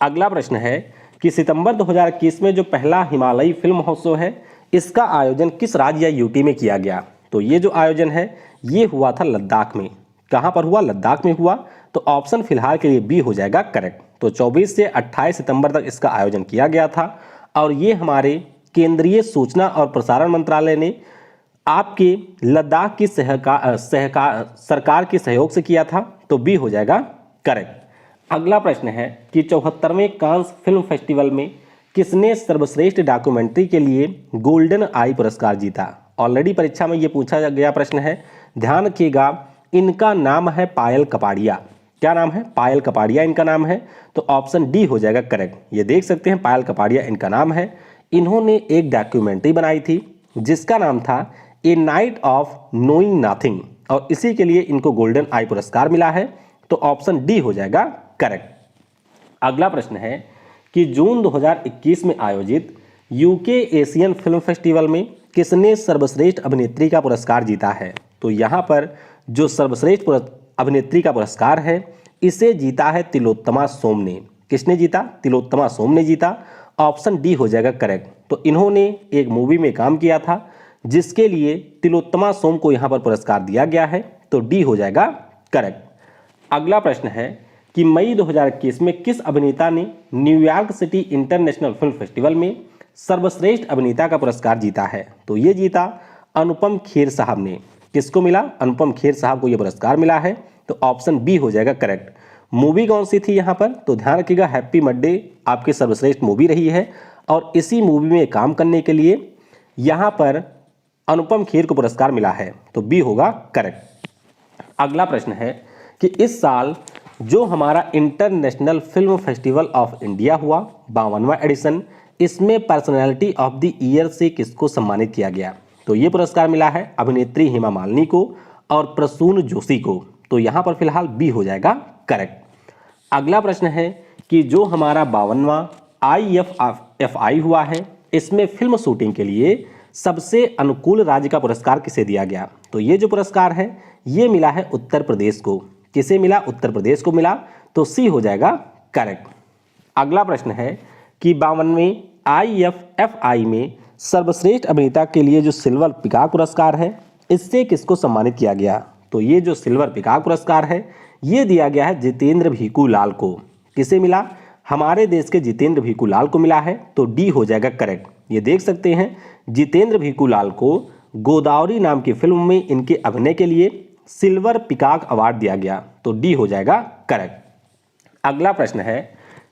अगला प्रश्न है कि सितंबर 2021 में जो पहला हिमालयी फिल्म महोत्सव है इसका आयोजन किस राज्य या यूटी में किया गया। तो ये जो आयोजन है ये हुआ था लद्दाख में। कहाँ पर हुआ? लद्दाख में हुआ। तो ऑप्शन फिलहाल के लिए बी हो जाएगा करेक्ट। तो 24 से 28 सितंबर तक इसका आयोजन किया गया था और ये हमारे केंद्रीय सूचना और प्रसारण मंत्रालय ने आपके लद्दाख की सरकार के सहयोग से किया था। तो बी हो जाएगा करेक्ट। अगला प्रश्न है कि 74वें कांस फिल्म फेस्टिवल में किसने सर्वश्रेष्ठ डॉक्यूमेंट्री के लिए गोल्डन आई पुरस्कार जीता। ऑलरेडी परीक्षा में ये पूछा गया प्रश्न है, ध्यान रखिएगा। इनका नाम है पायल कपाड़िया। क्या नाम है? पायल कपाड़िया इनका नाम है। तो ऑप्शन डी हो जाएगा करेक्ट। ये देख सकते हैं पायल कपाड़िया इनका नाम है। इन्होंने एक डॉक्यूमेंट्री बनाई थी जिसका नाम था ए नाइट ऑफ नोइंग नथिंग और इसी के लिए इनको गोल्डन आई पुरस्कार मिला है। तो ऑप्शन डी हो जाएगा करेक्ट। अगला प्रश्न है कि जून 2021 में आयोजित यूके एशियन फिल्म फेस्टिवल में किसने सर्वश्रेष्ठ अभिनेत्री का पुरस्कार जीता है। तो यहाँ पर जो सर्वश्रेष्ठ अभिनेत्री का पुरस्कार है इसे जीता है तिलोत्तमा सोम ने। किसने जीता? तिलोत्तमा सोम ने जीता। ऑप्शन डी हो जाएगा करेक्ट। तो इन्होंने एक मूवी में काम किया था जिसके लिए तिलोत्तमा सोम को यहाँ पर पुरस्कार दिया गया है। तो डी हो जाएगा करेक्ट। अगला प्रश्न है कि मई 2021 में किस अभिनेता ने New York city international film festival में सर्वश्रेष्ठ अभिनेता का पुरस्कार जीता है। तो ये जीता अनुपम खेर साहब ने। किसको मिला? अनुपम खेर साहब को ये पुरस्कार मिला है। तो ऑप्शन बी हो जाएगा करेक्ट। मूवी कौन सी थी यहाँ पर? तो ध्यान रखिएगा, हैप्पी बर्थडे आपकी सर्वश्रेष्ठ मूवी रही है और इसी मूवी में काम करने के लिए यहाँ पर अनुपम खेर को पुरस्कार मिला है। तो बी होगा करेक्ट। अगला प्रश्न है कि इस साल जो हमारा international film festival of India हुआ 52वां एडिशन, इसमें पर्सनैलिटी ऑफ द ईयर से किसको सम्मानित किया गया। तो ये पुरस्कार मिला है अभिनेत्री हेमा मालिनी को और प्रसून जोशी को। तो यहाँ पर फिलहाल बी हो जाएगा करेक्ट। अगला प्रश्न है कि जो हमारा 52वां IFFI हुआ है इसमें फिल्म शूटिंग के लिए सबसे अनुकूल राज्य का पुरस्कार किसे दिया गया। तो ये जो पुरस्कार है ये मिला है उत्तर प्रदेश को। किसे मिला? उत्तर प्रदेश को मिला। तो सी हो जाएगा करेक्ट। अगला प्रश्न है कि 52वें IFFI में सर्वश्रेष्ठ अभिनेता के लिए जो सिल्वर पिकॉक पुरस्कार है इससे किसको सम्मानित किया गया। तो ये जो सिल्वर पिकॉक पुरस्कार है ये दिया गया है जितेंद्र भीकू लाल को। किसे मिला? हमारे देश के जितेंद्र भीकू लाल को मिला है। तो डी हो जाएगा करेक्ट। ये देख सकते हैं जितेंद्र भीकू लाल को गोदावरी नाम की फिल्म में इनके अभिनय के लिए सिल्वर पिकॉक अवार्ड दिया गया। तो डी हो जाएगा करेक्ट। अगला प्रश्न है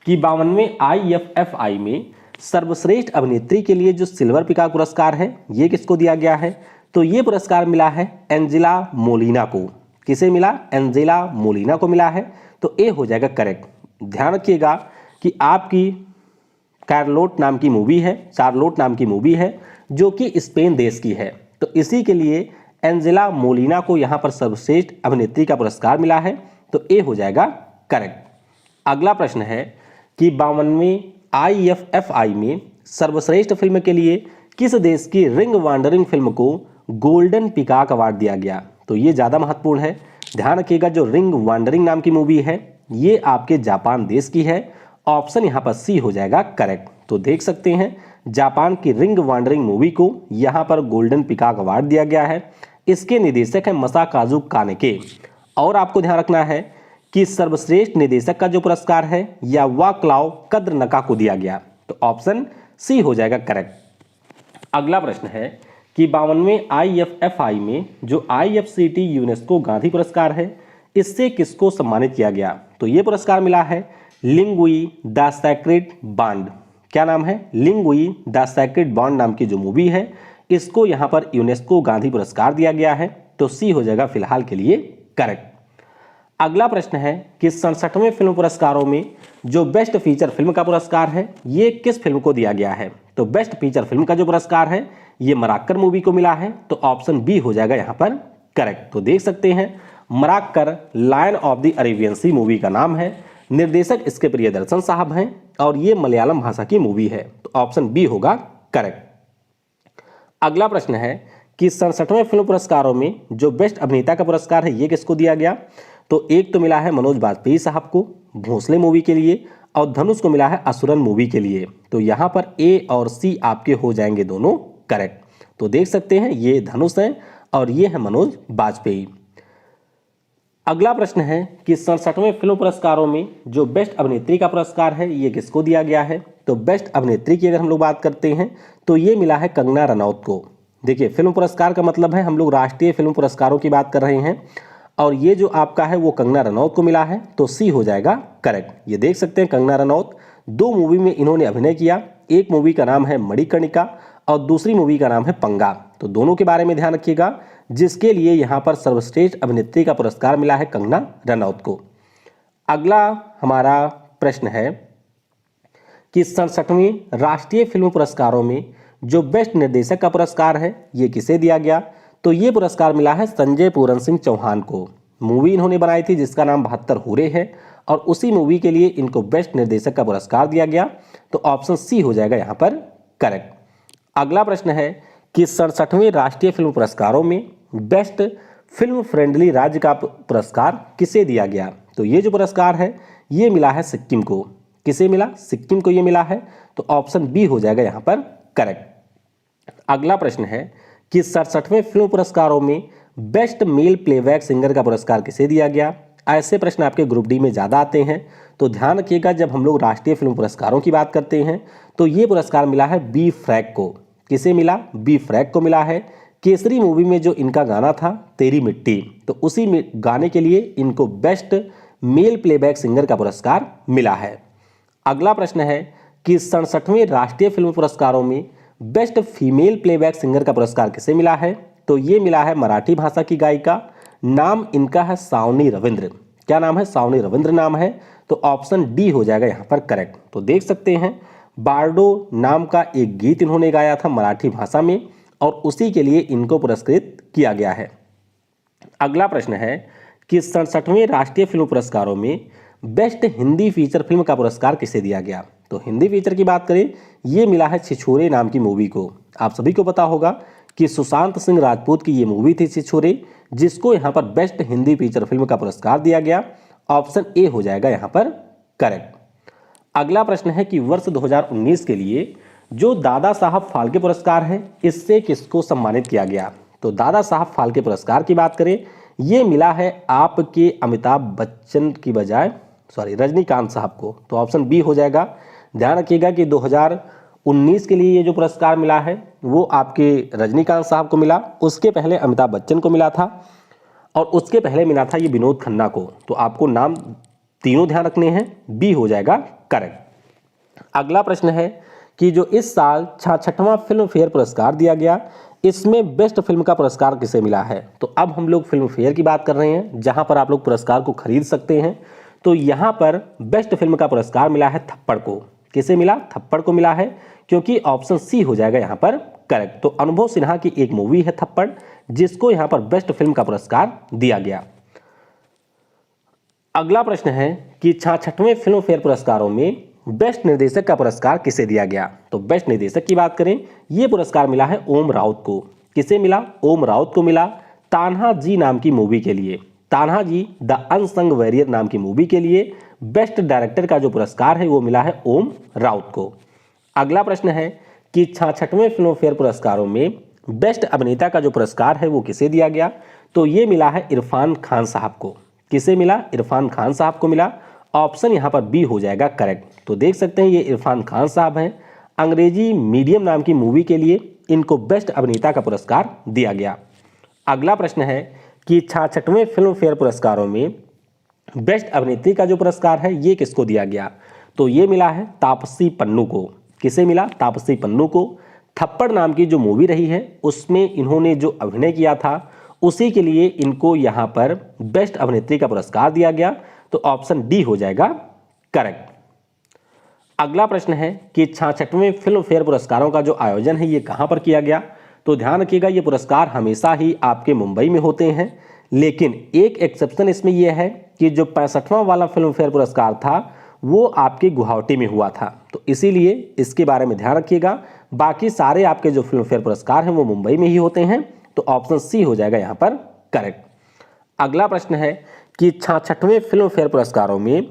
कि 52वें IFFI में सर्वश्रेष्ठ अभिनेत्री के लिए जो सिल्वर पिकॉक पुरस्कार है ये किसको दिया गया है। तो ये पुरस्कार मिला है एंजेला मोलिना को। किसे मिला? एंजेला मोलिना को मिला है। तो ए हो जाएगा करेक्ट। ध्यान रखिएगा कि आपकी चार्लोट नाम की मूवी है जो कि स्पेन देश की है। तो इसी के लिए एंजेला मोलिना को यहाँ पर सर्वश्रेष्ठ अभिनेत्री का पुरस्कार मिला है। तो ए हो जाएगा करेक्ट। अगला प्रश्न है कि 52वें IFFI में सर्वश्रेष्ठ फिल्म के लिए किस देश की रिंग वॉन्डरिंग फिल्म को गोल्डन पिकॉक अवार्ड दिया गया। तो ये ज़्यादा महत्वपूर्ण है। ध्यान रखिएगा जो रिंग वॉन्डरिंग नाम की मूवी है ये आपके जापान देश की है। ऑप्शन यहाँ पर सी हो जाएगा करेक्ट। तो देख सकते हैं जापान की रिंग वॉन्डरिंग मूवी को यहाँ पर गोल्डन पिकॉक अवार्ड दिया गया है। इसके निर्देशक है मसाकाजु कानेके। और आपको ध्यान रखना है कि सर्वश्रेष्ठ निर्देशक का जो पुरस्कार है या वाक्लाव कद्रनका को दिया गया। तो ऑप्शन सी हो जाएगा करेक्ट। अगला प्रश्न है कि 52वें IFFI में जो IFCT यूनेस्को गांधी पुरस्कार है, इससे किसको सम्मानित किया गया? तो ये पुरस्कार मिला है लिंगुई द सैक्रेड बॉन्ड। क्या नाम है? लिंगुई द सैक्रेड बॉन्ड नाम की जो मूवी है, इसको यहाँ पर यूनेस्को गांधी पुरस्कार दिया गया है। तो सी हो जाएगा फिलहाल के लिए करेक्ट। अगला प्रश्न है कि 67वें फिल्म पुरस्कारों में जो बेस्ट फीचर फिल्म का पुरस्कार है, ये किस फिल्म को दिया गया है? तो बेस्ट फीचर फिल्म का जो पुरस्कार है, ये मराक्कर मूवी को मिला है। तो ऑप्शन बी हो जाएगा यहाँ पर करेक्ट। तो देख सकते हैं Marakkar lion of the Arabian sea movie का नाम है। निर्देशक इसके प्रियदर्शन साहब हैं और ये मलयालम भाषा की मूवी है। तो ऑप्शन बी होगा करेक्ट। अगला प्रश्न है कि 67वें फिल्म पुरस्कारों में जो बेस्ट अभिनेता का पुरस्कार है, ये किसको दिया गया? तो एक तो मिला है मनोज बाजपेयी साहब को भोसले मूवी के लिए, और धनुष को मिला है असुरन मूवी के लिए। तो यहाँ पर ए और सी आपके हो जाएंगे दोनों करेक्ट। तो देख सकते हैं ये धनुष है और ये है मनोज बाजपेयी। अगला प्रश्न है कि 67वें फिल्म पुरस्कारों में जो बेस्ट अभिनेत्री का पुरस्कार है, ये किसको दिया गया है? तो बेस्ट अभिनेत्री की अगर हम लोग बात करते हैं तो ये मिला है कंगना रनौत को। देखिए फिल्म पुरस्कार का मतलब है हम लोग राष्ट्रीय फिल्म पुरस्कारों की बात कर रहे हैं, और ये जो आपका है वो कंगना रनौत को मिला है। तो सी हो जाएगा करेक्ट। ये देख सकते हैं कंगना रनौत 2 मूवी में इन्होंने अभिनय किया। एक मूवी का नाम है मणिकर्णिका और दूसरी मूवी का नाम है पंगा। तो दोनों के बारे में ध्यान रखिएगा, जिसके लिए यहाँ पर सर्वश्रेष्ठ अभिनेत्री का पुरस्कार मिला है कंगना रनौत को। अगला हमारा प्रश्न है कि 67वें राष्ट्रीय फिल्म पुरस्कारों में जो बेस्ट निर्देशक का पुरस्कार है, ये किसे दिया गया? तो ये पुरस्कार मिला है संजय पूरन सिंह चौहान को। मूवी इन्होंने बनाई थी जिसका नाम 72 हुरे है, और उसी मूवी के लिए इनको बेस्ट निर्देशक का पुरस्कार दिया गया। तो ऑप्शन सी हो जाएगा यहाँ पर करेक्ट। अगला प्रश्न है कि 67वें राष्ट्रीय फिल्म पुरस्कारों में बेस्ट फिल्म फ्रेंडली राज्य का पुरस्कार किसे दिया गया? तो ये जो पुरस्कार है ये मिला है सिक्किम को। किसे मिला? सिक्किम को ये मिला है। तो ऑप्शन बी हो जाएगा यहाँ पर करेक्ट। अगला प्रश्न है कि 67वें फिल्म पुरस्कारों में बेस्ट मेल प्लेबैक सिंगर का पुरस्कार किसे दिया गया? ऐसे प्रश्न आपके ग्रुप डी में ज़्यादा आते हैं, तो ध्यान रखिएगा जब हम लोग राष्ट्रीय फिल्म पुरस्कारों की बात करते हैं तो ये पुरस्कार मिला है बी फ्रैक को। किसे मिला? बी फ्रैक को मिला है। केसरी मूवी में जो इनका गाना था तेरी मिट्टी, तो उसी गाने के लिए इनको बेस्ट मेल प्लेबैक सिंगर का पुरस्कार मिला है। अगला प्रश्न है कि 67वें राष्ट्रीय फिल्म पुरस्कारों में बेस्ट फीमेल प्लेबैक सिंगर का पुरस्कार किसे मिला है? तो ये मिला है मराठी भाषा की गायिका, नाम इनका है सावनी रविंद्र। क्या नाम है? सावनी रविंद्र नाम है। तो ऑप्शन डी हो जाएगा यहाँ पर करेक्ट। तो देख सकते हैं बार्डो नाम का एक गीत इन्होंने गाया था मराठी भाषा में, और उसी के लिए इनको पुरस्कृत किया गया है। अगला प्रश्न है कि 67वें राष्ट्रीय फिल्म पुरस्कारों में बेस्ट हिंदी फीचर फिल्म का पुरस्कार किसे दिया गया? तो हिंदी फीचर की बात करें, ये मिला है छिछोरे नाम की मूवी को। आप सभी को पता होगा कि सुशांत सिंह राजपूत की ये मूवी थी छिछोरे, जिसको यहाँ पर बेस्ट हिंदी फीचर फिल्म का पुरस्कार दिया गया। ऑप्शन ए हो जाएगा यहाँ पर करेक्ट। अगला प्रश्न है कि वर्ष 2019 के लिए जो दादा साहब फाल्के पुरस्कार है, इससे किसको सम्मानित किया गया? तो दादा साहब फाल्के पुरस्कार की बात करें, ये मिला है आपके अमिताभ बच्चन की बजाय रजनीकांत साहब को। तो ऑप्शन बी हो जाएगा। ध्यान रखिएगा कि 2019 के लिए ये जो पुरस्कार मिला है वो आपके रजनीकांत साहब को मिला, उसके पहले अमिताभ बच्चन को मिला था, और उसके पहले मिला था ये विनोद खन्ना को। तो आपको नाम तीनों ध्यान रखने हैं, बी हो जाएगा करेक्ट। अगला प्रश्न है कि जो इस साल 66वां फिल्म फेयर पुरस्कार दिया गया, इसमें बेस्ट फिल्म का पुरस्कार किसे मिला है? तो अब हम लोग फिल्म फेयर की बात कर रहे हैं जहां पर आप लोग पुरस्कार को खरीद सकते हैं। तो यहां पर बेस्ट फिल्म का पुरस्कार मिला है थप्पड़ को। किसे मिला? थप्पड़ को मिला है, क्योंकि ऑप्शन सी हो जाएगा यहां पर करेक्ट। तो अनुभव सिन्हा की एक मूवी है थप्पड़, जिसको यहां पर बेस्ट फिल्म का पुरस्कार दिया गया। अगला प्रश्न है कि 66वें फिल्म फेयर पुरस्कारों में बेस्ट निर्देशक का पुरस्कार किसे दिया गया? तो बेस्ट निर्देशक की बात करें, यह पुरस्कार मिला है ओम राउत को। किसे मिला? ओम राउत को मिला तान्हा जी नाम की मूवी के लिए। तान्हा जी द अनसंग वॉरियर नाम की मूवी के लिए बेस्ट डायरेक्टर का जो पुरस्कार है वो मिला है ओम राउत को। अगला प्रश्न है कि 66वें फिल्म फेयर पुरस्कारों में बेस्ट अभिनेता का जो पुरस्कार है वो किसे दिया गया, तो ये मिला है इरफान खान साहब को। किसे मिला? इरफान खान साहब को मिला। ऑप्शन यहाँ पर बी हो जाएगा करेक्ट। तो देख सकते हैं ये इरफान खान साहब हैं। अंग्रेजी मीडियम नाम की मूवी के लिए इनको बेस्ट अभिनेता का पुरस्कार दिया गया। अगला प्रश्न है कि 66वें फिल्म फेयर पुरस्कारों में बेस्ट अभिनेत्री का जो पुरस्कार है ये किसको दिया गया, तो ये मिला है तापसी पन्नू को। किसे मिला? तापसी पन्नू को। थप्पड़ नाम की जो मूवी रही है उसमें इन्होंने जो अभिनय किया था उसी के लिए इनको यहाँ पर बेस्ट अभिनेत्री का पुरस्कार दिया गया। तो ऑप्शन डी हो जाएगा करेक्ट। अगला प्रश्न है कि 66वें फिल्म फेयर पुरस्कारों का जो आयोजन है ये कहाँ पर किया गया, तो ध्यान रखिएगा ये पुरस्कार हमेशा ही आपके मुंबई में होते हैं, लेकिन एक एक्सेप्शन इसमें यह है कि जो 65वां वाला फिल्म फेयर पुरस्कार था वो आपके गुवाहाटी में हुआ था, तो इसीलिए इसके बारे में ध्यान रखिएगा। बाकी सारे आपके जो फिल्म फेयर पुरस्कार हैं वो मुंबई में ही होते हैं, तो ऑप्शन सी हो जाएगा यहाँ पर करेक्ट। अगला प्रश्न है कि 66वें फिल्म फेयर पुरस्कारों में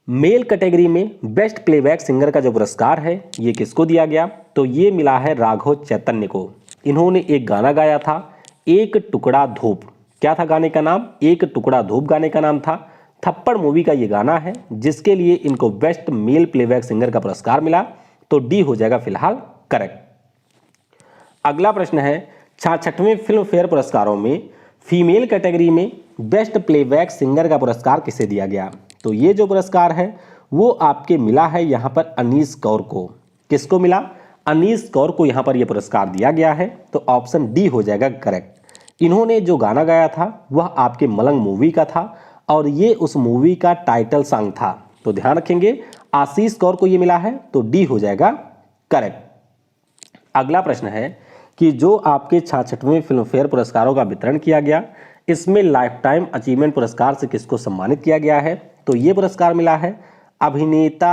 मेल कैटेगरी में बेस्ट प्लेबैक सिंगर का जो पुरस्कार है ये किसको दिया गया, तो ये मिला है राघव चैतन्य को। इन्होंने एक गाना गाया था, एक टुकड़ा धूप। क्या था गाने का नाम? एक टुकड़ा धूप गाने का नाम था। थप्पड़ मूवी का ये गाना है जिसके लिए इनको बेस्ट मेल प्लेबैक सिंगर का पुरस्कार मिला, तो डी हो जाएगा फिलहाल करेक्ट। अगला प्रश्न है 66वें फिल्म फेयर पुरस्कारों में फीमेल कैटेगरी में बेस्ट प्लेबैक सिंगर का पुरस्कार किसे दिया गया, तो ये जो पुरस्कार है वो आपके मिला है यहाँ पर अनीस कौर को। किसको मिला? अनीस कौर को यहाँ पर यह पुरस्कार दिया गया है, तो ऑप्शन डी हो जाएगा करेक्ट। इन्होंने जो गाना गाया था वह आपके मलंग मूवी का था और ये उस मूवी का टाइटल सॉन्ग था, तो ध्यान रखेंगे आशीष कौर को ये मिला है, तो डी हो जाएगा करेक्ट। अगला प्रश्न है कि जो आपके 66वें फिल्म फेयर पुरस्कारों का वितरण किया गया इसमें लाइफ टाइम अचीवमेंट पुरस्कार से किसको सम्मानित किया गया है, तो ये पुरस्कार मिला है अभिनेता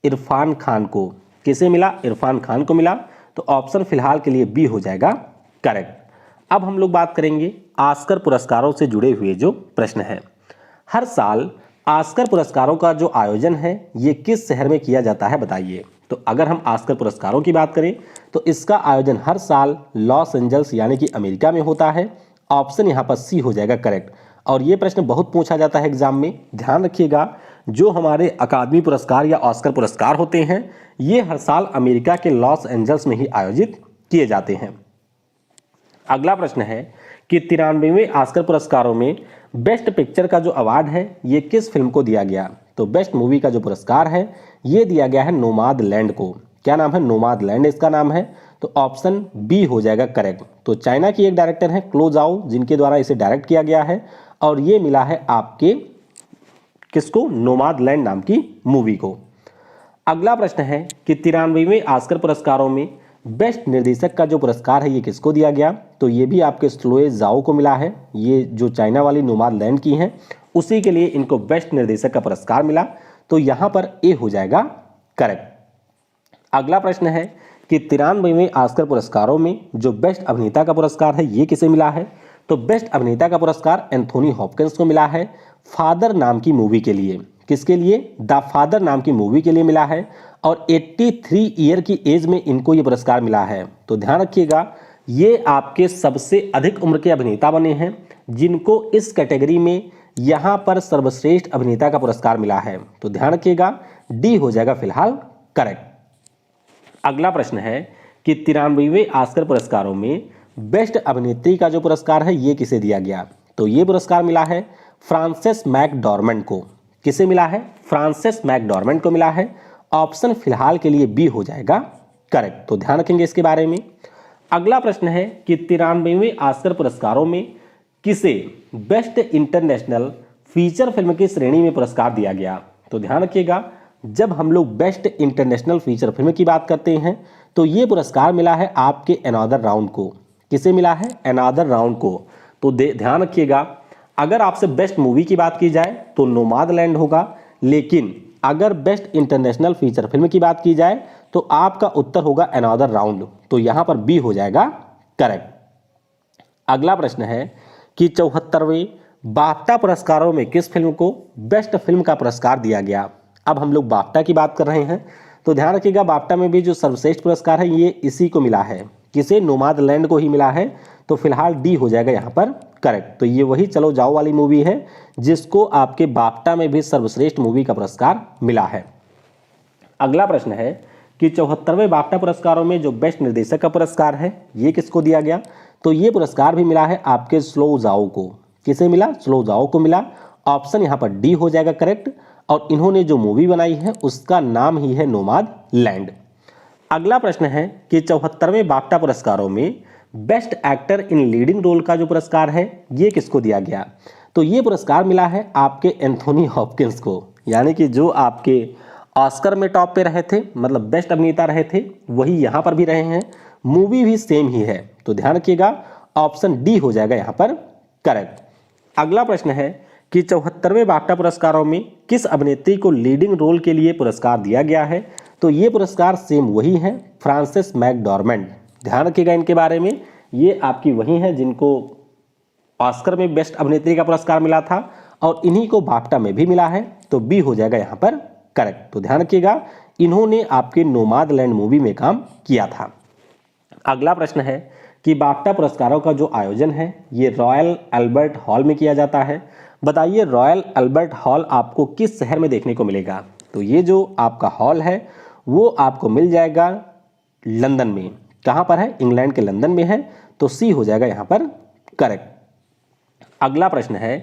इरफान खान को। किसे मिला? इरफान खान को मिला, तो ऑप्शन फिलहाल के लिए बी हो जाएगा करेक्ट। अब हम लोग बात करेंगे ऑस्कर पुरस्कारों से जुड़े हुए जो प्रश्न है। हर साल ऑस्कर पुरस्कारों का जो आयोजन है ये किस शहर में किया जाता है बताइए। तो अगर हम ऑस्कर पुरस्कारों की बात करें तो इसका आयोजन हर साल लॉस एंजल्स यानी कि अमेरिका में होता है। ऑप्शन यहाँ पर सी हो जाएगा करेक्ट। और ये प्रश्न बहुत पूछा जाता है एग्जाम में, ध्यान रखिएगा। जो हमारे अकादमी पुरस्कार या ऑस्कर पुरस्कार होते हैं ये हर साल अमेरिका के लॉस एंजल्स में ही आयोजित किए जाते हैं। अगला प्रश्न है कि 93वें ऑस्कर पुरस्कारों में बेस्ट पिक्चर का जो अवार्ड है ये किस फिल्म को दिया गया, तो बेस्ट मूवी का जो पुरस्कार है ये दिया गया है नोमादलैंड को। क्या नाम है? नोमादलैंड इसका नाम है, तो ऑप्शन बी हो जाएगा करेक्ट। तो चाइना की एक डायरेक्टर है क्लो जाओ जिनके द्वारा इसे डायरेक्ट किया गया है और ये मिला है आपके किसको? नोमादलैंड नाम की मूवी को। अगला प्रश्न है कि 93वें ऑस्कर पुरस्कारों में बेस्ट निर्देशक का जो पुरस्कार है ये किसको दिया गया, तो ये भी आपके स्लोए जाओ को मिला है। ये जो चाइना वाली नोमादलैंड की हैं उसी के लिए इनको बेस्ट निर्देशक का पुरस्कार मिला, तो यहाँ पर ए हो जाएगा करेक्ट। अगला प्रश्न है कि 93वें ऑस्कर पुरस्कारों में जो बेस्ट अभिनेता का पुरस्कार है ये किसे मिला है, तो बेस्ट अभिनेता का पुरस्कार एंथोनी हॉपकिंस को मिला है फादर नाम की मूवी के लिए। किसके लिए? द फादर नाम की मूवी के लिए मिला है और 83 ईयर की एज में इनको ये पुरस्कार मिला है। तो ध्यान रखिएगा ये आपके सबसे अधिक उम्र के अभिनेता बने हैं जिनको इस कैटेगरी में यहाँ पर सर्वश्रेष्ठ अभिनेता का पुरस्कार मिला है, तो ध्यान रखिएगा डी हो जाएगा फिलहाल करेक्ट। अगला प्रश्न है कि 93वें ऑस्कर पुरस्कारों में बेस्ट अभिनेत्री का जो पुरस्कार है ये किसे दिया गया, तो ये पुरस्कार मिला है फ्रांसेस मैकडॉर्मेंट को। किसे मिला है? फ्रांसेस मैकडॉर्मेंट को मिला है। ऑप्शन फिलहाल के लिए बी हो जाएगा करेक्ट, तो ध्यान रखेंगे इसके बारे में। अगला प्रश्न है कि 93वें ऑस्कर पुरस्कारों में किसे बेस्ट इंटरनेशनल फीचर फिल्म की श्रेणी में पुरस्कार दिया गया, तो ध्यान रखिएगा जब हम लोग बेस्ट इंटरनेशनल फीचर फिल्म की बात करते हैं तो ये पुरस्कार मिला है आपके अनदर राउंड को। किसे मिला है? अनदर राउंड को। तो ध्यान रखिएगा अगर आपसे बेस्ट मूवी की बात की जाए तो नोमादलैंड होगा, लेकिन अगर बेस्ट इंटरनेशनल फीचर फिल्म की बात की जाए तो आपका उत्तर होगा अनदर राउंड, तो यहाँ पर बी हो जाएगा करेक्ट। अगला प्रश्न है कि 74वें बाफ्टा पुरस्कारों में किस फिल्म को बेस्ट फिल्म का पुरस्कार दिया गया। अब हम लोग बाफ्टा की बात कर रहे हैं, तो ध्यान रखिएगा बाफ्टा में भी जो सर्वश्रेष्ठ पुरस्कार है ये इसी को मिला है। किसे? नोमादलैंड को ही मिला है, तो फिलहाल डी हो जाएगा यहाँ पर करेक्ट। तो ये वही चलो जाओ वाली मूवी है जिसको आपके बाफ्टा में भी सर्वश्रेष्ठ मूवी का पुरस्कार मिला है। अगला प्रश्न है कि 74वें बाफ्टा पुरस्कारों में जो बेस्ट निर्देशक का पुरस्कार है ये किसको दिया गया? तो ये पुरस्कार भी मिला है आपके स्लो जाओ को। किसे मिला? स्लो जाओ को मिला। ऑप्शन यहाँ पर डी हो जाएगा करेक्ट। और इन्होंने जो मूवी बनाई है उसका नाम ही है नोमादलैंड। अगला प्रश्न है कि 74वें बाफ्टा पुरस्कारों में best actor in leading role का जो पुरस्कार है ये किसको दिया गया? तो ये पुरस्कार मिला है आपके एंथोनी हॉपकिंस को, यानी कि जो आपके ऑस्कर में टॉप पे रहे थे, मतलब बेस्ट अभिनेता रहे थे, वही यहाँ पर भी रहे हैं। मूवी भी सेम ही है, तो ध्यान रखिएगा ऑप्शन डी हो जाएगा यहाँ पर करेक्ट। अगला प्रश्न है कि 74वें बाफ्टा पुरस्कारों में किस अभिनेत्री को लीडिंग रोल के लिए पुरस्कार दिया गया है? तो ये पुरस्कार सेम वही है, फ्रांसिस मैकडॉर्मेंड। ध्यान रखिएगा इनके बारे में, ये आपकी वही है जिनको ऑस्कर में बेस्ट अभिनेत्री का पुरस्कार मिला था और इन्हीं को बाफ्टा में भी मिला है, तो बी हो जाएगा यहाँ पर करेक्ट। तो ध्यान रखिएगा इन्होंने आपके नोमादलैंड मूवी में काम किया था। अगला प्रश्न है कि बाफ्टा पुरस्कारों का जो आयोजन है ये रॉयल अल्बर्ट हॉल में किया जाता है। बताइए रॉयल अल्बर्ट हॉल आपको किस शहर में देखने को मिलेगा? तो ये जो आपका हॉल है वो आपको मिल जाएगा लंदन में। कहाँ पर है? इंग्लैंड के लंदन में है, तो सी हो जाएगा यहाँ पर करेक्ट। अगला प्रश्न है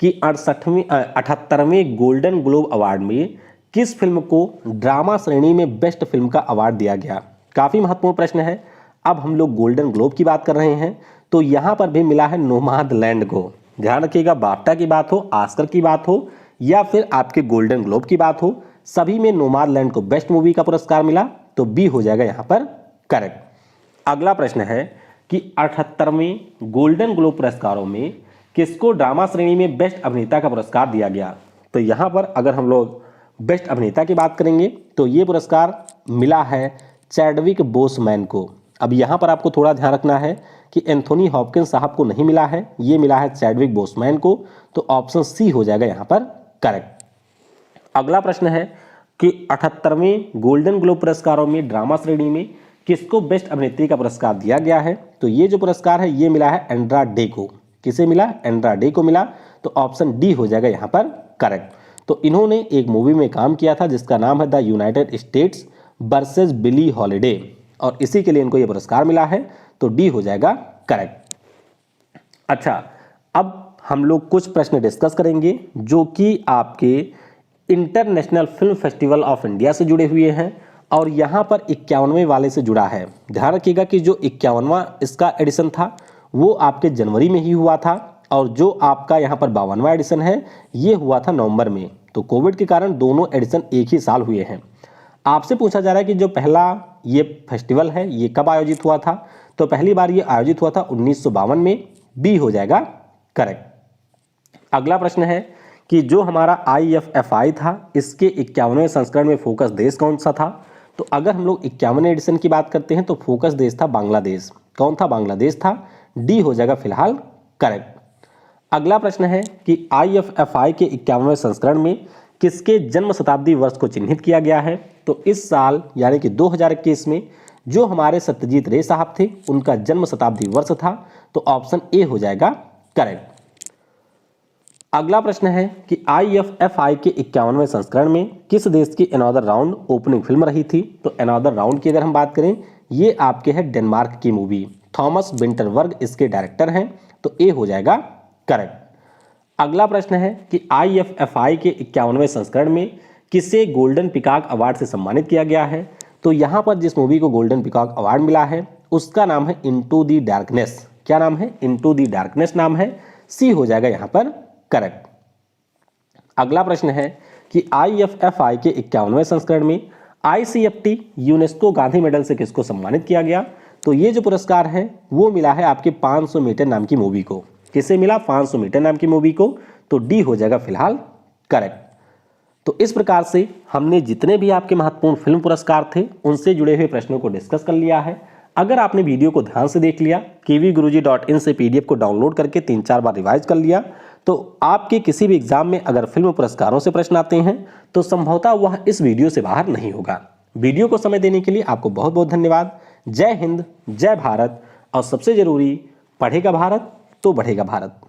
कि 78वें गोल्डन ग्लोब अवार्ड में किस फिल्म को ड्रामा श्रेणी में बेस्ट फिल्म का अवार्ड दिया गया? काफ़ी महत्वपूर्ण प्रश्न है। अब हम लोग गोल्डन ग्लोब की बात कर रहे हैं, तो यहाँ पर भी मिला है नोमादलैंड को। ध्यान रखिएगा बाफ्टा की बात हो, ऑस्कर की बात हो या फिर आपके गोल्डन ग्लोब की बात हो, सभी में नोमादलैंड को बेस्ट मूवी का पुरस्कार मिला, तो बी हो जाएगा यहाँ पर करेक्ट। अगला प्रश्न है कि 78वें गोल्डन ग्लोब पुरस्कारों में किसको ड्रामा श्रेणी में बेस्ट अभिनेता का पुरस्कार दिया गया? तो यहाँ पर अगर हम लोग बेस्ट अभिनेता की बात करेंगे तो ये पुरस्कार मिला है चैडविक बोसमैन को। अब यहाँ पर आपको थोड़ा ध्यान रखना है कि एंथोनी हॉपकिंस साहब को नहीं मिला है, ये मिला है चैडविक बोसमैन को, तो ऑप्शन सी हो जाएगा यहाँ पर करेक्ट। अगला प्रश्न है कि 78वें गोल्डन ग्लोब पुरस्कारों में ड्रामा श्रेणी में किसको बेस्ट अभिनेत्री का पुरस्कार दिया गया है? तो ये जो पुरस्कार है ये मिला है एंड्रा डे को। किसे मिला? एंड्रा डे को मिला, तो ऑप्शन डी हो जाएगा यहाँ पर करेक्ट। तो इन्होंने एक मूवी में काम किया था जिसका नाम है the United States versus Billie Holiday, और इसी के लिए इनको ये पुरस्कार मिला है, तो डी हो जाएगा करेक्ट। अच्छा, अब हम लोग कुछ प्रश्न डिस्कस करेंगे जो कि आपके international film festival of India से जुड़े हुए हैं और यहाँ पर 51वें वाले से जुड़ा है। ध्यान रखिएगा कि जो 51वां इसका एडिशन था वो आपके जनवरी में ही हुआ था और जो आपका यहाँ पर 52वां एडिशन है ये हुआ था नवंबर में। तो कोविड के कारण दोनों एडिशन एक ही साल हुए हैं। आपसे पूछा जा रहा है कि जो पहला ये फेस्टिवल है ये कब आयोजित हुआ था? तो पहली बार ये आयोजित हुआ था 1952 में, बी हो जाएगा करेक्ट। अगला प्रश्न है कि जो हमारा IFFI था इसके 51वें संस्करण में फोकस देश कौन सा था? तो अगर हम लोग 51वें एडिशन की बात करते हैं तो फोकस देश था बांग्लादेश। कौन था? बांग्लादेश था, डी हो जाएगा फिलहाल करेक्ट। अगला प्रश्न है कि IFFI के 51वें संस्करण में किसके जन्म शताब्दी वर्ष को चिन्हित किया गया है? तो इस साल यानी कि 2021 में जो हमारे सत्यजीत रे साहब थे उनका जन्म शताब्दी वर्ष था, तो ऑप्शन ए हो जाएगा करेक्ट। अगला प्रश्न है कि IFFI के 51वें संस्करण में किस देश की अनदर राउंड ओपनिंग फिल्म रही थी? तो अनदर राउंड की अगर हम बात करें ये आपके है डेनमार्क की मूवी, थॉमस विंटरबर्ग इसके डायरेक्टर हैं, तो ए हो जाएगा करेक्ट। अगला प्रश्न है कि IFFI के 51वें संस्करण में किसे गोल्डन पिकॉक अवार्ड से सम्मानित किया गया है? तो यहाँ पर जिस मूवी को गोल्डन पिकॉक अवार्ड मिला है उसका नाम है इनटू द डार्कनेस। क्या नाम है? इनटू द डार्कनेस नाम है, सी हो जाएगा यहाँ पर करेक्ट। अगला प्रश्न है कि IFFI के 51वें संस्करण में ICFT यूनेस्को गांधी मेडल से किसको सम्मानित किया गया? तो ये जो पुरस्कार है वो मिला है आपके 500 मीटर नाम की मूवी को। किसे मिला? 500 मीटर नाम की मूवी को, तो डी हो जाएगा फिलहाल करेक्ट। तो इस प्रकार से हमने जितने भी आपके महत्वपूर्ण फिल्म पुरस्कार थे उनसे जुड़े हुए प्रश्नों को डिस्कस कर लिया है। अगर आपने वीडियो को ध्यान से देख लिया, kvguruji.in से PDF को डाउनलोड करके 3-4 बार रिवाइज कर लिया, तो आपके किसी भी एग्जाम में अगर फिल्म पुरस्कारों से प्रश्न आते हैं तो संभवतः वह इस वीडियो से बाहर नहीं होगा। वीडियो को समय देने के लिए आपको बहुत बहुत धन्यवाद। जय हिंद, जय भारत और सबसे जरूरी, पढ़ेगा भारत तो बढ़ेगा भारत।